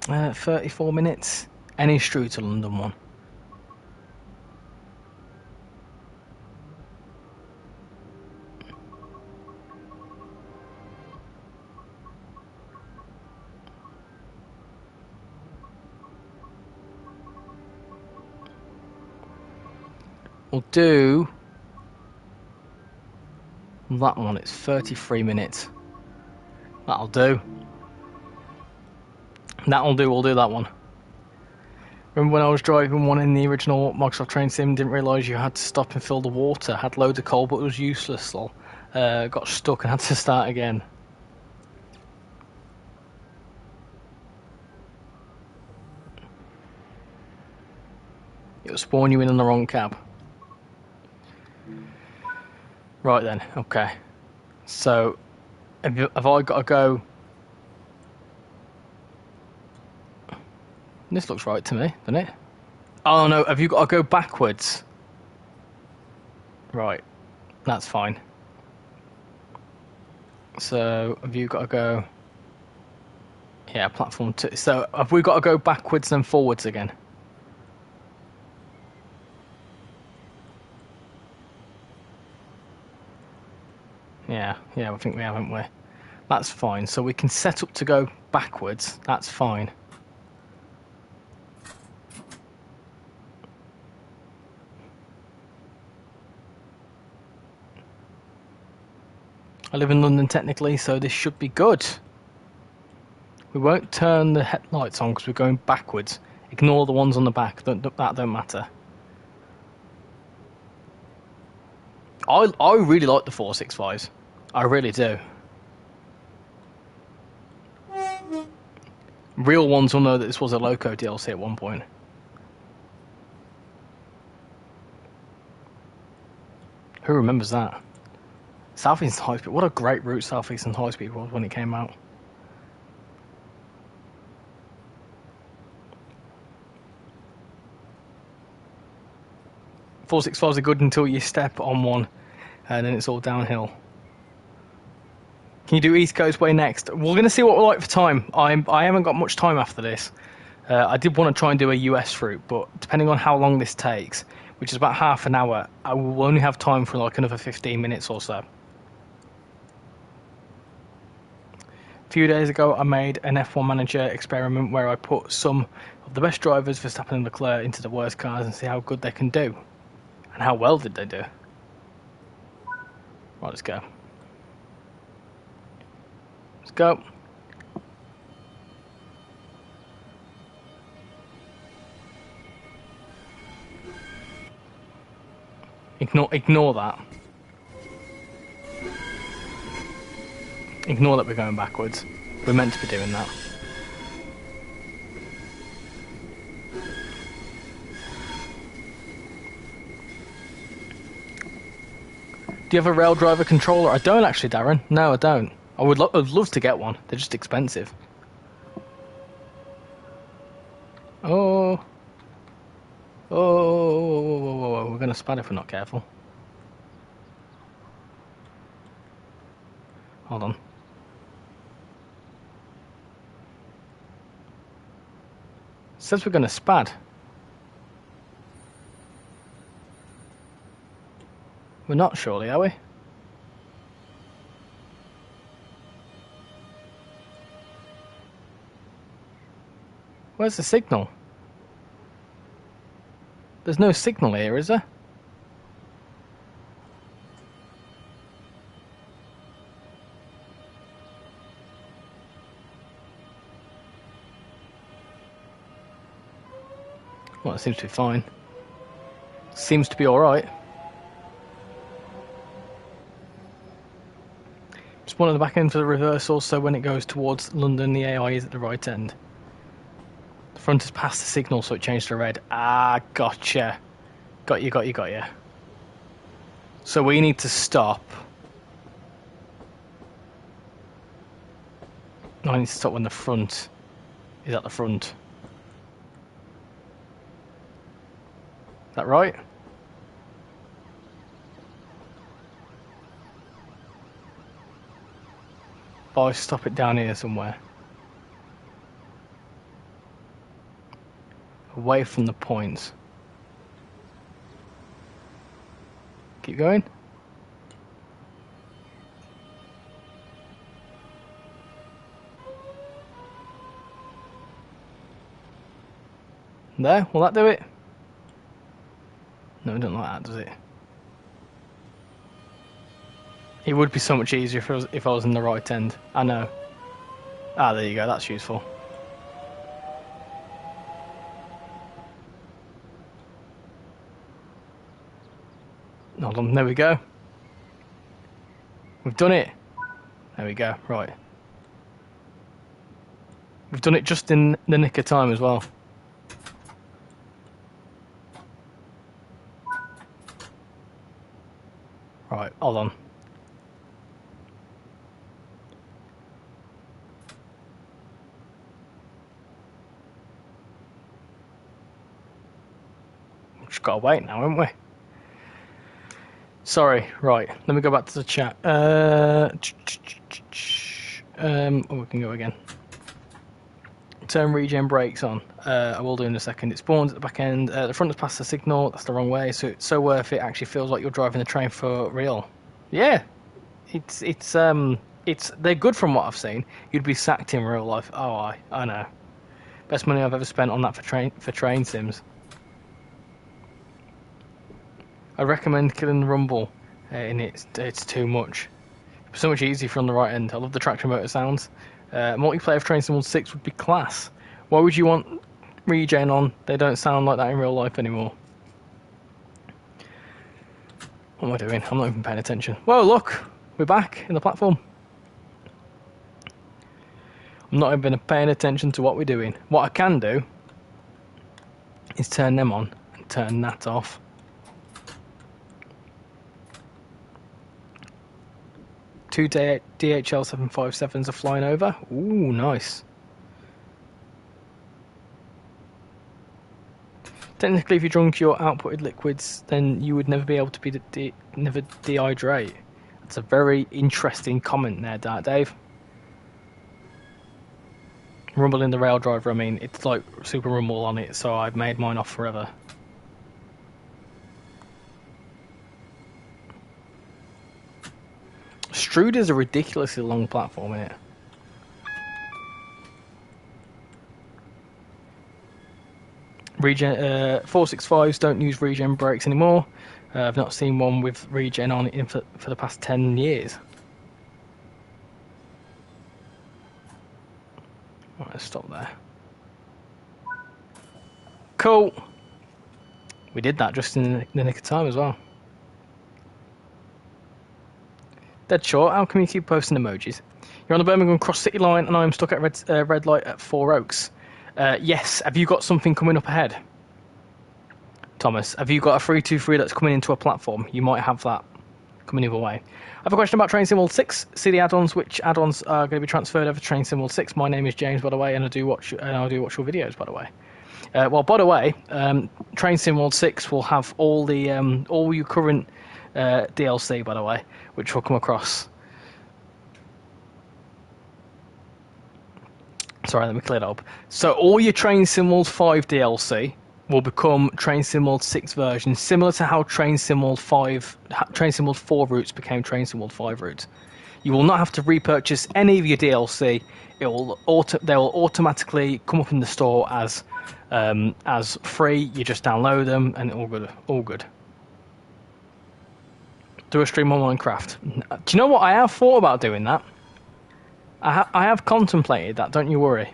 Uh, 34 minutes. Any Strew to London one. We'll do that one. It's 33 minutes. That'll do. That'll do. We'll do that one. Remember when I was driving one in the original Microsoft Train Sim, didn't realise you had to stop and fill the water. Had loads of coal, but it was useless. So, got stuck and had to start again. It'll spawn you in on the wrong cab. Right then, okay. So, have I got to go? This looks right to me, doesn't it? Oh no, have you got to go backwards? Right, that's fine. So, have you got to go? Yeah, platform 2. So, have we got to go backwards and forwards again? Yeah, I think we have, haven't we? That's fine. So we can set up to go backwards. That's fine. I live in London technically, so this should be good. We won't turn the headlights on because we're going backwards. Ignore the ones on the back. That don't matter. I really like the 465s. I really do. Real ones will know that this was a Loco DLC at one point. Who remembers that? South Eastern High Speed. What a great route South Eastern High Speed was when it came out. Four 465s are good until you step on one, and then it's all downhill. Can you do East Coast Way next? We're going to see what we're like for time. I haven't got much time after this. I did want to try and do a US route, but depending on how long this takes, which is about half an hour, I will only have time for like another 15 minutes or so. A few days ago, I made an F1 manager experiment where I put some of the best drivers, Verstappen and Leclerc, into the worst cars and see how good they can do. And how well did they do? Right, let's go. Let's go. Ignore that. Ignore that we're going backwards. We're meant to be doing that. Do you have a rail driver controller? I don't actually, Darren. No, I don't. I'd love to get one. They're just expensive. Oh. Oh, we're going to spad if we're not careful. Hold on. It says we're going to spad. We're not, surely, are we? Where's the signal? There's no signal here, is there? Well, it seems to be fine. Seems to be alright. Just one at the back end for the reversal, so when it goes towards London, the AI is at the right end. The front has passed the signal, so it changed to red. Ah, gotcha. Got you. So we need to stop. No, I need to stop when the front is at the front. Is that right? But I'll stop it down here somewhere. Away from the points. Keep going. There, will that do it? No, it doesn't like that, does it? It would be so much easier if I was in the right end. I know. Ah, there you go, that's useful. Hold on, there we go. We've done it. There we go, right. We've done it just in the nick of time as well. Right, hold on. We've just got to wait now, haven't we? Sorry, right. Let me go back to the chat. We can go again. Turn regen brakes on. I will do in a second. It spawns at the back end. The front has passed the signal. That's the wrong way. So it's so worth it. Actually feels like you're driving the train for real. Yeah, it's they're good from what I've seen. You'd be sacked in real life. Oh, I know. Best money I've ever spent on that for train sims. I recommend killing the rumble, and it's too much. It's so much easier from the right end. I love the traction motor sounds. Multiplayer of Train Sim World 6 would be class. Why would you want regen on? They don't sound like that in real life anymore. What am I doing? I'm not even paying attention. Whoa, look! We're back in the platform. I'm not even paying attention to what we're doing. What I can do is turn them on and turn that off. Two DHL 757s are flying over. Ooh, nice. Technically, if you drunk your outputted liquids, then you would never be able to be never dehydrate. That's a very interesting comment there, Dark Dave. Rumble in the rail driver, I mean, it's like Super Rumble on it, so I've made mine off forever. Strood is a ridiculously long platform, isn't it? Regen 465s don't use regen brakes anymore. I've not seen one with regen on it for the past 10 years. Right, let's stop there. Cool. We did that just in the nick of time as well. Dead short. How can you keep posting emojis? You're on the Birmingham Cross City line, and I'm stuck at red light at Four Oaks. Yes. Have you got something coming up ahead, Thomas? Have you got a 323 that's coming into a platform? You might have that coming either way. I have a question about Train Sim World 6. See the add-ons. Which add-ons are going to be transferred over to Train Sim World 6? My name is James, by the way, and I do watch your videos, by the way. Well, by the way, Train Sim World 6 will have all your current DLC, by the way, which will come across. Sorry, let me clear that up. So all your Train Sim World 5 DLC will become Train Sim World 6 version, similar to how Train Sim World 4 routes became Train Sim World 5 routes. You will not have to repurchase any of your DLC. They will automatically come up in the store as free. You just download them and all good. Do a stream on Minecraft. Do you know what? I have thought about doing that. I have contemplated that. Don't you worry.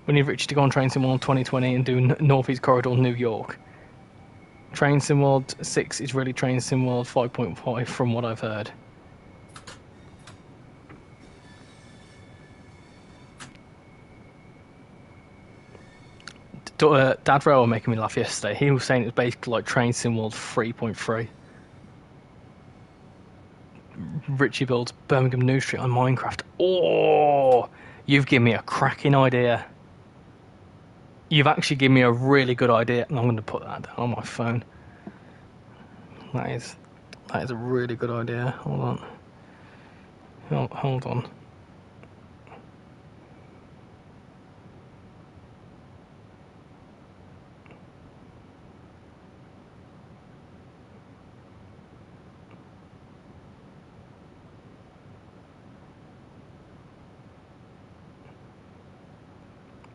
We need Richie to go on Train Sim World 2020 and do Northeast Corridor, New York. Train Sim World 6 is really Train Sim World 5.5 from what I've heard. Dad Rail were making me laugh yesterday. He was saying it was basically like Train Sim World 3.3. Richie builds Birmingham New Street on Minecraft. Oh, you've given me a cracking idea. You've actually given me a really good idea, and I'm going to put that down on my phone. That is a really good idea. Hold on.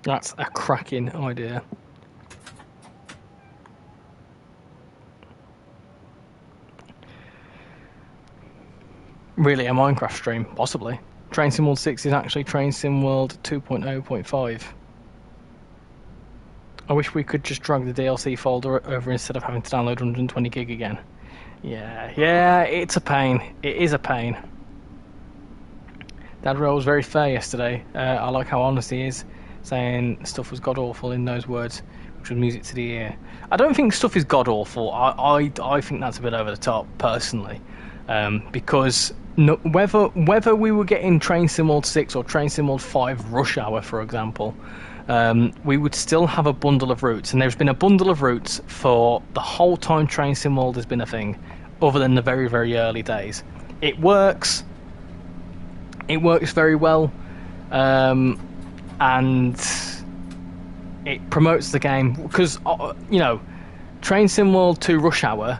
That's a cracking idea. Really, a Minecraft stream? Possibly. Train Sim World 6 is actually Train Sim World 2.0.5. I wish we could just drag the DLC folder over instead of having to download 120 gig again. Yeah, it's a pain. It is a pain. Dad Rail was very fair yesterday. I like how honest he is, saying stuff was god-awful in those words, which was music to the ear. I don't think stuff is god-awful. I think that's a bit over the top, personally. Because whether we were getting Train Sim World 6 or Train Sim World 5 Rush Hour, for example, we would still have a bundle of routes. And there's been a bundle of routes for the whole time Train Sim World has been a thing, other than the very, very early days. It works. It works very well. And it promotes the game because Train Sim World 2 Rush Hour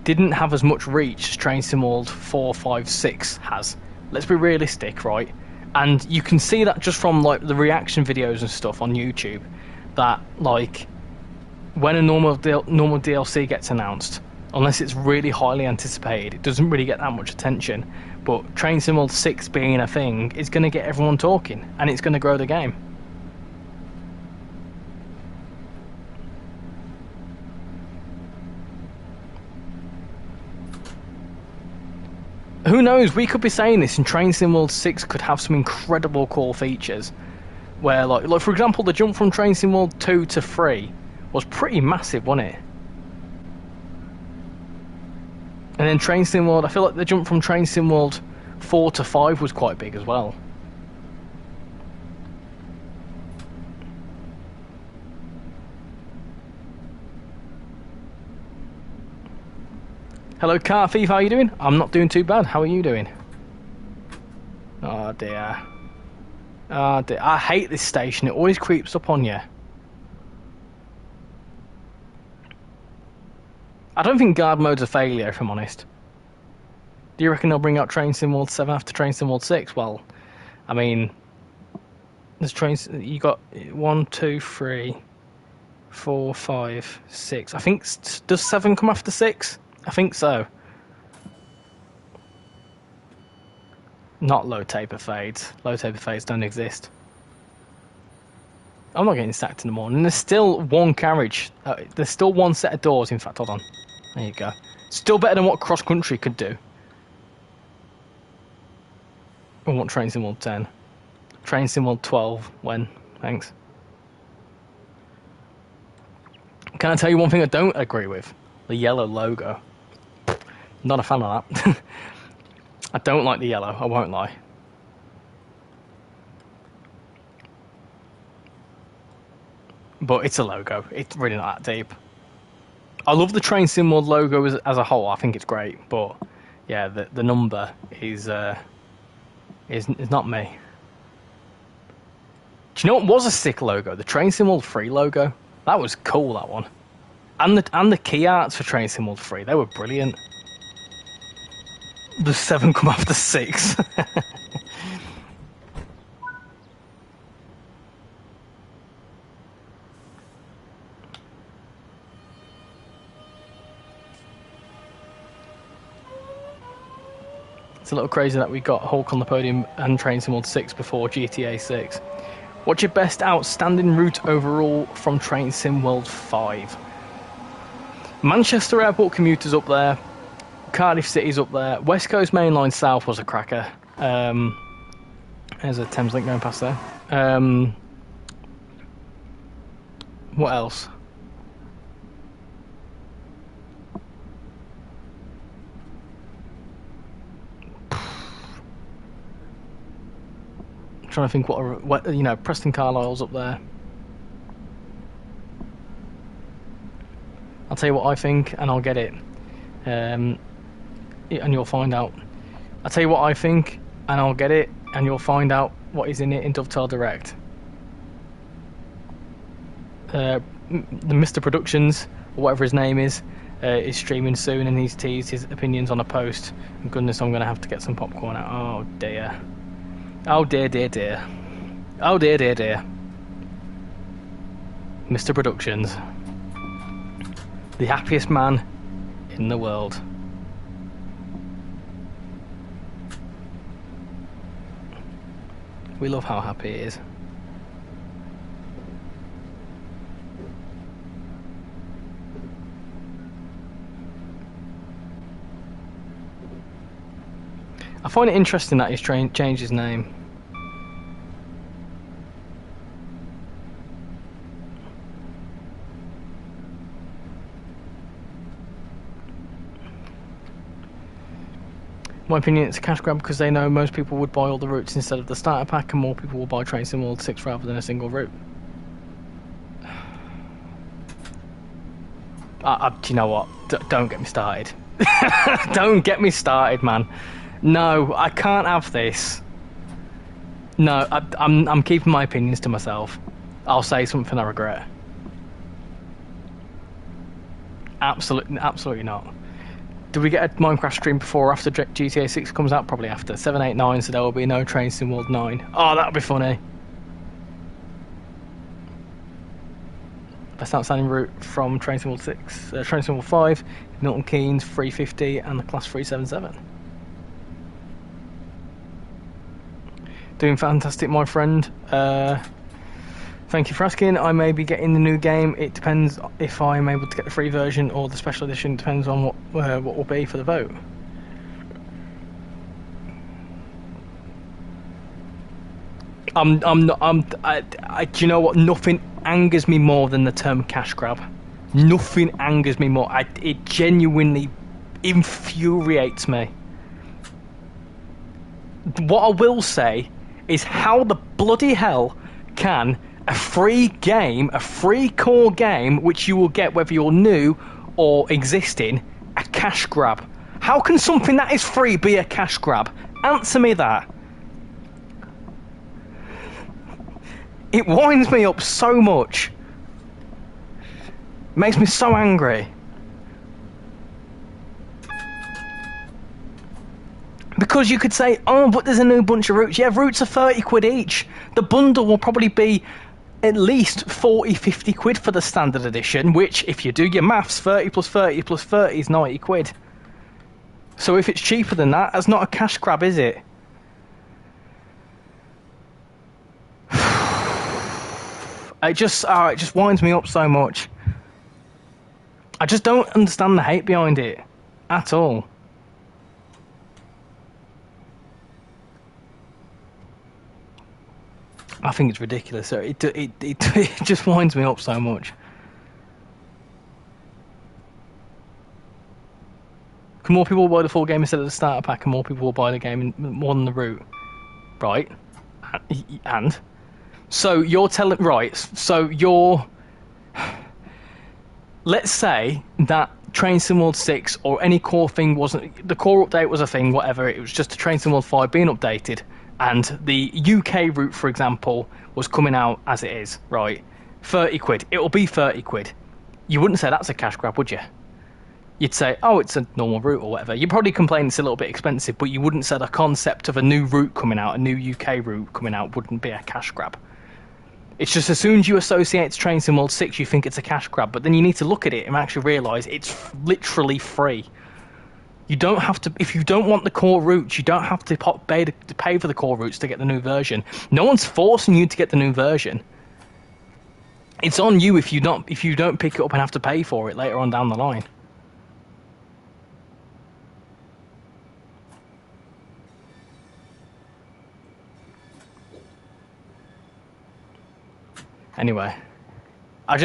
didn't have as much reach as Train Sim World 4, 5, 6 has. Let's be realistic, right? And you can see that just from like the reaction videos and stuff on YouTube, that like when a normal DLC gets announced, unless it's really highly anticipated, it doesn't really get that much attention. But Train Sim World 6 being a thing is going to get everyone talking, and it's going to grow the game. Who knows, we could be saying this and Train Sim World 6 could have some incredible core features where like for example the jump from Train Sim World 2 to 3 was pretty massive, wasn't it? And then Train Sim World, I feel like the jump from Train Sim World 4 to 5 was quite big as well. Hello, Car Thief, how are you doing? I'm not doing too bad. How are you doing? Oh dear. Oh dear. I hate this station. It always creeps up on you. I don't think guard mode's a failure, if I'm honest. Do you reckon they'll bring out Train Sim World 7 after Train Sim World 6? Well, I mean, there's trains. You got 1, 2, 3, 4, 5, 6. I think does 7 come after 6? I think so. Not low taper fades. Low taper fades don't exist. I'm not getting sacked in the morning. There's still one carriage. There's still one set of doors. In fact, hold on. There you go. Still better than what cross country could do. I want Train Sim World 10. Train Sim World 12, when? Thanks. Can I tell you one thing I don't agree with? The yellow logo. Not a fan of that. I don't like the yellow, I won't lie. But it's a logo. It's really not that deep. I love the Train Sim World logo as a whole. I think it's great. But yeah, the number is not me. Do you know what was a sick logo? The Train Sim World 3 logo. That was cool, that one. And the key arts for Train Sim World 3, they were brilliant. The 7 come after 6. It's a little crazy that we got Hulk on the podium and Train Sim World 6 before GTA 6. What's your best outstanding route overall from Train Sim World 5? Manchester Airport Commuter's up there. Cardiff City's up there. West Coast Main Line South was a cracker. There's a Thames Link going past there. What else? I'm trying to think what you know. Preston Carlisle's up there. I'll tell you what I think, and I'll get it. And you'll find out. I'll tell you what I think, and I'll get it, and you'll find out what is in it in Dovetail Direct. The Mr. Productions, or whatever his name is streaming soon, and he's teased his opinions on a post. And goodness, I'm going to have to get some popcorn out. Oh dear. Oh dear, dear, dear. Oh dear, dear, dear. Mr. Productions. The happiest man in the world. We love how happy he is. I find it interesting that he's changed his name. In my opinion, it's a cash grab because they know most people would buy all the routes instead of the starter pack, and more people will buy Train Sim World 6 rather than a single route. Do you know what? Don't get me started. Don't get me started, man. No, I can't have this. No, I'm keeping my opinions to myself. I'll say something I regret. Absolutely not. Do we get a Minecraft stream before or after GTA 6 comes out? Probably after. 7, 8, 9, so there will be no Train Sim World 9. Oh, that'll be funny. Best outstanding route from Train Sim World 6. Train Sim World 5, Milton Keynes, 350, and the Class 377. Doing fantastic, my friend. Thank you for asking. I may be getting the new game. It depends if I'm able to get the free version or the special edition. Depends on what will be for the vote. Do you know what? Nothing angers me more than the term cash grab. Nothing angers me more. It genuinely infuriates me. What I will say is, how the bloody hell can a free game, a free core game, which you will get whether you're new or existing, a cash grab? How can something that is free be a cash grab? Answer me that. It winds me up so much. It makes me so angry. Because you could say, oh, but there's a new bunch of routes. Yeah, routes are 30 quid each. The bundle will probably be at least 40, 50 quid for the standard edition, which, if you do your maths, 30 plus 30 plus 30 is 90 quid. So if it's cheaper than that, that's not a cash grab, is it? It just winds me up so much. I just don't understand the hate behind it at all. I think it's ridiculous. So it just winds me up so much. Can more people buy the full game instead of the starter pack, and more people will buy the game more than the route, right? And so you're telling, right? So you're, let's say that Train Sim World 6 or any core thing wasn't, the core update was a thing, whatever. It was just a Train Sim World 5 being updated, and the UK route, for example, was coming out as it is, right? 30 quid. It'll be 30 quid. You wouldn't say that's a cash grab, would you? You'd say, oh, it's a normal route or whatever. You'd probably complain it's a little bit expensive, but you wouldn't say the concept of a new route coming out, a new UK route coming out, wouldn't be a cash grab. It's just as soon as you associate Train Sim World 6, you think it's a cash grab, but then you need to look at it and actually realise it's literally free. You don't have to, if you don't want the core routes, you don't have to pay for the core routes to get the new version. No one's forcing you to get the new version. It's on you if you don't pick it up and have to pay for it later on down the line. Anyway, it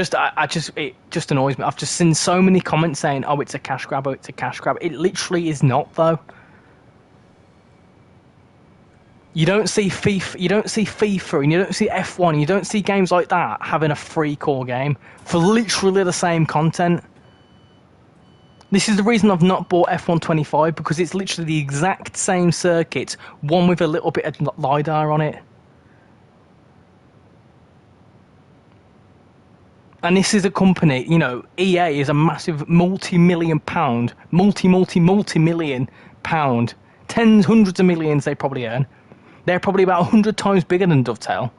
just annoys me. I've just seen so many comments saying, "Oh, it's a cash grab. Oh, it's a cash grab." It literally is not, though. You don't see FIFA, and you don't see F1, and you don't see games like that having a free core game for literally the same content. This is the reason I've not bought F1 25, because it's literally the exact same circuit, one with a little bit of LiDAR on it. And this is a company, you know, EA is a massive multi-million pound, multi-million pound, tens, hundreds of millions they probably earn. They're probably about 100 times bigger than Dovetail.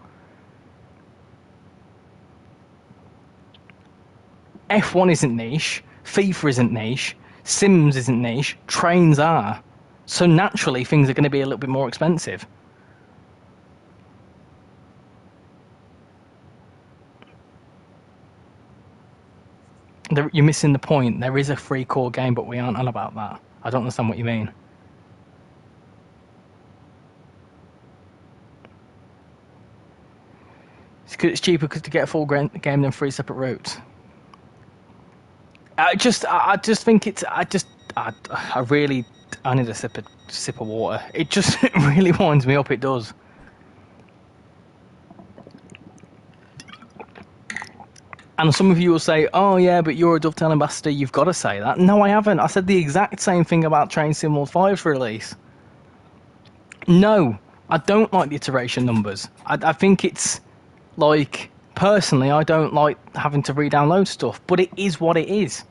F1 isn't niche, FIFA isn't niche, Sims isn't niche, trains are. So naturally things are going to be a little bit more expensive. You're missing the point. There is a free core game, but we aren't on about that. I don't understand what you mean. It's cheaper to get a full game than 3 separate routes. I just think it's. I need a sip of water. It just really winds me up. It does. And some of you will say, oh yeah, but you're a Dovetail ambassador, you've got to say that. No, I haven't. I said the exact same thing about Train Sim World 5's release. No, I don't like the iteration numbers. I think it's, like, personally, I don't like having to re-download stuff, but it is what it is.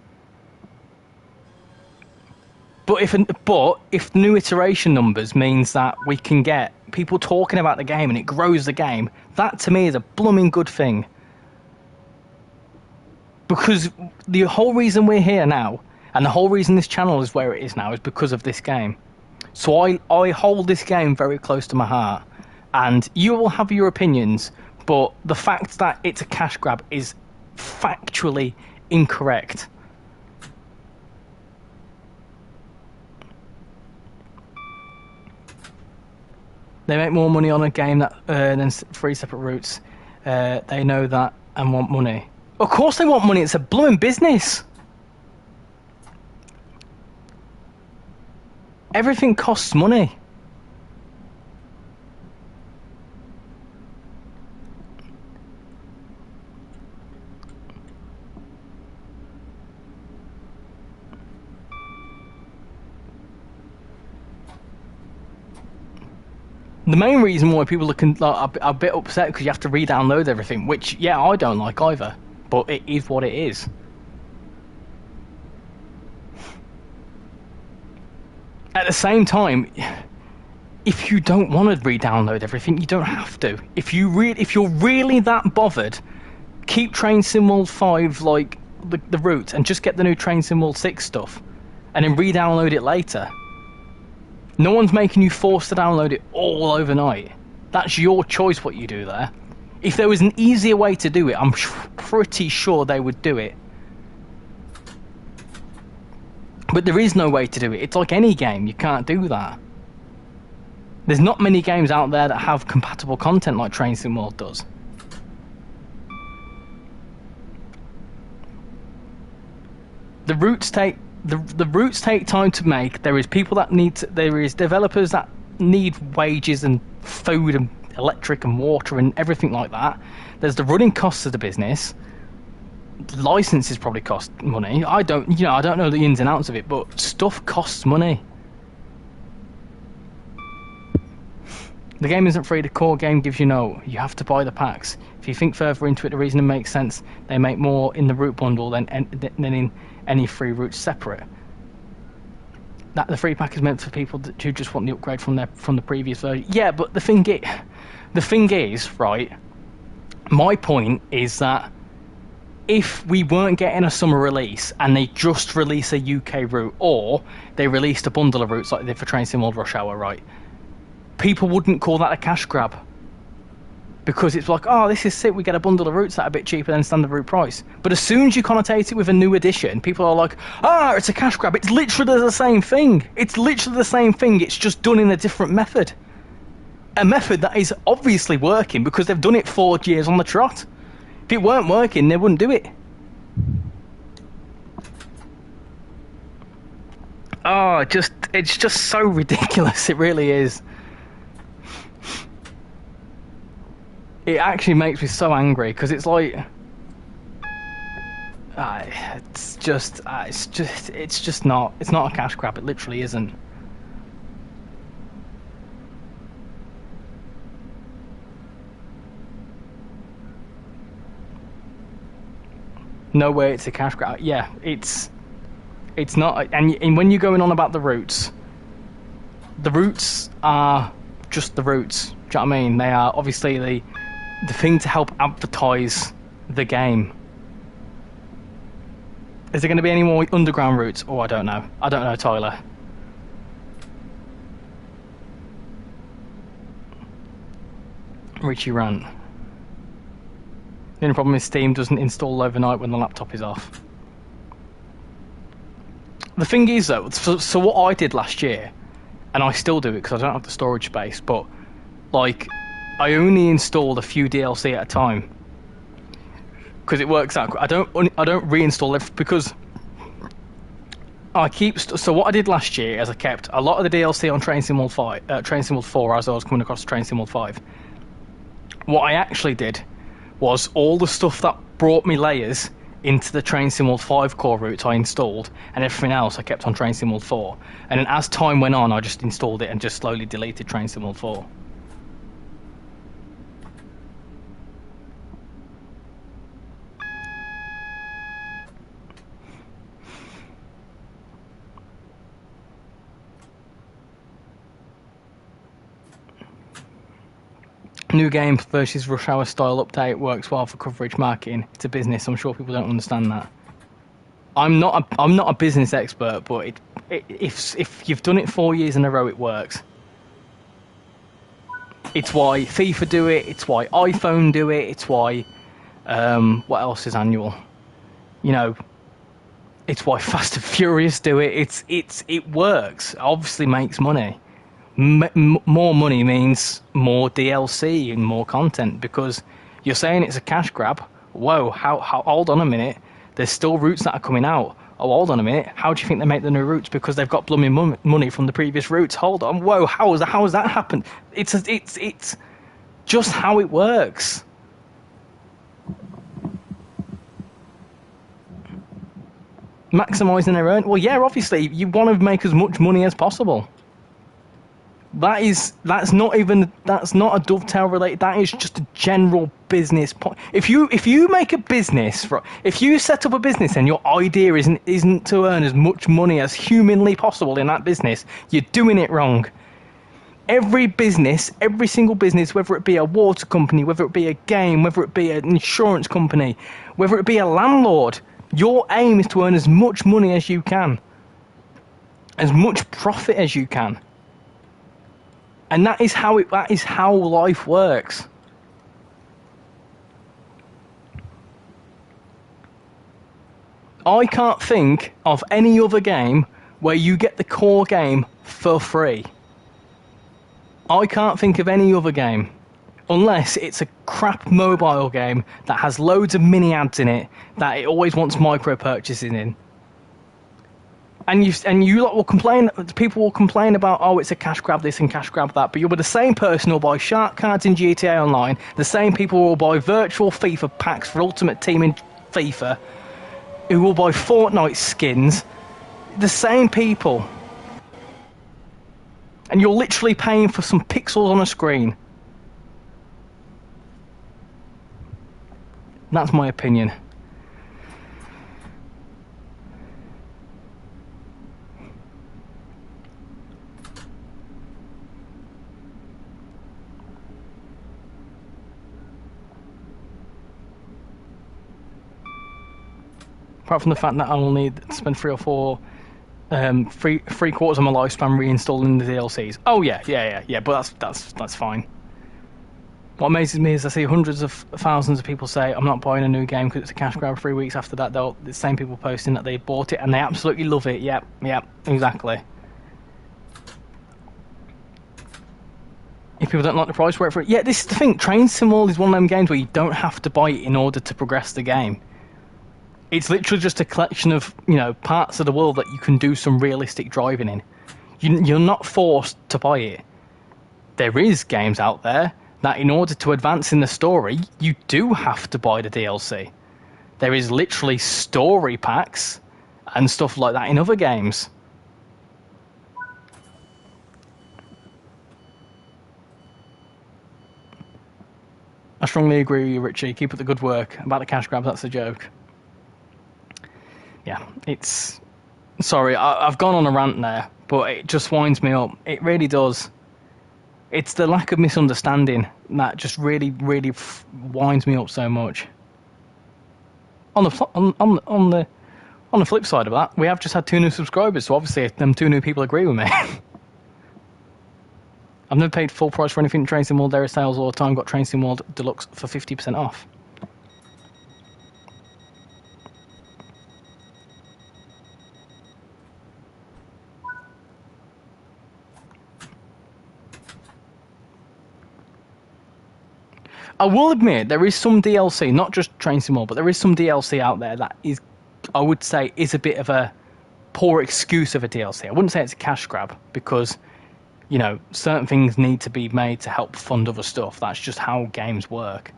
But if new iteration numbers means that we can get people talking about the game and it grows the game, that to me is a blooming good thing. Because the whole reason we're here now, and the whole reason this channel is where it is now, is because of this game. So I hold this game very close to my heart. And you will have your opinions, but the fact that it's a cash grab is factually incorrect. They make more money on a game than 3 separate routes. They know that and want money. Of course they want money, it's a blooming business. Everything costs money. The main reason why people are a bit upset because you have to re-download everything, which, yeah, I don't like either. But it is what it is. At the same time, if you don't want to re-download everything, you don't have to. If you're really that bothered, keep Train Sim World 5 like the route and just get the new Train Sim World 6 stuff, and then re-download it later. No one's making you force to download it all overnight. That's your choice what you do there. If there was an easier way to do it, I'm pretty sure they would do it. But there is no way to do it. It's like any game, you can't do that. There's not many games out there that have compatible content like Train Sim World does. The routes take time to make. There is people that there is developers that need wages and food and electric and water and everything like that. There's the running costs of the business. Licenses probably cost money. I don't know the ins and outs of it, but stuff costs money. The game isn't free. The core game gives you you have to buy the packs. If you think further into it, the reason it makes sense. They make more in the route bundle than in any free routes separate. That the free pack is meant for people who just want the upgrade from the previous version. Yeah, but the thing is, right? My point is that if we weren't getting a summer release and they just release a UK route, or they released a bundle of routes like they did for Train Sim World Rush Hour, right? People wouldn't call that a cash grab. Because it's like, oh, this is sick, we get a bundle of routes that are a bit cheaper than standard route price. But as soon as you connotate it with a new edition, people are like, it's a cash grab. It's literally the same thing. It's just done in a different method. A method that is obviously working because they've done it 4 years on the trot. If it weren't working, they wouldn't do it. It's just so ridiculous. It really is. It actually makes me so angry because it's like, it's just not. It's not a cash grab. It literally isn't. No way, it's a cash grab. Yeah, it's not. And when you're going on about the routes are just the routes. Do you know what I mean? They are obviously the thing to help advertise the game. Is there going to be any more underground routes? Oh, I don't know, Tyler. Richie rant. The only problem is Steam doesn't install overnight when the laptop is off. The thing is though, so what I did last year, and I still do it because I don't have the storage space, but like, I only installed a few DLC at a time because it works out. I don't reinstall it because so what I did last year is I kept a lot of the DLC on Train Sim World 4 as I was coming across Train Sim World 5. What I actually did was all the stuff that brought me layers into the Train Sim World 5 core route I installed, and everything else I kept on Train Sim World 4. And then as time went on, I just installed it and just slowly deleted Train Sim World 4. New game versus Rush Hour style update works well for coverage marketing. It's a business. I'm sure people don't understand that. I'm not a business expert, but if you've done it 4 years in a row, it works. It's why FIFA do it. It's why iPhone do it. It's why what else is annual? You know, it's why Fast and Furious do it. It works. It obviously makes money. More money means more DLC and more content, because you're saying it's a cash grab. Whoa, how hold on a minute, there's still routes that are coming out. Oh, hold on a minute, how do you think they make the new routes? Because they've got blooming money from the previous routes. Hold on, whoa, how has that happened? It's just how it works. Maximising their own. Well, yeah, obviously you want to make as much money as possible. That's not a dovetail related. That is just a general business point. If you make a business, if you set up a business and your idea isn't to earn as much money as humanly possible in that business, you're doing it wrong. Every single business, whether it be a water company, whether it be a game, whether it be an insurance company, whether it be a landlord, your aim is to earn as much money as you can, as much profit as you can. And that is how life works. I can't think of any other game where you get the core game for free. I can't think of any other game, unless it's a crap mobile game that has loads of mini ads in it that it always wants micro purchasing in. And you lot will complain. People will complain about, oh, it's a cash grab this and cash grab that. But you'll be the same person who'll buy shark cards in GTA Online. The same people who will buy virtual FIFA packs for Ultimate Team in FIFA. Who will buy Fortnite skins. The same people. And you're literally paying for some pixels on a screen. That's my opinion. Apart from the fact that I will need to spend 3 or 4, three quarters of my lifespan reinstalling the DLCs. Oh yeah. But that's fine. What amazes me is I see hundreds of thousands of people say, I'm not buying a new game because it's a cash grab. 3 weeks after that, the same people posting that they bought it and they absolutely love it. Yep, exactly. If people don't like the price, wait for it. Yeah, this is the thing. Train Sim World is one of them games where you don't have to buy it in order to progress the game. It's literally just a collection of, parts of the world that you can do some realistic driving in. You're not forced to buy it. There is games out there that in order to advance in the story, you do have to buy the DLC. There is literally story packs and stuff like that in other games. I strongly agree with you, Richie. Keep up the good work. About the cash grabs, that's a joke. Yeah, it's... Sorry, I've gone on a rant there, but it just winds me up. It really does. It's the lack of misunderstanding that just really winds me up so much. On the flip side of that, we have just had 2 new subscribers, so obviously them 2 new people agree with me. I've never paid full price for anything in Train Sim World. There is sales all the time. Got Train Sim World Deluxe for 50% off. I will admit there is some DLC, not just Train Sim World, but there is some DLC out there that is, I would say, is a bit of a poor excuse of a DLC. I wouldn't say it's a cash grab because, certain things need to be made to help fund other stuff. That's just how games work.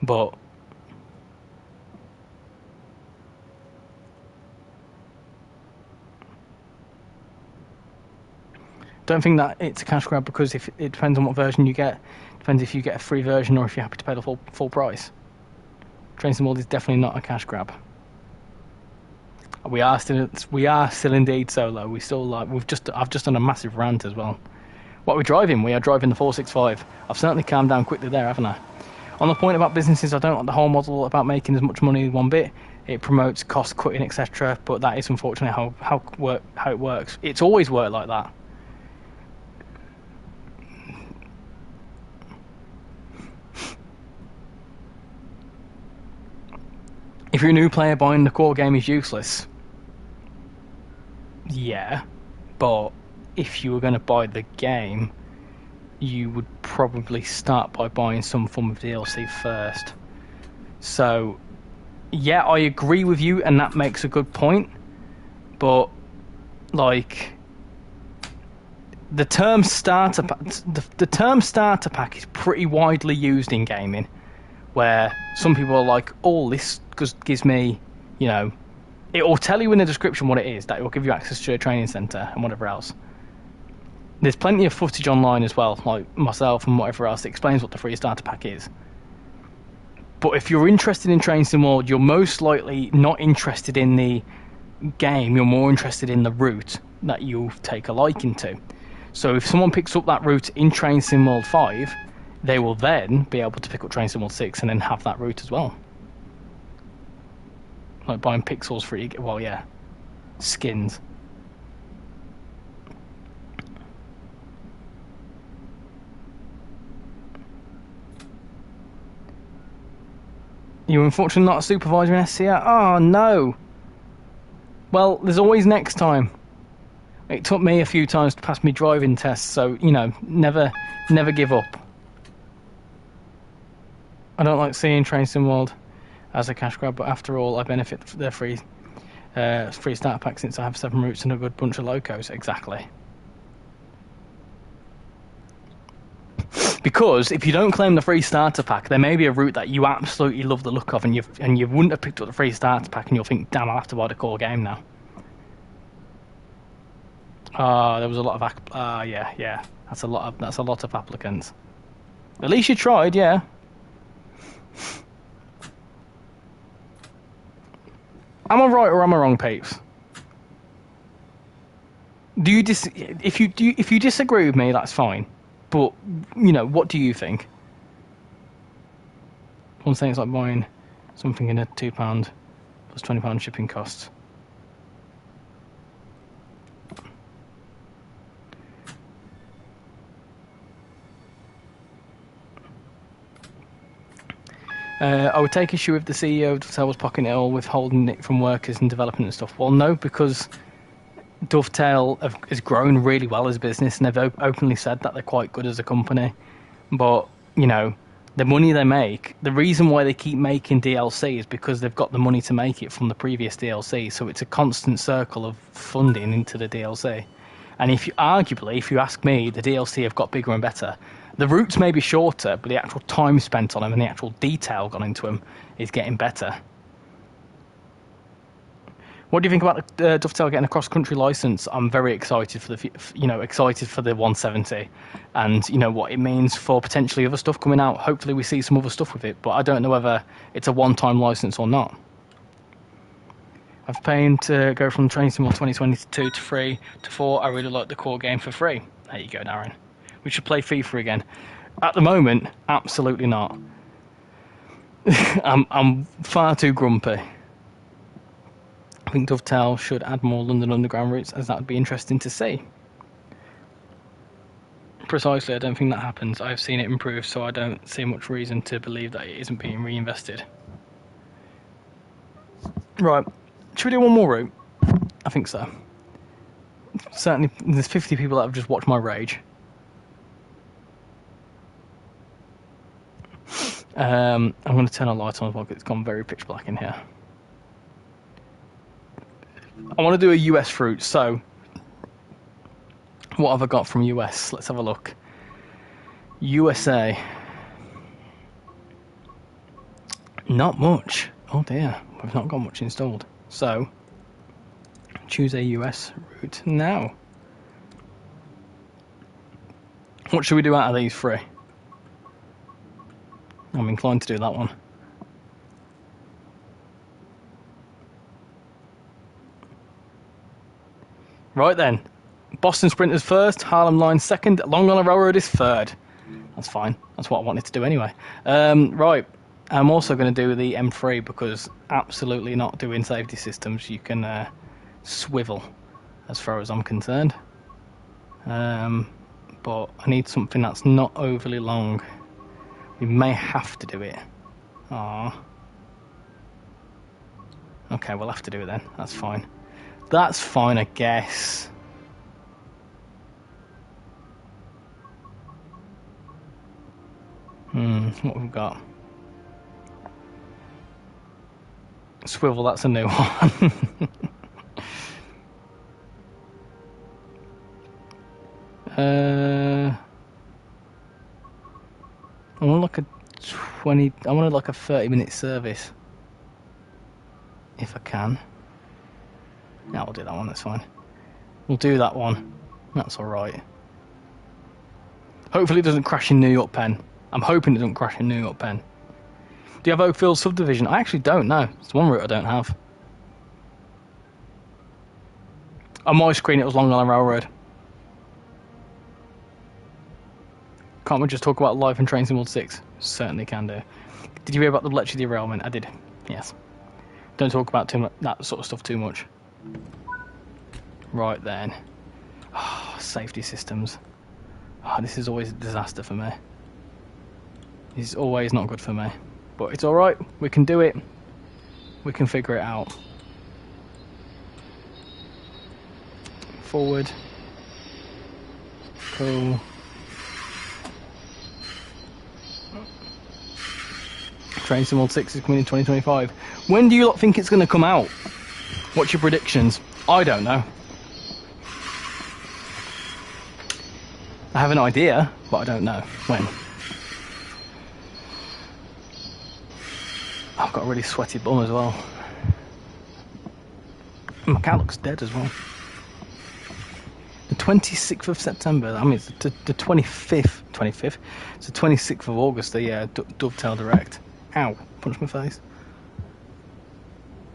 But don't think that it's a cash grab because if it depends on what version you get. Depends if you get a free version or if you're happy to pay the full price. Train Sim World is definitely not a cash grab. We are still indeed solo. I've just done a massive rant as well. What are we driving? We are driving the 465. I've certainly calmed down quickly there, haven't I? On the point about businesses, I don't like the whole model about making as much money one bit. It promotes cost cutting, etc. But that is unfortunately how it works. It's always worked like that. If you're a new player, buying the core game is useless. Yeah, but if you were going to buy the game, you would probably start by buying some form of DLC first. So, yeah, I agree with you, and that makes a good point. But, the term starter pack is pretty widely used in gaming, where some people are like, oh, this gives me, it will tell you in the description what it is, that it will give you access to a training centre and whatever else. There's plenty of footage online as well, like myself and whatever else, that explains what the free starter pack is. But if you're interested in Train Sim World, you're most likely not interested in the game, you're more interested in the route that you take a liking to. So if someone picks up that route in Train Sim World 5, they will then be able to pick up Train Sim World 6 and then have that route as well. Like buying pixels for skins. You're unfortunately not a supervisor in SCR? Oh no! Well, there's always next time. It took me a few times to pass me driving tests, so, you know, never give up. I don't like seeing TrainSimWorld as a cash grab, but after all, I benefit from their free starter pack since I have 7 routes and a good bunch of locos. Exactly. Because if you don't claim the free starter pack, there may be a route that you absolutely love the look of, and you wouldn't have picked up the free starter pack, and you'll think, damn, I'll have to buy the core game now. There was a lot of yeah. That's a lot of applicants. At least you tried, yeah. Am I right or am I wrong, peeps? If you disagree with me, that's fine. But you know, what do you think? One saying it's like buying something in a £2 plus £20 shipping costs. I would take issue if the CEO of Dovetail was pocketing it all, withholding it from workers and development and stuff. Well, no, because Dovetail has grown really well as a business, and they've openly said that they're quite good as a company. But, you know, the money they make, the reason why they keep making DLC is because they've got the money to make it from the previous DLC, so it's a constant circle of funding into the DLC. And if you ask me, the DLC have got bigger and better. The routes may be shorter, but the actual time spent on them and the actual detail gone into them is getting better. What do you think about Dovetail getting a cross-country license? I'm very excited for the 170, and you know what it means for potentially other stuff coming out. Hopefully, we see some other stuff with it, but I don't know whether it's a one-time license or not. I've paid to go from TrainSimworld 2022 to 3 to 4. I really like the core game for free. There you go, Darren. We should play FIFA again. At the moment, absolutely not. I'm far too grumpy. I think Dovetail should add more London Underground routes, as that would be interesting to see. Precisely, I don't think that happens. I've seen it improve, so I don't see much reason to believe that it isn't being reinvested. Right, should we do one more route? I think so. Certainly, there's 50 people that have just watched my rage. I'm going to turn a light on as well because it's gone very pitch black in here. I want to do a US route, so what have I got from US? Let's have a look. USA. Not much. Oh dear, we've not got much installed. So, choose a US route now. What should we do out of these 3? I'm inclined to do that one. Right then. Boston Sprinters first, Harlem Line second, Long Island Railroad is third. That's fine. That's what I wanted to do anyway. Right. I'm also going to do the M3 because absolutely not doing safety systems. You can swivel as far as I'm concerned. But I need something that's not overly long. We may have to do it. Aww. Okay, we'll have to do it then. That's fine. That's fine, I guess. What we've got? Swivel, that's a new one. I want like a 20. I want like a 30-minute service, if I can. Yeah, we'll do that one. That's fine. We'll do that one. That's all right. Hopefully, it doesn't crash in New York Penn. I'm hoping it doesn't crash in New York Penn. Do you have Oakfield Subdivision? I actually don't know. It's one route I don't have. On my screen, it was Long Island Railroad. Can't we just talk about life and TrainSimworld 6? Certainly can do. Did you hear about the Bletchley derailment? I did. Yes. Don't talk about that sort of stuff too much. Right then. Oh, safety systems. Oh, this is always a disaster for me. This is always not good for me. But it's alright. We can do it. We can figure it out. forward. Cool. Train Sim World 6 is coming in 2025. When do you lot think it's going to come out? What's your predictions? I don't know. I have an idea, but I don't know when. I've got a really sweaty bum as well. My cat looks dead as well. The 26th of September, I mean it's the 25th, it's the 26th of August, the Dovetail Direct. Ow, punched my face.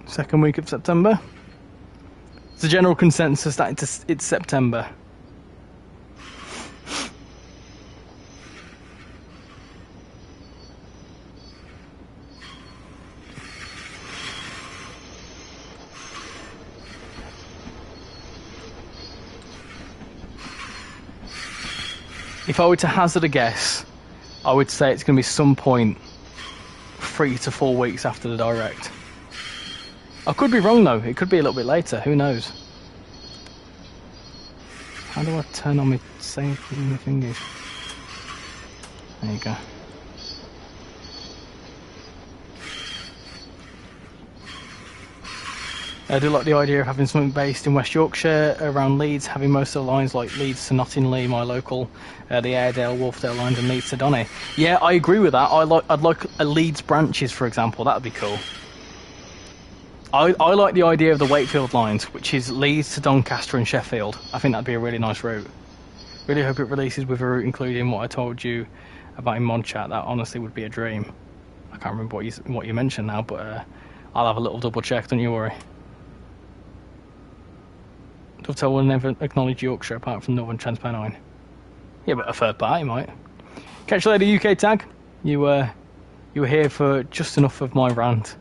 Second week of September. It's the general consensus that it's September. If I were to hazard a guess, I would say it's going to be some point 3 to 4 weeks after the Direct. I could be wrong though, it could be a little bit later, who knows. How do I turn on my save thingies? There you go. I do like the idea of having something based in West Yorkshire, around Leeds, having most of the lines like Leeds to Nottingham, my local, the Airedale, Wharfdale lines, and Leeds to Donny. Yeah, I agree with that. I'd like a Leeds branches, for example. That'd be cool. I like the idea of the Wakefield lines, which is Leeds to Doncaster and Sheffield. I think that'd be a really nice route. Really hope it releases with a route including what I told you about in mod chat. That honestly would be a dream. I can't remember what you mentioned now, but I'll have a little double check. Don't you worry. Dovetail will never acknowledge Yorkshire apart from Northern Transpennine. Yeah, but a third party might. Catch you later, UK tag. You were here for just enough of my rant.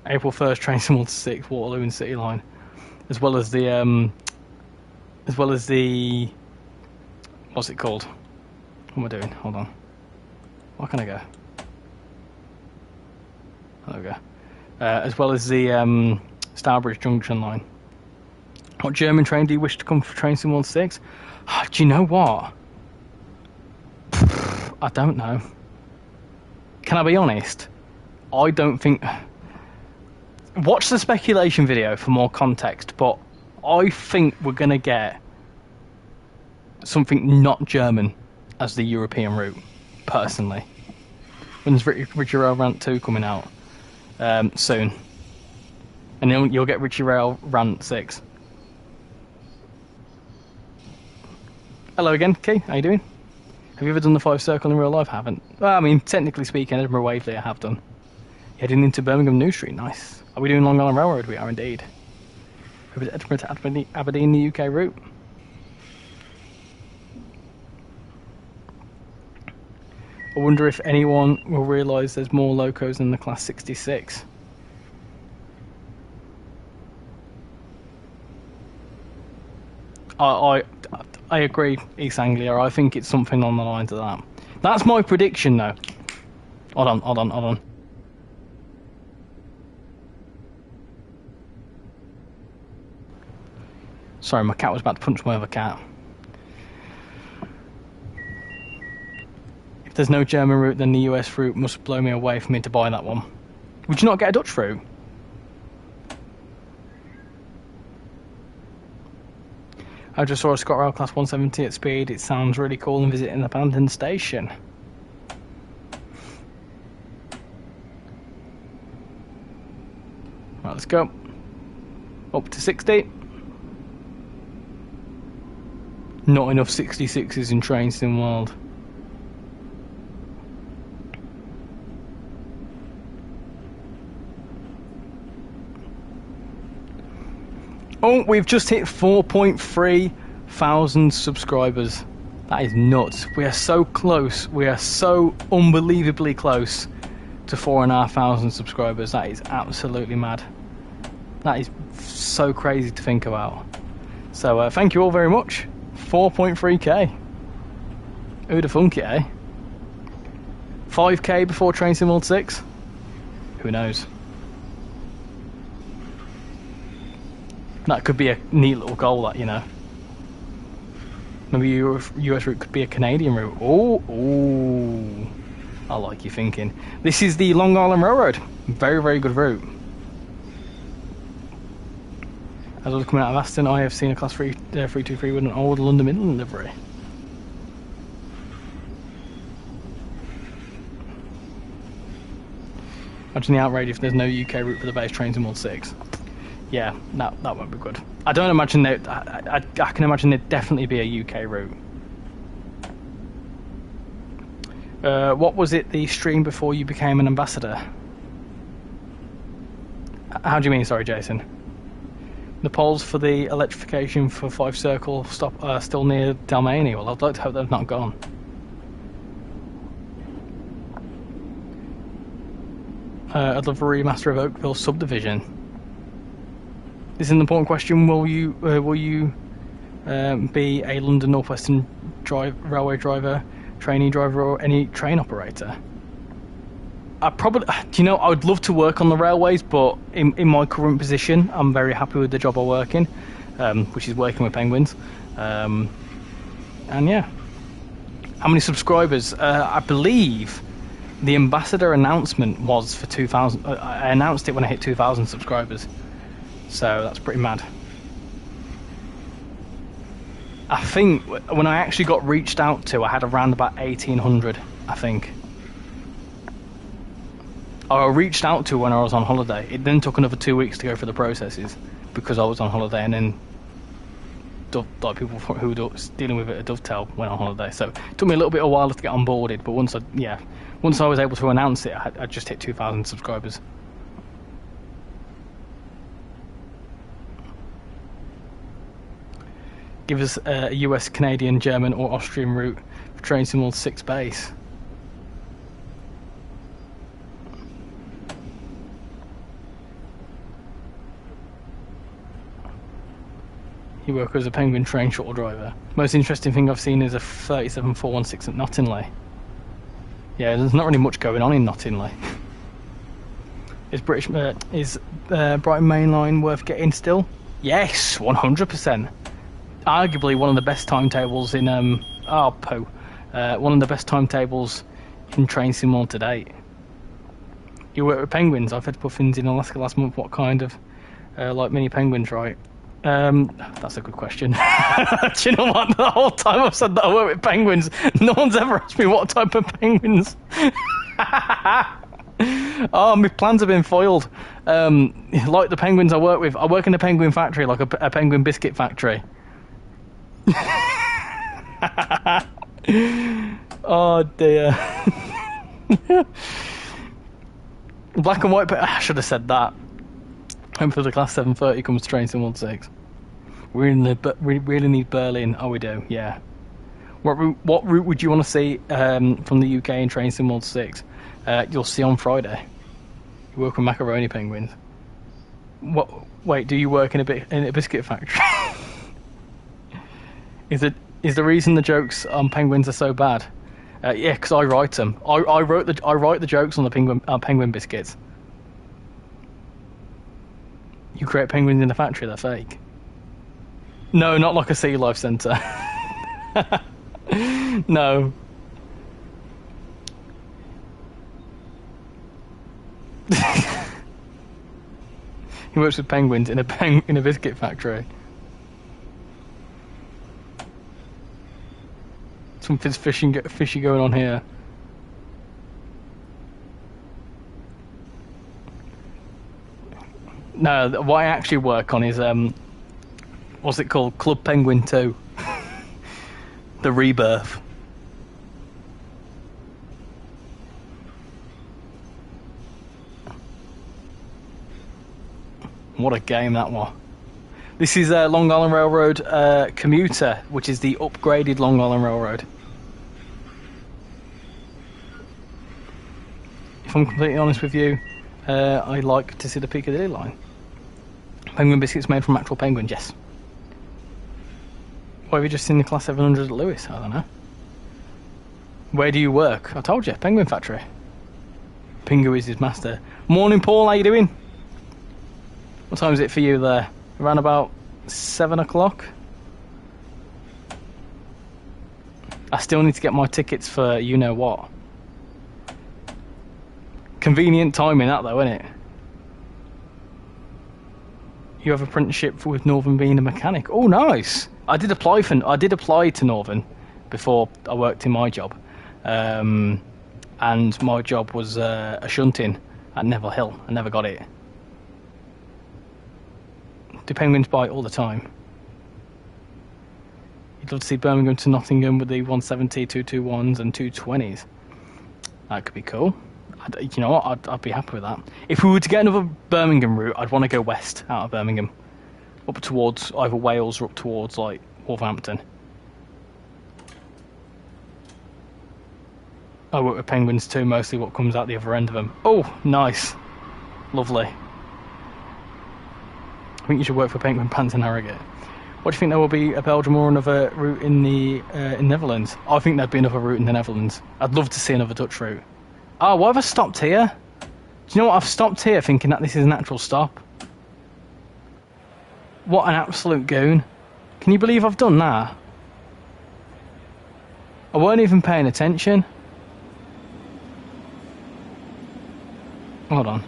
April 1st, Train Sim World 6, Waterloo and City Line, as well as the what's it called? What am I doing? Hold on. Where can I go? There we go. As well as the Starbridge Junction line. What German train do you wish to come for Train Sim World 6? Do you know what? I don't know. Can I be honest? I don't think... Watch the speculation video for more context, but I think we're going to get something not German as the European route, personally. When's RichyRail Rant 2 coming out? Soon. And you'll get RichyRail Rant 6. Hello again, Key. How you doing? Have you ever done the 5 circle in real life? I haven't. Well, I mean, technically speaking, Edinburgh Waverley I have done. Heading into Birmingham New Street, nice. Are we doing Long Island Railroad? We are indeed. Edinburgh to Aberdeen, the UK route. I wonder if anyone will realise there's more locos than the Class 66. I agree, East Anglia. I think it's something on the lines of that. That's my prediction, though. Hold on. Sorry, my cat was about to punch my other cat. If there's no German route, then the US route must blow me away for me to buy that one. Would you not get a Dutch route? I just saw a ScotRail Class 170 at speed. It sounds really cool and visit an abandoned station. Right, let's go. Up to 60. Not enough 66s in Train Sim World. Oh, we've just hit 4.3 thousand subscribers. That is nuts. We are so close. We are so unbelievably close to 4,500 subscribers. That is absolutely mad. That is so crazy to think about. So thank you all very much. 4.3k. Who'd have thunk it, eh? 5k before Train Sim World 6? Who knows? That could be a neat little goal, that, you know. Maybe US route could be a Canadian route. Oh, I like your thinking. This is the Long Island Railroad. Very, very good route. As I was coming out of Aston, I have seen a Class 323 with an old London Midland livery. Imagine the outrage if there's no UK route for the base trains in World 6. Yeah, that won't be good. I don't imagine that. I can imagine there'd definitely be a UK route. What was it, the stream before you became an ambassador? How do you mean, sorry, Jason? The polls for the electrification for 5 Circle stop are still near Dalmany. Well, I'd like to hope they've not gone. I'd love a remaster of Oakville Subdivision. This is an important question. Will you be a London North Western railway driver, trainee driver, or any train operator? I probably, you know, I would love to work on the railways, but in my current position, I'm very happy with the job I work in, which is working with penguins. And yeah, how many subscribers? I believe the ambassador announcement was for 2,000. I announced it when I hit 2,000 subscribers, so that's pretty mad. I think when I actually got reached out to, I had around about 1,800, I think. I reached out to when I was on holiday. It then took another 2 weeks to go through the processes because I was on holiday, and then like people who were dealing with it at Dovetail went on holiday. So it took me a little bit of a while to get onboarded, but once I was able to announce it, I just hit 2,000 subscribers. Give us a US, Canadian, German, or Austrian route for TrainSimWorld 6 base. You work as a Penguin train shuttle driver. Most interesting thing I've seen is a 37416 at Nottingley. Yeah, there's not really much going on in Nottingley. Is Brighton Main Line worth getting still? Yes, 100%. Arguably one of the best timetables in one of the best timetables in TrainSimWorld to date. You work with penguins. I fed puffins in Alaska last month. What kind of like mini penguins, right? That's a good question. Do you know what? The whole time I've said that I work with penguins, no one's ever asked me what type of penguins. Oh, my plans have been foiled. Like the penguins I work in a penguin factory, like a penguin biscuit factory. Oh dear. Black and white. I should have said that. Hopefully the Class 730 comes to TrainSimWorld 6. We really need Berlin. Oh, we do. Yeah. What route would you want to see from the UK in TrainSimWorld 6? You'll see on Friday. You work with macaroni penguins. What? Wait, do you work in a biscuit factory? Is the reason the jokes on penguins are so bad? Yeah, because I write them. I write the jokes on the penguin biscuits. You create penguins in the factory, they're fake. No, not like a sea life centre. No. He works with penguins in a biscuit factory. Something's fishy going on here. No, what I actually work on is what's it called? Club Penguin 2. The Rebirth. What a game that was. This is Long Island Railroad Commuter, which is the upgraded Long Island Railroad. If I'm completely honest with you, I like to see the Piccadilly line. Penguin biscuits made from actual penguins, yes. Why have you just seen the Class 700 at Lewis? I don't know. Where do you work? I told you, penguin factory. Pingu is his master. Morning, Paul, how you doing? What time is it for you there? around about 7 o'clock. I still need to get my tickets for you know what. Convenient timing that though, isn't it? You have apprenticeship with Northern being a mechanic. Oh, nice. I did apply to Northern before I worked in my job, and my job was a shunting at Neville Hill. I never got it. Do penguins bite all the time? You'd love to see Birmingham to Nottingham with the 170, 221s and 220s. That could be cool. You know what? I'd be happy with that. If we were to get another Birmingham route, I'd want to go west out of Birmingham, up towards either Wales or up towards like Wolverhampton. I work with penguins too, mostly what comes out the other end of them. Oh, nice. Lovely. I think you should work for Penguin Pants in Harrogate. What do you think there will be a Belgium or another route in the in Netherlands? I think there'd be another route in the Netherlands. I'd love to see another Dutch route. Oh, why have I stopped here? Do you know what? I've stopped here thinking that this is an actual stop. What an absolute goon. Can you believe I've done that? I weren't even paying attention. Hold on.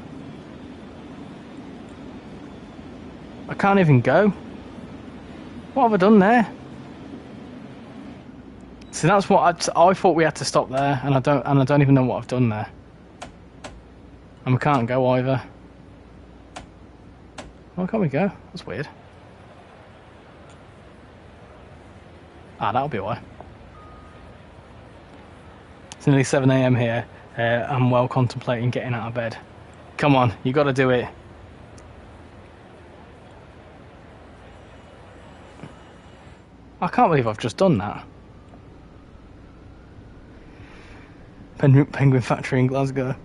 I can't even go. What have I done there? So that's what I thought we had to stop there, and I don't even know what I've done there. And we can't go either. Why can't we go? That's weird. Ah, that'll be why. It's nearly 7 AM here. I'm well contemplating getting out of bed. Come on, you got to do it. I can't believe I've just done that. Penguin factory in Glasgow.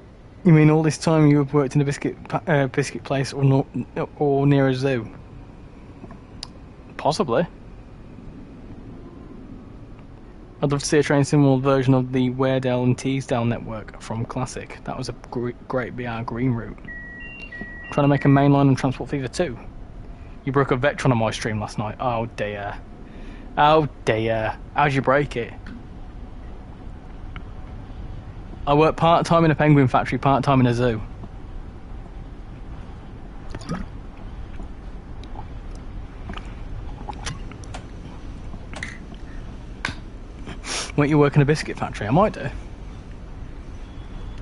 You mean all this time you have worked in a biscuit place or near a zoo? Possibly. I'd love to see a train simulator version of the Weardale and Teesdale network from Classic. That was a great BR Green route. Trying to make a mainline on Transport Fever 2. You broke a Vectron on my stream last night. Oh dear. Oh dear. How'd you break it? I work part-time in a penguin factory, part-time in a zoo. Won't you work in a biscuit factory? I might do.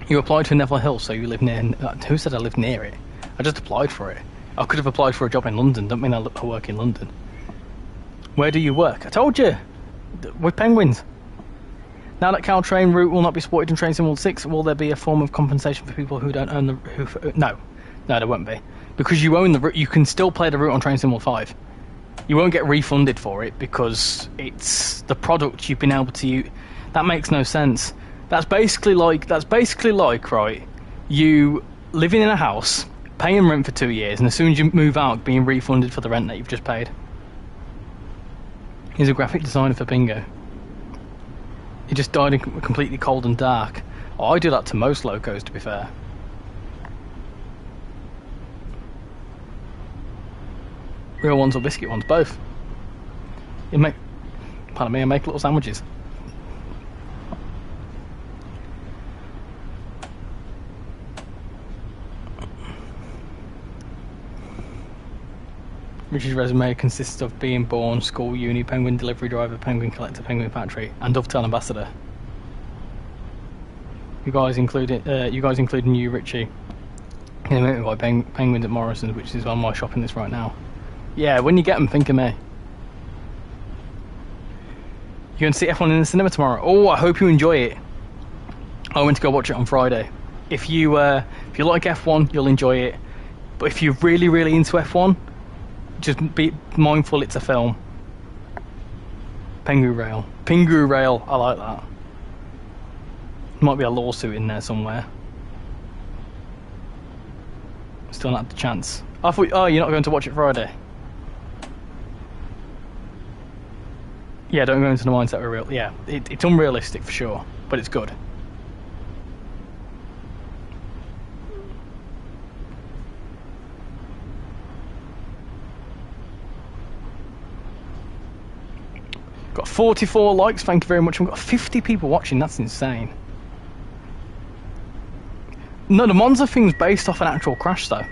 You applied to Neville Hill, so you live near... Who said I lived near it? I just applied for it. I could have applied for a job in London. Don't mean I work in London. Where do you work? I told you! With penguins. Now that Caltrain route will not be supported in Train Sim World 6, will there be a form of compensation for people who don't own the... No, there won't be. Because you own the route, you can still play the route on Train Sim World 5. You won't get refunded for it because it's the product you've been able to use. That makes no sense. That's basically like, right, you living in a house, paying rent for 2 years, and as soon as you move out, being refunded for the rent that you've just paid. He's a graphic designer for Bingo. He just died in completely cold and dark. Oh, I do that to most locos, to be fair. Real ones or biscuit ones, both. I make little sandwiches. Richard's resume consists of being born, school, uni, penguin delivery driver, penguin collector, penguin factory, and Dovetail ambassador. You guys including you, Richie. Getting invented by penguins at Morrison's, which is on my shopping list right now. Yeah, when you get them, think of me. You going to see F1 in the cinema tomorrow? Oh, I hope you enjoy it. I went to go watch it on Friday. If you like F1, you'll enjoy it. But if you're really, really into F1, just be mindful it's a film. RichyRail. RichyRail, I like that. Might be a lawsuit in there somewhere. Still not had the chance. I thought, oh, you're not going to watch it Friday? Yeah, don't go into the mindset of real. Yeah, it's unrealistic for sure, but it's good. Got 44 likes, thank you very much. We've got 50 people watching, that's insane. No, the Monza thing's based off an actual crash, though.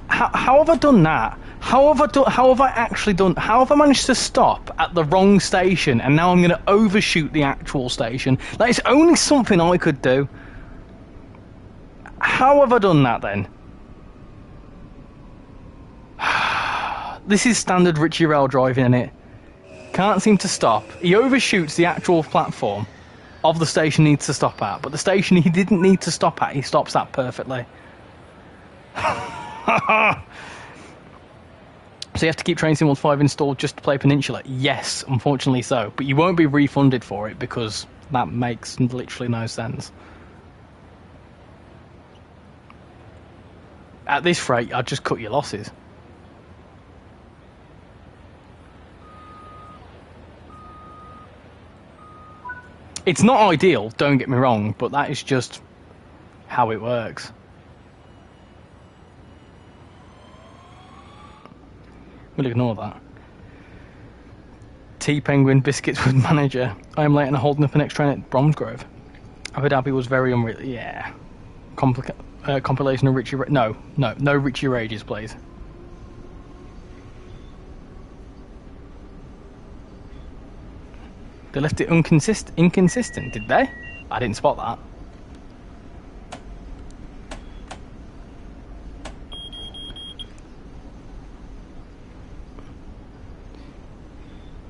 How have I done that? How have I managed to stop at the wrong station and now I'm going to overshoot the actual station? That is only something I could do. How have I done that then? This is standard RichyRail driving, innit? Can't seem to stop. He overshoots the actual platform of the station he needs to stop at, but the station he didn't need to stop at, he stops at perfectly. So you have to keep Train Sim World 5 installed just to play Peninsula? Yes, unfortunately so. But you won't be refunded for it because that makes literally no sense. At this rate, I'd just cut your losses. It's not ideal, don't get me wrong, but that is just how it works. We'll ignore that. T-Penguin Biscuits with manager. I am late and holding up the next train at Bromsgrove. Abu Dhabi was very unreal. Yeah. Compilation of Richie... No Richie Rages, please. They left it inconsistent, did they? I didn't spot that.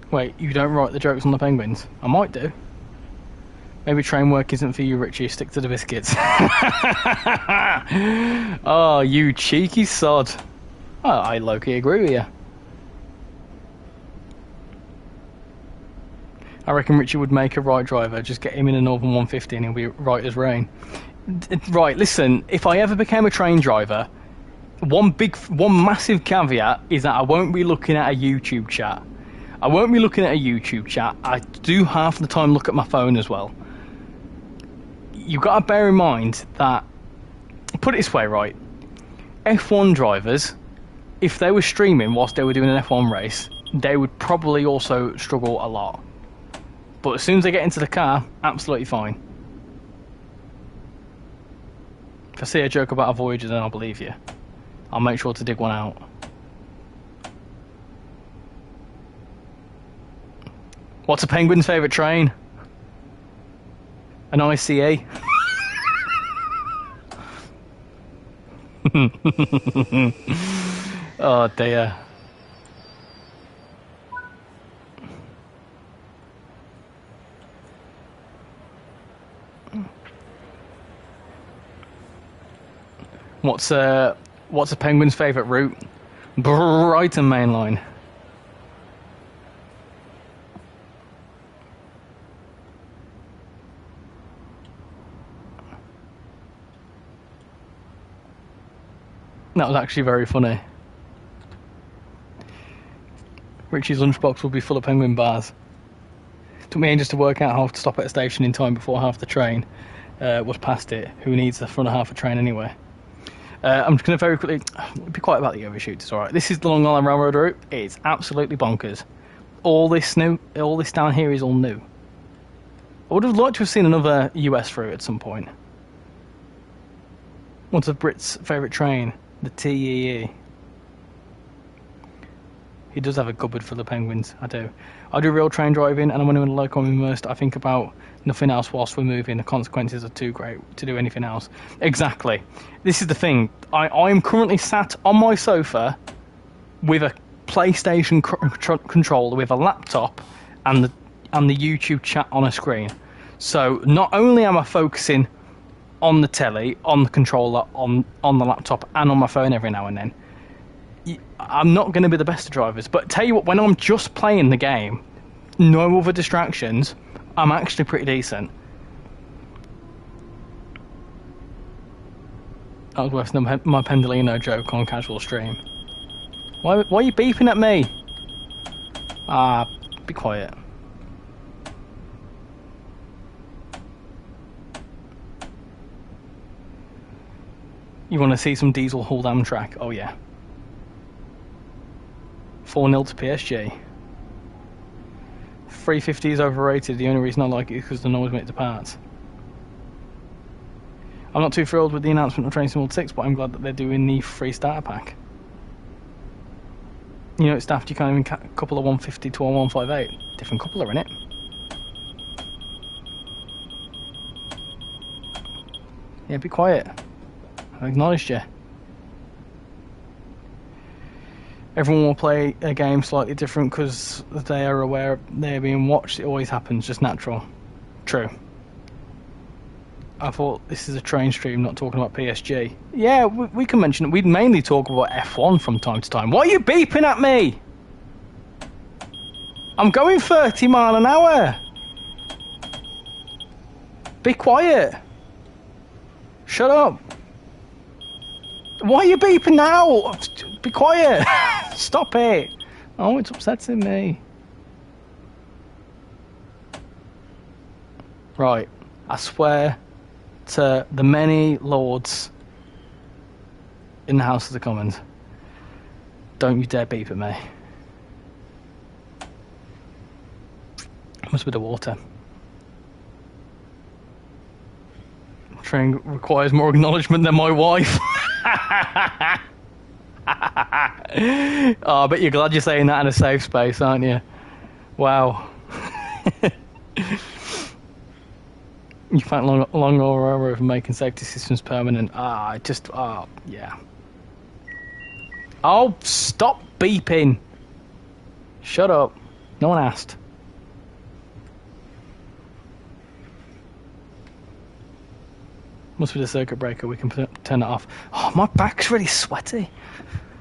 Wait, you don't write the jokes on the penguins? I might do. Maybe train work isn't for you, Richie. Stick to the biscuits. Oh, you cheeky sod. Oh, I low-key agree with you. I reckon Richie would make a right driver. Just get him in a Northern 150 and he'll be right as rain. Right, listen, if I ever became a train driver, one massive caveat is that I won't be looking at a YouTube chat. I won't be looking at a YouTube chat. I do half the time look at my phone as well. You've got to bear in mind that, put it this way, right? F1 drivers, if they were streaming whilst they were doing an F1 race, they would probably also struggle a lot. But as soon as they get into the car, absolutely fine. If I see a joke about a Voyager, then I'll believe you. I'll make sure to dig one out. What's a penguin's favourite train? An ICE? Oh dear. What's a penguin's favourite route? Brighton Main Line. That was actually very funny. Richie's lunchbox will be full of penguin bars. Took me ages to work out how to stop at a station in time before half the train was past it. Who needs the front of half a train anyway? I'm just going to very quickly be quiet about the overshoots. It's alright. This is the Long Island Railroad route. It's absolutely bonkers. All this down here is all new. I would have liked to have seen another US route at some point. What's a Brit's favourite train? The TEE. He does have a cupboard full of penguins. I do. I do real train driving, and when I'm in a local immersed, I think about nothing else whilst we're moving. The consequences are too great to do anything else. Exactly. This is the thing. I'm currently sat on my sofa with a PlayStation controller, with a laptop, and the YouTube chat on a screen. So not only am I focusing on the telly, on the controller, on the laptop, and on my phone every now and then, I'm not going to be the best of drivers. But tell you what, when I'm just playing the game, no other distractions, I'm actually pretty decent. That was worse than my Pendolino joke on casual stream. Why are you beeping at me? Be quiet. You want to see some diesel hauled Amtrak? Oh yeah. 4-0 to PSG. 350 is overrated. The only reason I like it is because the noise makes the parts. I'm not too thrilled with the announcement of Train Sim World 6, but I'm glad that they're doing the free starter pack. You know, it's daft you can't even couple a 150 to a 158. Different coupler, innit? Yeah, be quiet. I acknowledged you. Everyone will play a game slightly different because they are aware they're being watched. It always happens, just natural. True. I thought this is a train stream, not talking about PSG. Yeah, we can mention it. We'd mainly talk about F1 from time to time. Why are you beeping at me? I'm going 30 mile an hour. Be quiet. Shut up. Why are you beeping now? Be quiet. Stop it. Oh, it's upsetting me. Right. I swear to the many lords in the House of the Commons, don't you dare beep at me. Must be the water. Train requires more acknowledgement than my wife. Oh, I bet you're glad you're saying that in a safe space, aren't you? Wow. You thank Long Aurora for making safety systems permanent. Yeah. Oh, stop beeping. Shut up. No one asked. Must be the circuit breaker. We can turn it off. Oh, my back's really sweaty.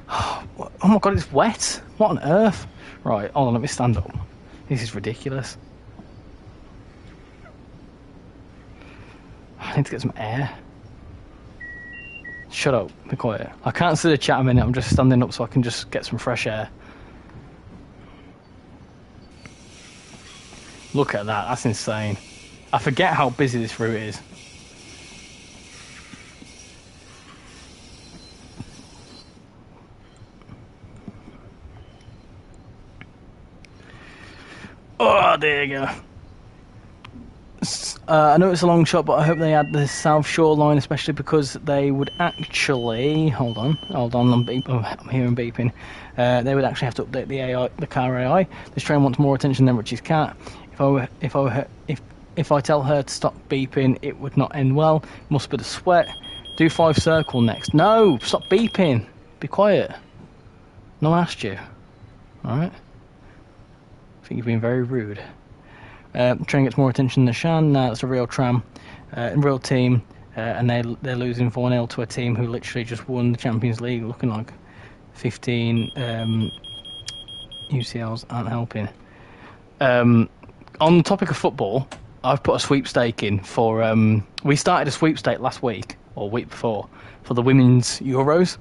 Oh my god, it's wet. What on earth? Right, hold on, let me stand up. This is ridiculous. I need to get some air. Shut up, be quiet. I can't sit and chat a minute, I'm just standing up so I can just get some fresh air. Look at that, that's insane. I forget how busy this route is. Oh, there you go. I know it's a long shot, but I hope they add the South Shore line, especially because they would actually... Hold on, I'm hearing beeping. They would actually have to update the AI, the car AI. This train wants more attention than Richie's cat. If I tell her to stop beeping, it would not end well. Must be the sweat. Do 5 circle next. No, stop beeping. Be quiet. No one asked you. Alright? I think you've been very rude. The train gets more attention than Shan. Now it's a real tram, real team, and they're losing 4-0 to a team who literally just won the Champions League, looking like 15 UCLs aren't helping. On the topic of football, I've put a sweepstake in for... we started a sweepstake last week, or week before, for the Women's Euros.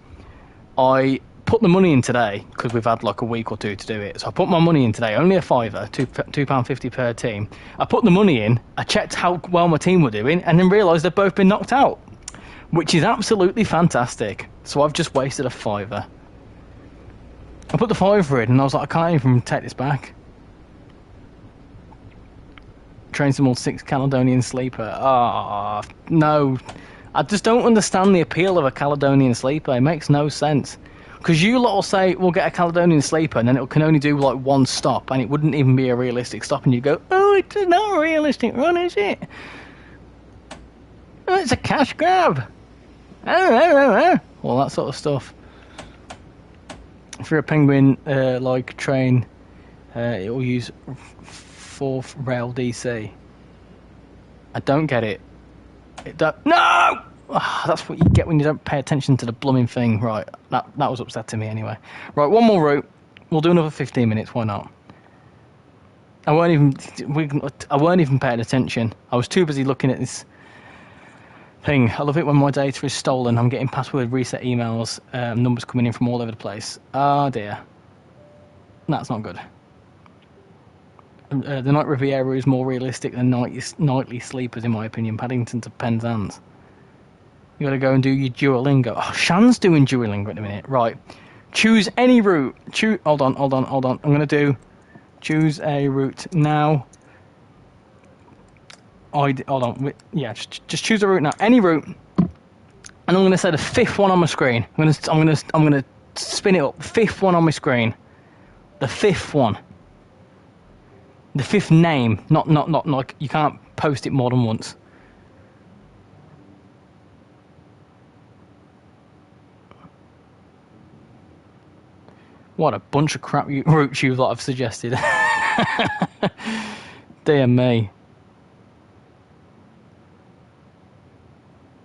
I put the money in today because we've had like a week or two to do it, so I put my money in today, only a fiver, £2.50 per team. I put the money in, I checked how well my team were doing, and then realised they've both been knocked out, which is absolutely fantastic. So I've just wasted a fiver. I put the fiver in and I was like, I can't even take this back. Train Sim World 6 Caledonian Sleeper. Ah, no, I just don't understand the appeal of a Caledonian Sleeper. It makes no sense. Because you lot will say, we'll get a Caledonian Sleeper, and then it can only do like 1 stop, and it wouldn't even be a realistic stop, and you go, oh, it's not a realistic run, is it? Oh, it's a cash grab. All that sort of stuff. If you're a Penguin like train, it will use 4th rail DC. I don't get it. No! Oh, that's what you get when you don't pay attention to the blooming thing. Right, that was upsetting me anyway. Right, one more route. We'll do another 15 minutes, why not? I weren't even paying attention. I was too busy looking at this thing. I love it when my data is stolen. I'm getting password reset emails, numbers coming in from all over the place. Oh dear. That's not good. The Night Riviera is more realistic than nightly sleepers, in my opinion. Paddington to Penzance. You gotta go and do your Duolingo. Oh, Shan's doing Duolingo at the minute. Right. Choose any route. Hold on. I'm gonna do Choose a route now. Hold on. Yeah, just choose a route now. Any route. And I'm going to say the 5th one on my screen. I'm going to spin it up. 5th one on my screen. The 5th one. The 5th name. Not like you can't post it more than once. What a bunch of crap routes you lot have suggested. Dear me.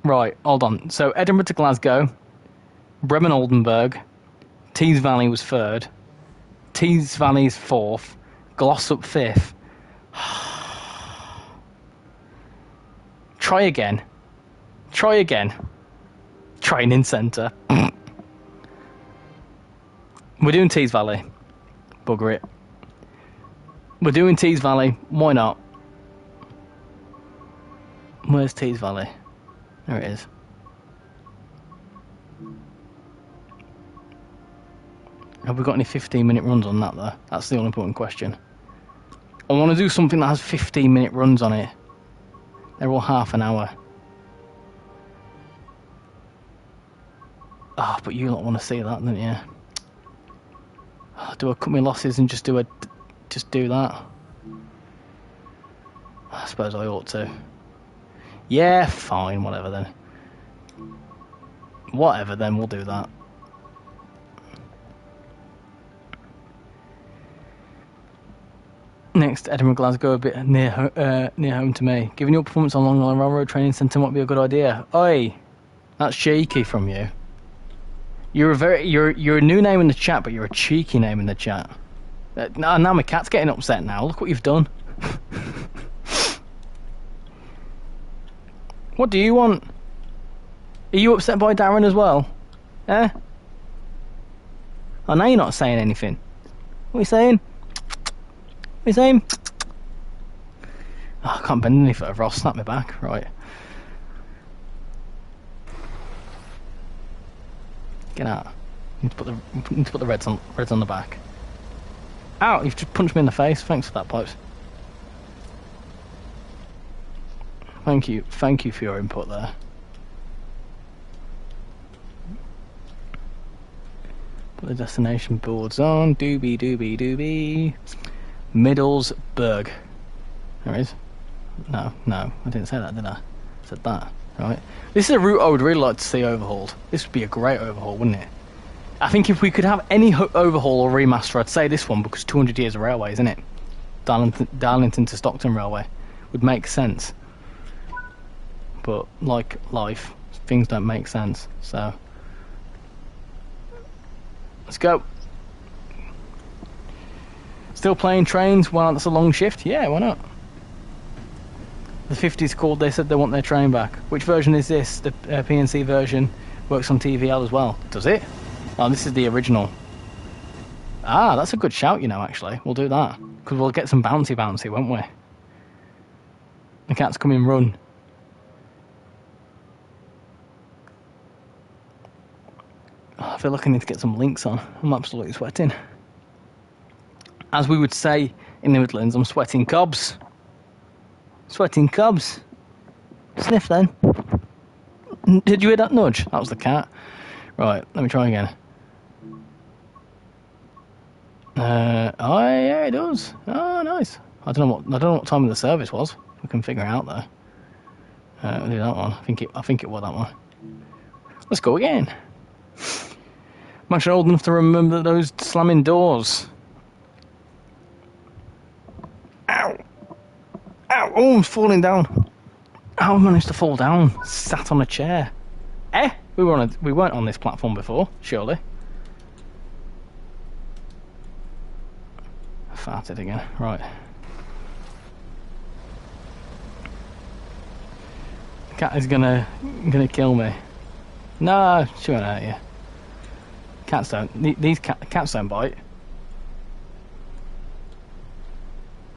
Right, hold on. So Edinburgh to Glasgow, Bremen Oldenburg, Tees Valley was 3rd, Tees Valley's 4th, Glossop 5th. Try again. Training centre. We're doing Tees Valley. Bugger it. We're doing Tees Valley. Why not? Where's Tees Valley? There it is. Have we got any 15-minute runs on that, though? That's the all important question. I want to do something that has 15-minute runs on it. They're all half an hour. Ah, but you don't want to see that, don't you? Do I cut my losses and just do that? I suppose I ought to. Yeah, fine, whatever then. We'll do that. Next, Edinburgh, Glasgow, a bit near home to me. Giving your performance on Long Island Railroad Training Centre might be a good idea. Oi, that's cheeky from you. You're a new name in the chat, but you're a cheeky name in the chat. Now my cat's getting upset now. Look what you've done. What do you want? Are you upset by Darren as well? Eh? Oh, now you're not saying anything. What are you saying? What are you saying? Oh, I can't bend any further. I'll snap my back. Right. Get out. You need to put the reds on the back. Ow! You've just punched me in the face. Thanks for that, Pipes. Thank you for your input there. Put the destination boards on. Doobie. Middlesbrough. There it is. No, I didn't say that, did I? I said that, right? This is a route I would really like to see overhauled. This would be a great overhaul, wouldn't it? I think if we could have any overhaul or remaster, I'd say this one, because 200 years of railway, isn't it? Darlington to Stockton Railway would make sense. But like life, things don't make sense. So let's go. Still playing trains? Well, that's a long shift. Yeah, why not? The 50s called. They said they want their train back. Which version is this? The PNC version works on TVL as well. Does it? Oh, this is the original. Ah, that's a good shout, you know. Actually, we'll do that because we'll get some bouncy, won't we? The cat's come in run. I feel like I need to get some links on. I'm absolutely sweating. As we would say in the Midlands, I'm sweating cobs. Sweating cobs. Sniff then. Did you hear that nudge? That was the cat. Right, let me try again. Oh yeah, it does. Oh, nice. I don't know what time of the service was. We can figure it out though. We'll do that one. I think it was that one. Let's go again. I'm actually old enough to remember those slamming doors. Ow! Ow! Oh, I'm falling down. How I managed to fall down? Sat on a chair. Eh? We weren't on this platform before, surely. I farted again. Right. The cat is gonna kill me. No, she won't hurt you. Cats don't. These cats don't bite.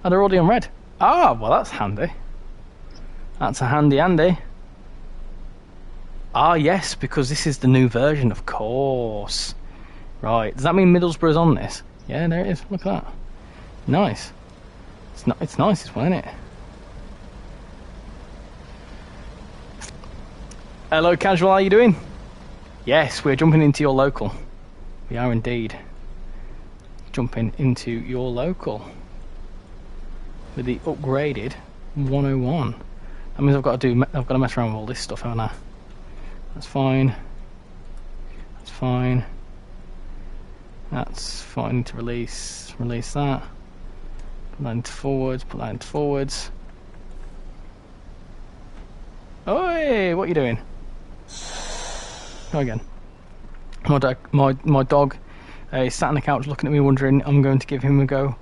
Oh, they're already on red. Ah, well that's handy. That's a handy Andy. Ah, yes, because this is the new version, of course. Right, does that mean Middlesbrough's on this? Yeah, there it is. Look at that. Nice. It's nice, this one, isn't it? Hello, Casual, how are you doing? Yes, we're jumping into your local. We are indeed jumping into your local with the upgraded 101. That means I've got to mess around with all this stuff, haven't I? That's fine. That's fine. That's fine to release that. Put that into forwards, put that into forwards. Oi, what are you doing? Go again. My dog is sat on the couch looking at me, wondering I'm going to give him a go.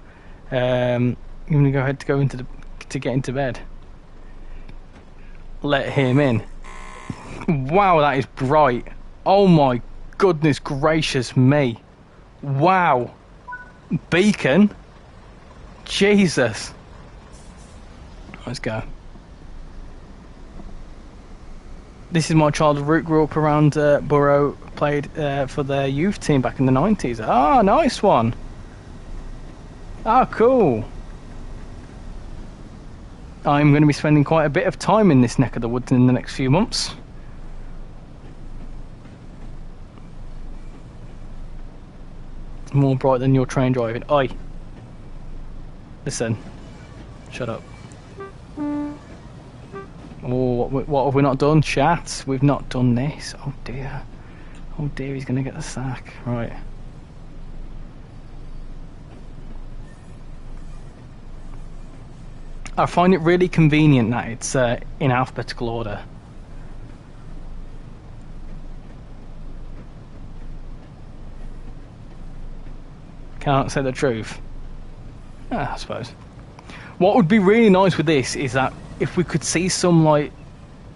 I'm going to go ahead to get into bed. Let him in. Wow, that is bright. Oh my goodness gracious me. Wow. Beacon. Jesus. Let's go. This is my childhood route. Grew up around Borough. Played for their youth team back in the 90s. Ah, nice one. Ah, cool. I'm going to be spending quite a bit of time in this neck of the woods in the next few months. More bright than your train driving. Oi. Listen. Shut up. Oh, what have we not done? Chat. We've not done this. Oh dear. Oh dear, he's going to get the sack. Right. I find it really convenient that it's in alphabetical order. Can't say the truth. I suppose. What would be really nice with this is that if we could see some like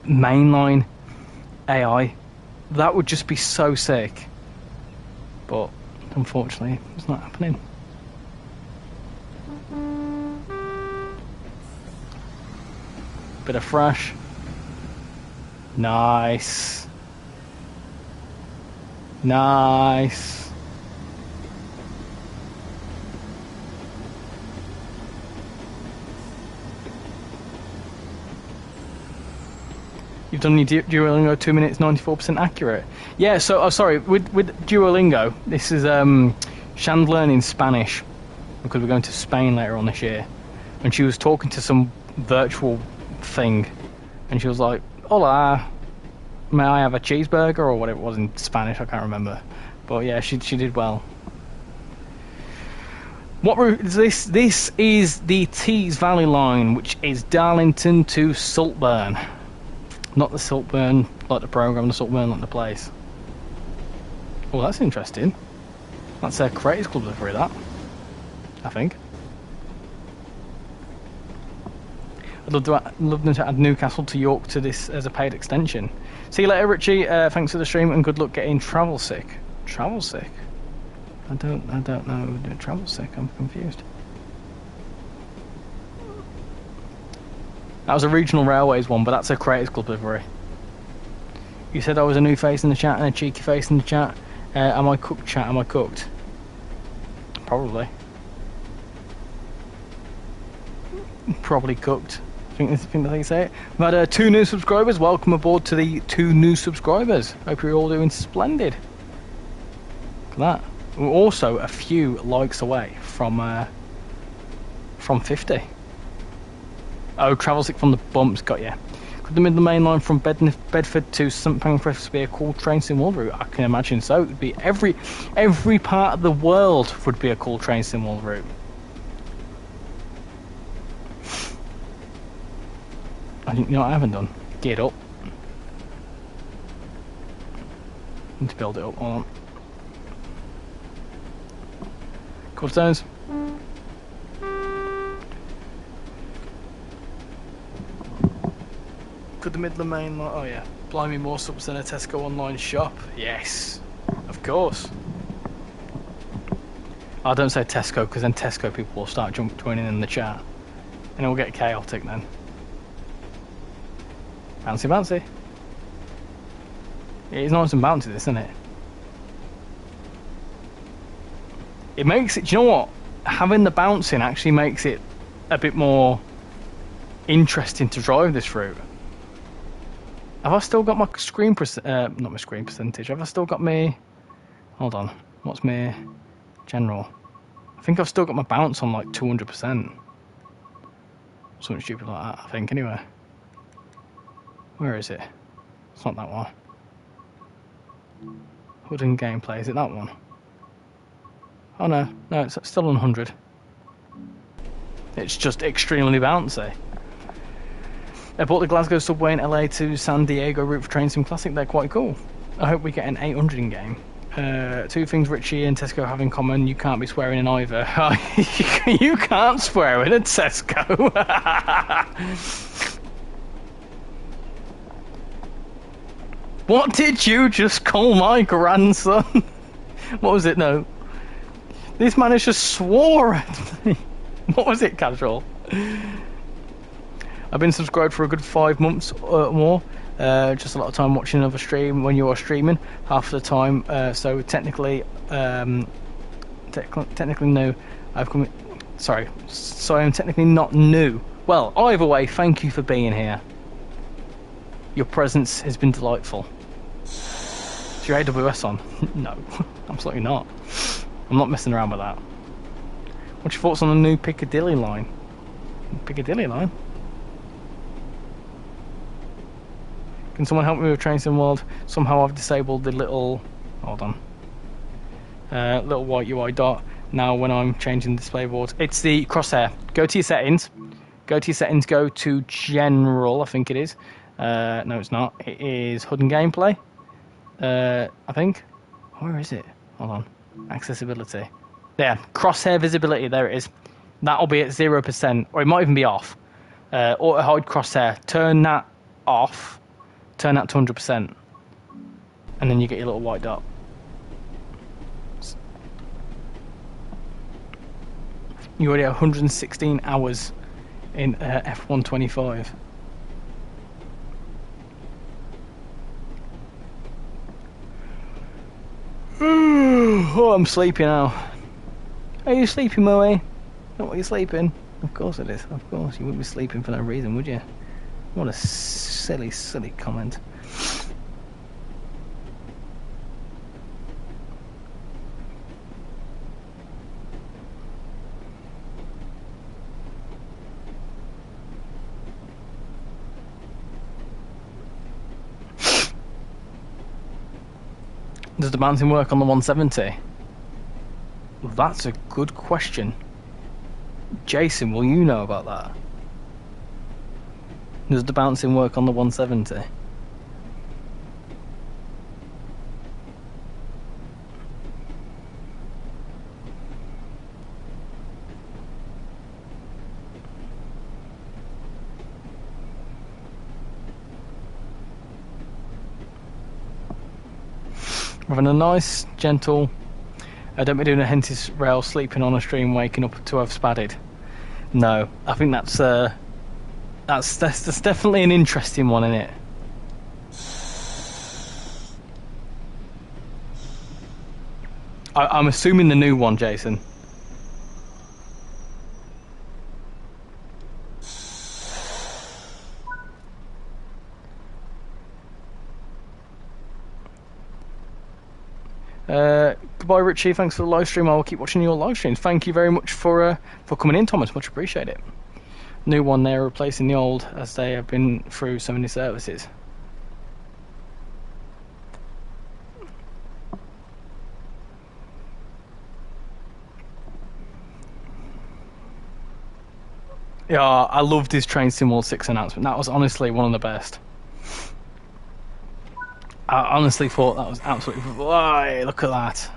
mainline AI, that would just be so sick. But unfortunately, it's not happening. Bit of fresh. Nice. Nice. You've done your Duolingo 2 minutes, 94% accurate. Yeah, so, oh, sorry, with Duolingo, this is Shan learning Spanish, because we're going to Spain later on this year. And she was talking to some virtual thing, and she was like, hola, may I have a cheeseburger, or whatever it was in Spanish, I can't remember. But yeah, she did well. What route is this? This is the Tees Valley line, which is Darlington to Saltburn. Not the Saltburn like the program, the Saltburn like the place. Oh, that's interesting. That's a Creators Club delivery, that. I think. I'd love them to add Newcastle to York to this as a paid extension. See you later, Richie. Thanks for the stream and good luck getting travel sick. Travel sick? I don't know. Travel sick. I'm confused. That was a Regional Railways one, but that's a Creators Club delivery. You said I was a new face in the chat and a cheeky face in the chat. Am I cooked, chat? Am I cooked? Probably. Probably cooked. I think that's how you say it. We've had 2 new subscribers. Welcome aboard to the 2 new subscribers. Hope you're all doing splendid. Look at that. We're also a few likes away from 50. Oh, travel sick from the bumps, got you. Could the middle main line from Bedford to St Pancras be a cool train sim world route? I can imagine so. It would be every part of the world would be a cool train sim world route. You know what I haven't done? Get up. Need to build it up. Hold on. Cobblestones. Could the Midland Main line... Oh yeah. Blimey, more subs than a Tesco online shop. Yes. Of course. I don't say Tesco, because then Tesco people will start joining in the chat. And it will get chaotic then. Bouncy bouncy. It is nice and bouncy, this, isn't it? It makes it... Do you know what? having the bouncing actually makes it a bit more interesting to drive this route. Have I still got my screen not my screen percentage? Have I still got me? Hold on. What's my general? I think I've still got my bounce on like 200%. Something stupid like that, I think, anyway. Where is it? It's not that one. Hood and gameplay, is it that one? Oh no, it's still on 100. It's just extremely bouncy. I bought the Glasgow subway in LA to San Diego route for Train Sim Classic. They're quite cool. I hope we get an 800 in game. 2 things Richie and Tesco have in common: you can't be swearing in either. You can't swear in a Tesco. What did you just call my grandson? What was it? No. This man has just swore at me. What was it, Casual? I've been subscribed for a good 5 months or more. Just a lot of time watching another stream when you are streaming, half the time. So technically no. So I'm technically not new. Well, either way, thank you for being here. Your presence has been delightful. Is your AWS on? No, absolutely not. I'm not messing around with that. What's your thoughts on the new Piccadilly line? Piccadilly line? Can someone help me with Train Sim World? Somehow I've disabled the little... Hold on. Little white UI dot. Now when I'm changing the display boards. It's the crosshair. Go to your settings. Go to your settings. Go to General, I think it is. No, it's not. It is HUD and Gameplay. I think. Where is it? Hold on. Accessibility. Yeah, crosshair visibility. There it is. That'll be at 0%, or it might even be off. Auto hide crosshair. Turn that off. Turn that to 100%, and then you get your little white dot. You already have 116 hours in F125. Oh, I'm sleepy now. Are you sleepy, Moe? Not you sleeping? Of course it is. Of course, you wouldn't be sleeping for no reason, would you? What a silly, silly comment. Does the bouncing work on the 170? That's a good question. Jason, will you know about that? Does the bouncing work on the 170? We're having a nice, gentle... don't be doing a RichyRail sleeping on a stream, waking up to have spadded. No, I think that's definitely an interesting one, isn't it? I'm assuming the new one, Jason. Goodbye, Richie. Thanks for the live stream. I will keep watching your live streams. Thank you very much for coming in, Thomas. Much appreciate it. New one there, replacing the old, as they have been through so many services. Yeah, I loved his Train Sim World 6 announcement. That was honestly one of the best. I honestly thought that was absolutely... Why, look at that.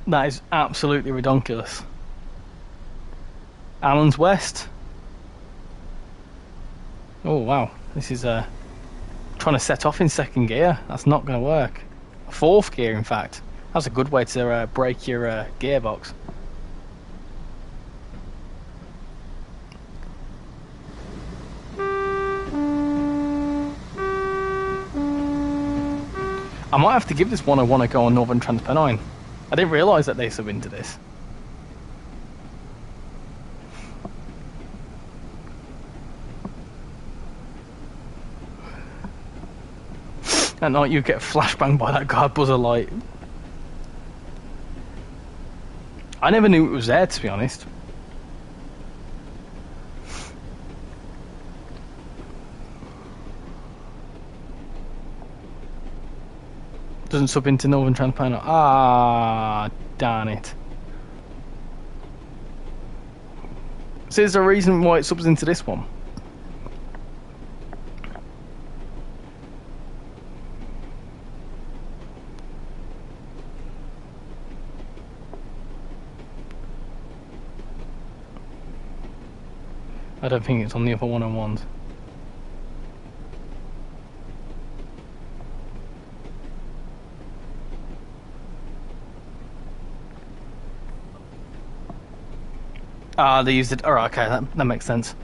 That is absolutely redonkulous. Alan's West. Oh, wow. This is trying to set off in second gear. That's not going to work. Fourth gear, in fact. That's a good way to break your gearbox. I might have to give this one a go on Northern Transpennine. I didn't realise that they sub into this. At night you get flashbanged by that guard buzzer light. I never knew it was there, to be honest. Doesn't sub into Northern Transpanel. Ah, darn it. So is there a reason why it subs into this one? I don't think it's on the other one-on-ones. Ah, they used it. Alright, okay, that makes sense.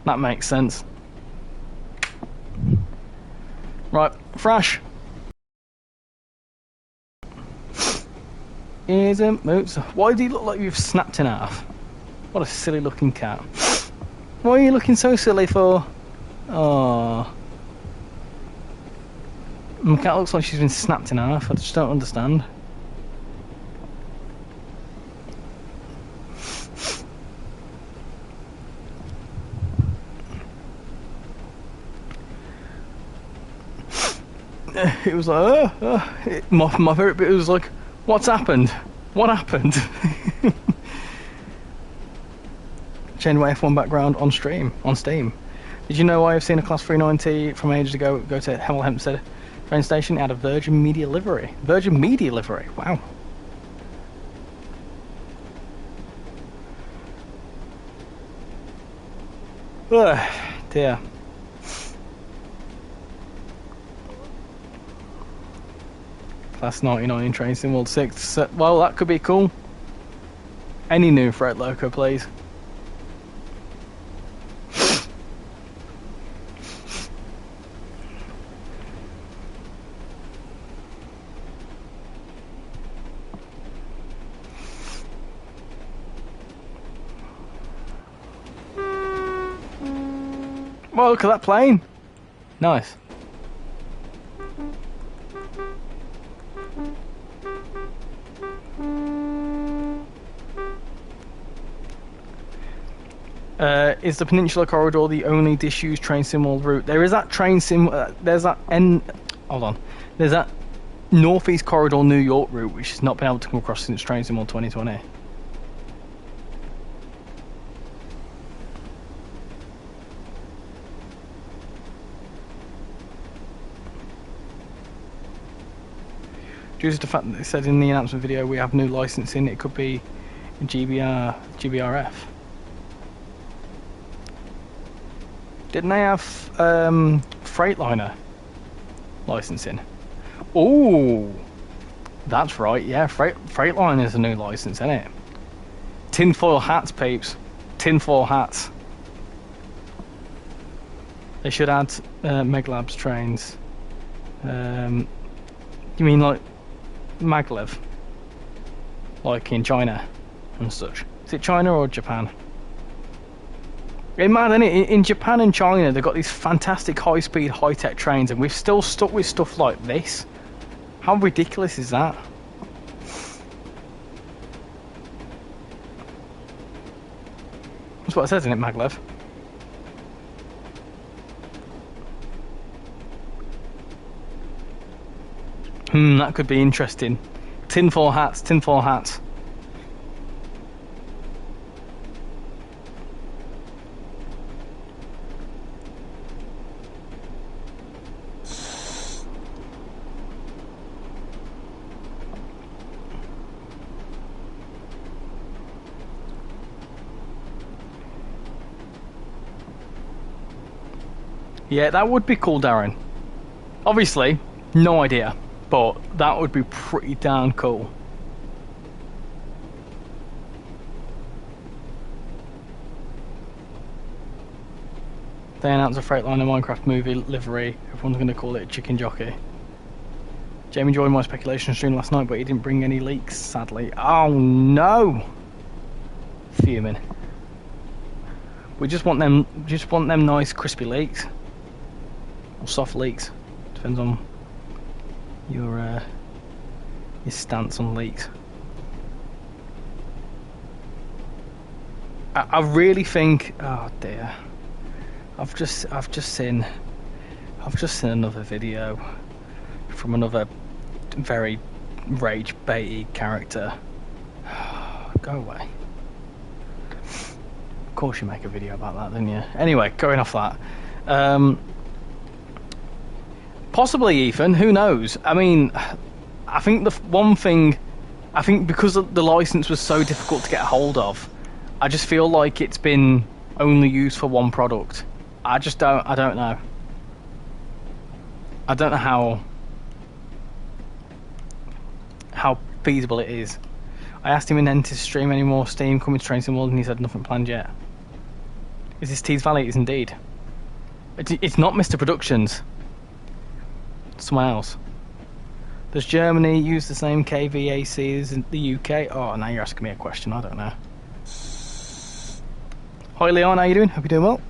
That makes sense. Right, Thrash. Isn't moots. Why do you look like you've snapped in half? What a silly looking cat. Why are you looking so silly for? Oh. My cat looks like she's been snapped in half. I just don't understand. It was like, my favourite bit was like, what's happened? What happened? Chainway F1 background on Steam. Did you know I have seen a Class 390 from ages ago go to Hemel Hempstead train station out of Virgin Media livery? Virgin Media livery, wow. Ugh, dear. Class 99 Train Sim World 6. Well, that could be cool. Any new Freight Loco, please. Well, look at that plane. Nice. Is the Peninsula Corridor the only disused train sim world route? There is that train sim. There's that hold on. There's that Northeast Corridor New York route, which has not been able to come across since Train Sim World 2020. Due to the fact that it said in the announcement video we have new licensing, it could be GBRF. Didn't they have Freightliner licensing? Oh, that's right. Yeah, Freightliner is a new license, isn't it? Tinfoil hats, peeps. Tinfoil hats. They should add Meglabs trains. You mean like maglev, like in China and such? Is it China or Japan? It's mad, isn't it? In Japan and China, they've got these fantastic high-speed, high-tech trains, and we've still stuck with stuff like this. How ridiculous is that? That's what it says, isn't it, maglev? That could be interesting. Tinfoil hats, tinfoil hats. Yeah, that would be cool, Darren. Obviously, no idea, but that would be pretty darn cool. They announced a Freightliner Minecraft movie livery. Everyone's going to call it Chicken Jockey. Jamie joined my speculation stream last night, but he didn't bring any leaks, sadly. Oh no! Fuming. We just want them nice crispy leeks. Or soft leeks. Depends on your stance on leeks. I really think, oh dear. I've just seen another video from another very rage baity character. Go away. Of course you make a video about that, didn't you? Anyway, going off that. Possibly Ethan, who knows? I mean, I think the one thing, I think because the license was so difficult to get a hold of, I just feel like it's been only used for one product. I don't know. I don't know how feasible it is. I asked him in his stream any more Steam coming to Train Sim World, and he said nothing planned yet. Is this Tees Valley? It is indeed. It's not Mr. Productions. Someone else. Does Germany use the same KVAC as in the UK? Oh, now you're asking me a question. I don't know. Hi Leon, how you doing? Hope you're doing well.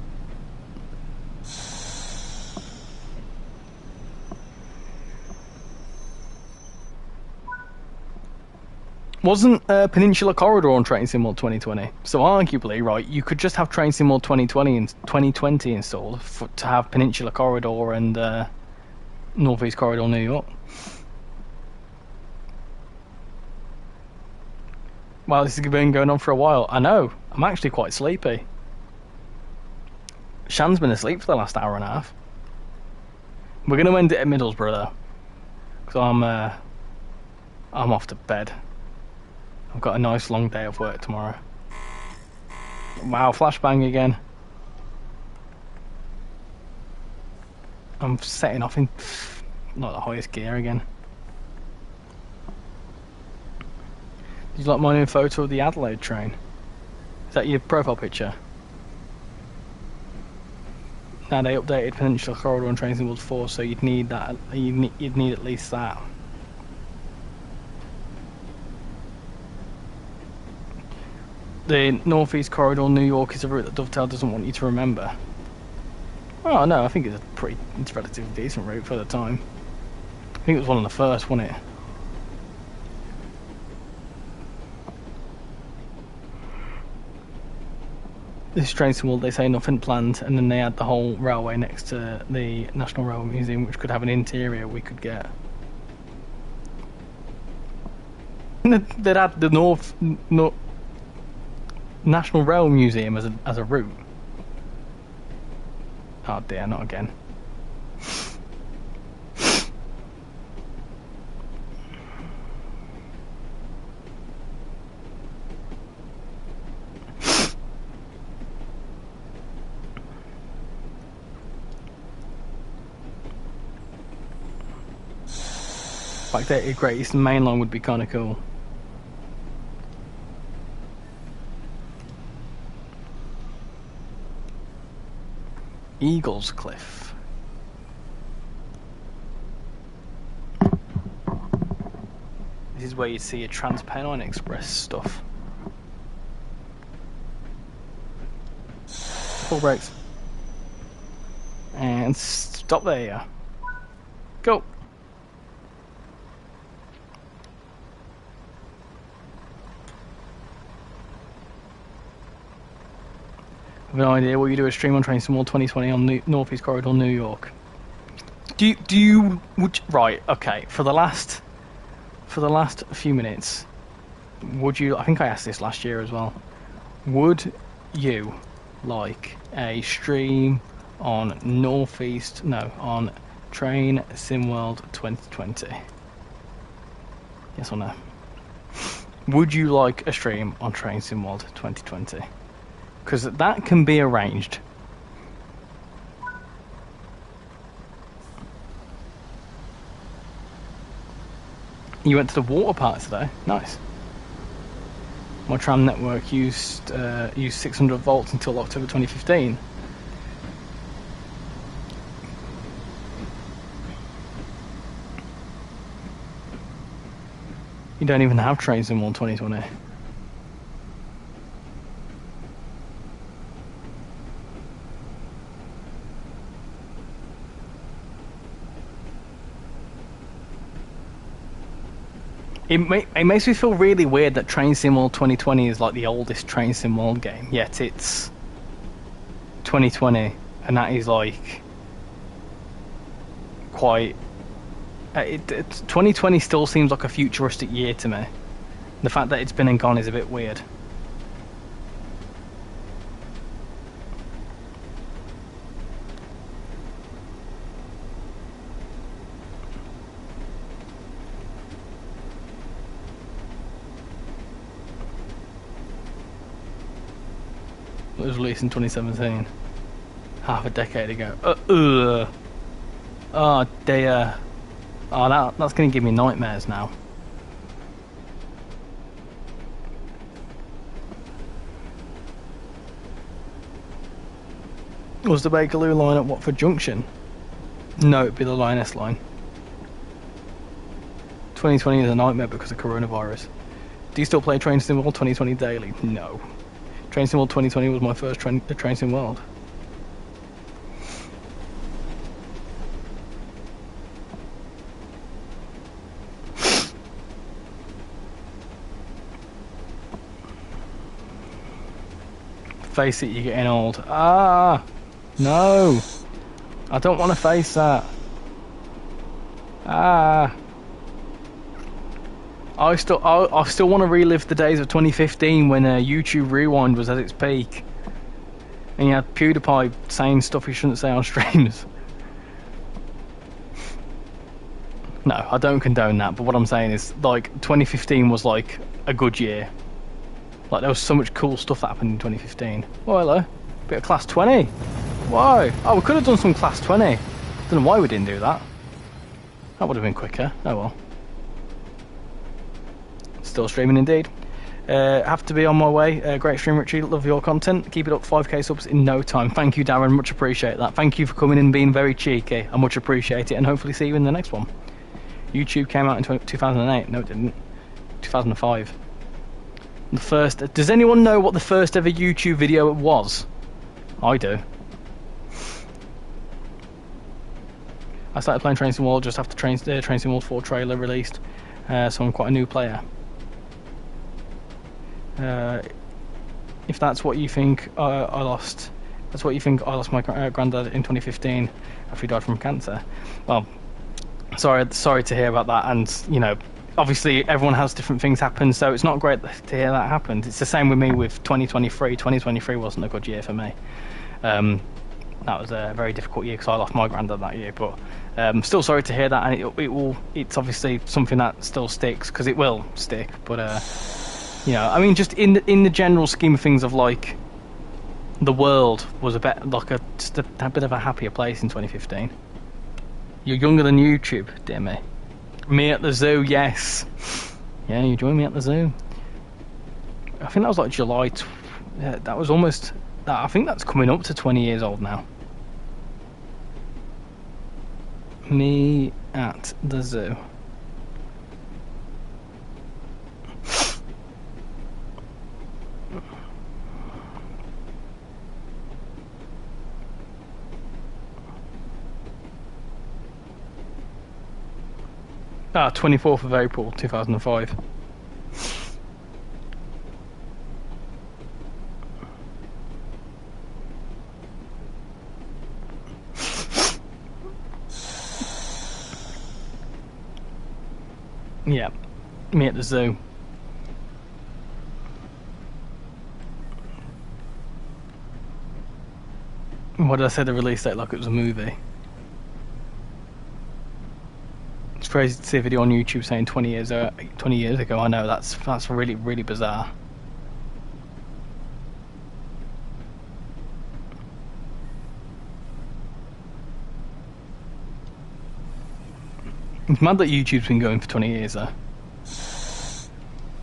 Wasn't Peninsula Corridor on Train Sim World 2020? So arguably, right, you could just have Train Sim World 2020 installed to have Peninsula Corridor and Northeast Corridor New York. Well, this has been going on for a while. I know. I'm actually quite sleepy. Shan's been asleep for the last hour and a half. We're going to end it at Middlesbrough though, because I'm off to bed. I've got a nice long day of work tomorrow. Wow, flashbang again. I'm setting off in not the highest gear again. Did you like my new photo of the Adelaide train? Is that your profile picture? Now they updated Peninsula Corridor on Train Sim World 4, so you'd need that. You'd need at least that. The Northeast Corridor New York is a route that Dovetail doesn't want you to remember. Oh no, I think it's a relatively decent route for the time. I think it was one of the first, wasn't it? This Train Sim World, they say nothing planned, and then they had the whole railway next to the National Railway Museum, which could have an interior we could get. And they'd had the National Rail Museum as a route. Oh dear, not again. Backdated Great Eastern Main Line would be kind of cool. Eagles Cliff. This is where you see a Trans-Pennine Express stuff. Full brakes. And stop there. Go. Have an idea what you do a stream on Train Sim World 2020 on Northeast Corridor New York. Right, okay, for the last few minutes, would you, I think I asked this last year as well, would you like a stream on on Train Sim World 2020? Yes or no? Would you like a stream on Train Sim World 2020? Because that can be arranged. You went to the water park today? Nice. My tram network used 600 volts until October 2015. You don't even have Train Sim World 2020. It makes me feel really weird that Train Sim World 2020 is like the oldest Train Sim World game, yet it's 2020, and that is like quite. 2020 still seems like a futuristic year to me. The fact that it's been and gone is a bit weird. It was released in 2017, half a decade ago. Oh dear. Oh, that's going to give me nightmares now. Was the Bakerloo line at Watford Junction? No, it'd be the Lioness line. 2020 is a nightmare because of coronavirus. Do you still play Train Sim World 2020 daily? No. Train Sim World 2020 was my first Train Sim World. Face it, you're getting old. Ah! No! I don't want to face that. Ah! I still want to relive the days of 2015 when YouTube Rewind was at its peak, and you had PewDiePie saying stuff he shouldn't say on streams. No, I don't condone that. But what I'm saying is, like, 2015 was like a good year. Like, there was so much cool stuff that happened in 2015. Oh, hello. Bit of Class 20. Why? Oh, we could have done some Class 20. Don't know why we didn't do that. That would have been quicker. Oh well. Still streaming indeed. Have to be on my way. Great stream, Richie. Love your content. Keep it up. 5k subs in no time. Thank you, Darren. Much appreciate that. Thank you for coming in and being very cheeky. I much appreciate it, and hopefully see you in the next one. YouTube came out in 2008. No, it didn't. 2005. The first. Does anyone know what the first ever YouTube video was? I do. I started playing Train Sim World just after Train Sim World 4 trailer released, so I'm quite a new player. If that's what you think I lost, that's what you think I lost my granddad in 2015 after he died from cancer. Well, sorry to hear about that, and you know, obviously everyone has different things happen, so it's not great to hear that happened. It's the same with me with 2023. 2023 wasn't a good year for me. That was a very difficult year because I lost my granddad that year, but still sorry to hear that, and it's obviously something that still sticks, because it will stick, but you know, I mean, just in the general scheme of things, of like, the world was just a bit of a happier place in 2015. You're younger than YouTube, dear me. Me at the zoo, yes. Yeah, you joined me at the zoo. I think that was like July. That was almost. I think that's coming up to 20 years old now. Me at the zoo. Ah, 24th of April 2005. Yeah, me at the zoo. What did I say the release date like it was a movie? It's crazy to see a video on YouTube saying 20 years ago. I know, that's really, really bizarre. It's mad that YouTube's been going for 20 years though.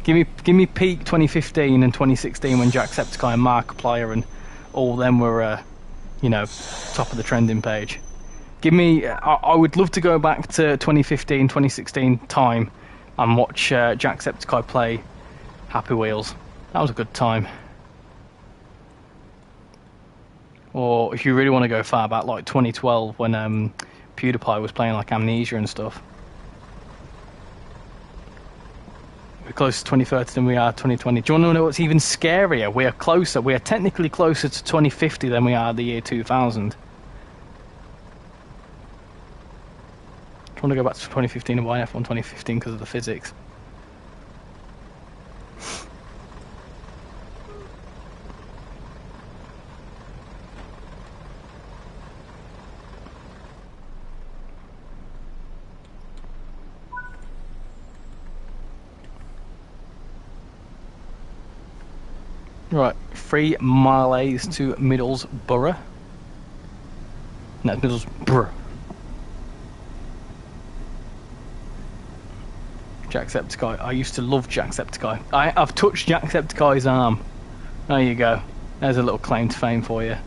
Give me peak 2015 and 2016 when Jacksepticeye and Markiplier and all them were, you know, top of the trending page. Give me. I would love to go back to 2015, 2016 time and watch Jacksepticeye play Happy Wheels. That was a good time. Or if you really want to go far back, like 2012 when PewDiePie was playing like Amnesia and stuff. We're closer to 2030 than we are 2020. Do you want to know what's even scarier? We are closer. We are technically closer to 2050 than we are the year 2000. I want to go back to 2015 and buy an F1 2015 because of the physics. Right, 3 miles to Middlesbrough. No, Middlesbrough. Jacksepticeye. I used to love Jacksepticeye. I've touched Jacksepticeye's arm. There you go. There's a little claim to fame for you.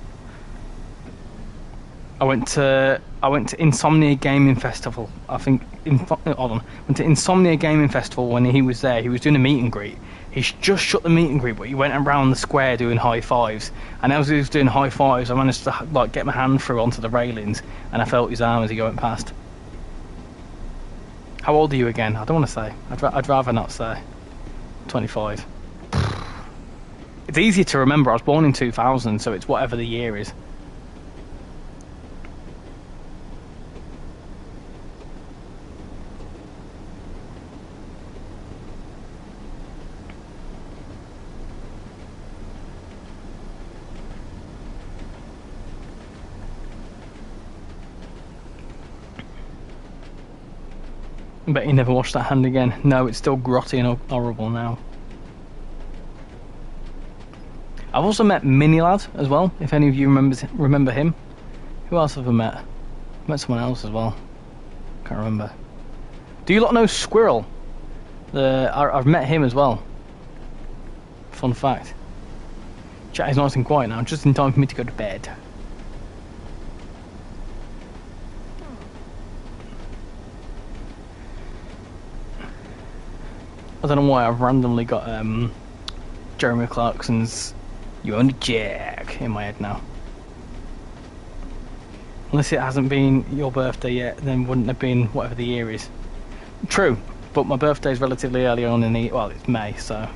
I went to Insomnia Gaming Festival. I think hold on. Went to Insomnia Gaming Festival when he was there. He was doing a meet and greet. He just shut the meet and greet, but he went around the square doing high fives. And as he was doing high fives, I managed to like get my hand through onto the railings, and I felt his arm as he went past. How old are you again? I don't want to say. I'd rather not say. 25. It's easier to remember. I was born in 2000, so it's whatever the year is. I bet you never washed that hand again. No, it's still grotty and horrible now. I've also met Minilad as well, if any of you remember him. Who else have I met? I met someone else as well. Can't remember. Do you lot know Squirrel? I've met him as well. Fun fact. Chat is nice and quiet now, just in time for me to go to bed. I don't know why I've randomly got Jeremy Clarkson's "You Only Jack" in my head now. Unless it hasn't been your birthday yet, then wouldn't have been whatever the year is. True, but my birthday is relatively early on in the... well, it's May, so...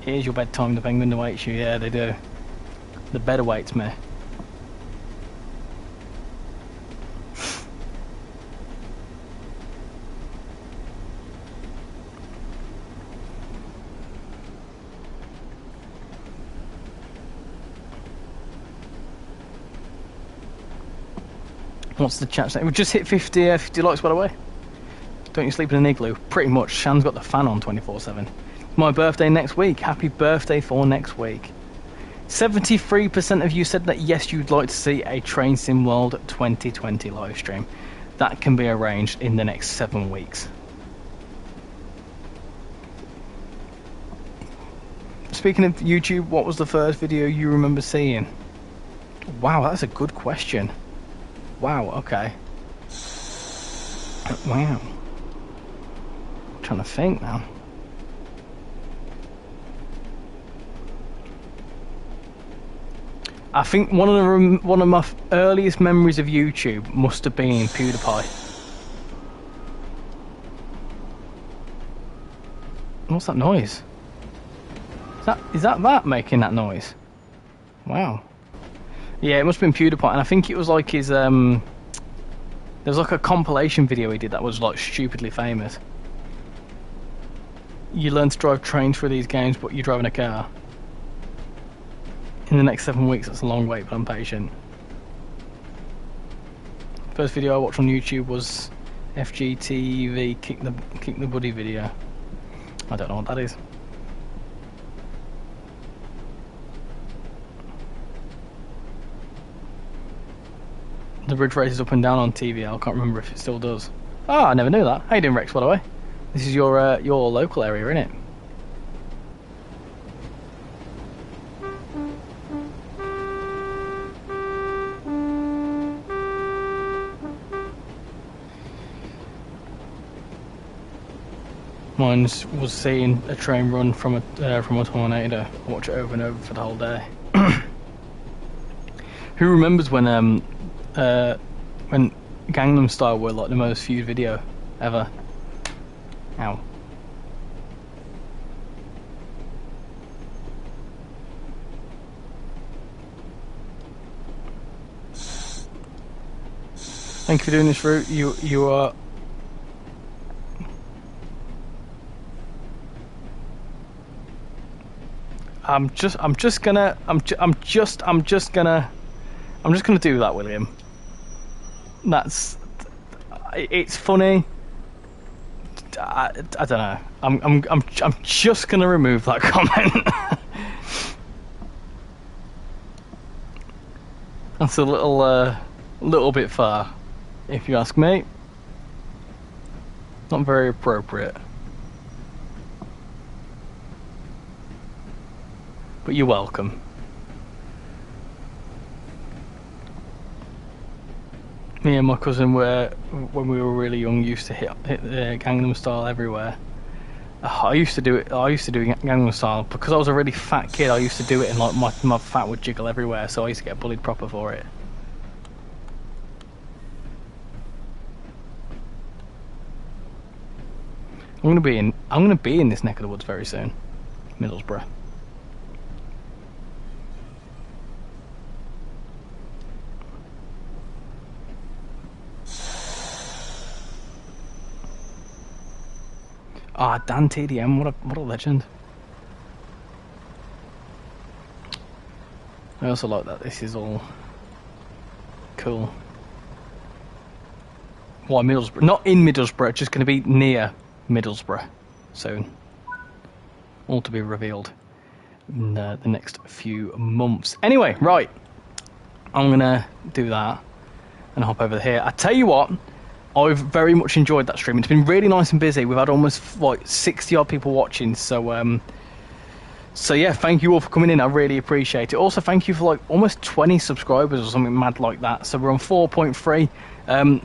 Here's your bedtime, the penguin awaits you. Yeah, they do. The bed awaits me. What's the chat saying? We've just hit 50 likes, by the way. Don't you sleep in an igloo? Pretty much. Shan's got the fan on 24/7. My birthday next week. Happy birthday for next week. 73% of you said that yes, you'd like to see a Train Sim World 2020 live stream. That can be arranged in the next 7 weeks. Speaking of YouTube, what was the first video you remember seeing? Wow, that's a good question. Wow, okay. Wow. I'm trying to think now. I think one of my earliest memories of YouTube must have been PewDiePie. What's that noise? Is that making that noise? Wow. Yeah, it must have been PewDiePie, and I think it was like his there was like a compilation video he did that was like stupidly famous. You learn to drive trains through these games, but you're driving a car. In the next 7 weeks, that's a long wait, but I'm patient. First video I watched on YouTube was FGTV Kick the Buddy video. I don't know what that is. The bridge races up and down on TV. I can't remember if it still does. Ah, I never knew that. How you doing, Rex, by the way? This is your local area, isn't it? Mine was seeing a train run from a tornado. Watch it over and over for the whole day. Who remembers when Gangnam Style were like the most viewed video ever? Ow. Thank you for doing this, Root. You are. I'm just gonna do that, William. It's funny. I don't know. I'm just gonna remove that comment. That's a little bit far, if you ask me. Not very appropriate. But you're welcome. Me and my cousin were, when we were really young, used to hit the Gangnam Style everywhere. I used to do Gangnam Style because I was a really fat kid. I used to do it and like my fat would jiggle everywhere, so I used to get bullied proper for it. I'm gonna be in this neck of the woods very soon, Middlesbrough. Ah, Dan TDM, what a legend. I also like that this is all cool. Why Middlesbrough? Not in Middlesbrough, just going to be near Middlesbrough soon. All to be revealed in the next few months. Anyway, right. I'm going to do that and hop over here. I tell you what, I've very much enjoyed that stream. It's been really nice and busy. We've had almost like 60 odd people watching, so yeah, thank you all for coming in. I really appreciate it. Also, thank you for like almost 20 subscribers or something mad like that. So we're on 4.3.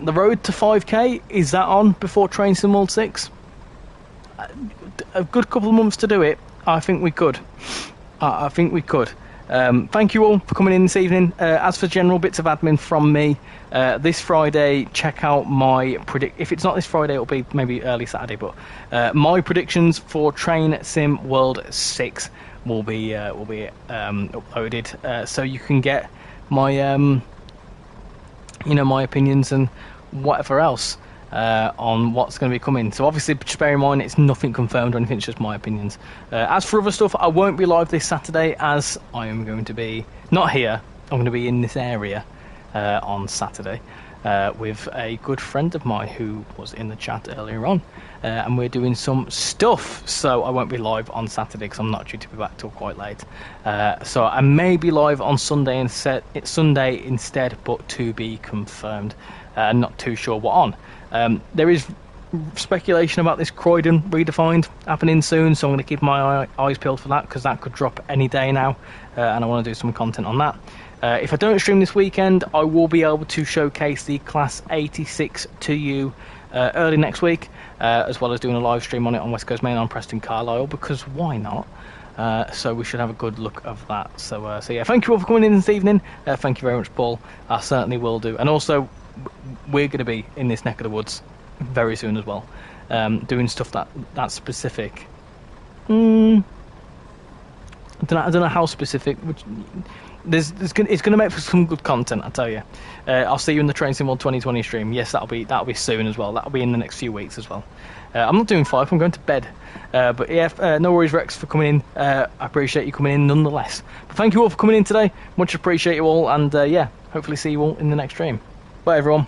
The road to 5k, is that on before Train Sim World 6? A good couple of months to do it. I think we could. I think we could. Thank you all for coming in this evening. As for general bits of admin from me, this Friday, check out my if it's not this Friday, it'll be maybe early Saturday, but my predictions for Train Sim World 6 will be uploaded, so you can get my my opinions and whatever else on what's going to be coming. So obviously just bear in mind it's nothing confirmed or anything, it's just my opinions. As for other stuff, I won't be live this Saturday as I am going to be not here. I'm going to be in this area on Saturday with a good friend of mine who was in the chat earlier on, and we're doing some stuff, so I won't be live on Saturday because I'm not due to be back till quite late. So I may be live on Sunday instead, but to be confirmed. Not too sure what on. There is speculation about this Croydon redefined happening soon, so I'm going to keep my eyes peeled for that because that could drop any day now, and I want to do some content on that. If I don't stream this weekend, I will be able to showcase the Class 86 to you early next week, as well as doing a live stream on it on West Coast Main on Preston Carlisle, because why not? So we should have a good look of that. So yeah, thank you all for coming in this evening. Thank you very much, Paul. I certainly will do. And also, we're going to be in this neck of the woods very soon as well, doing stuff that's specific. I don't know how specific. It's going to make for some good content, I tell you. I'll see you in the Train Sim World 2020 stream. Yes, that'll be soon as well. That'll be in the next few weeks as well. I'm not doing 5. I'm going to bed. But yeah, no worries, Rex, for coming in. I appreciate you coming in nonetheless. But thank you all for coming in today. Much appreciate you all, and yeah, hopefully see you all in the next stream. Bye, everyone.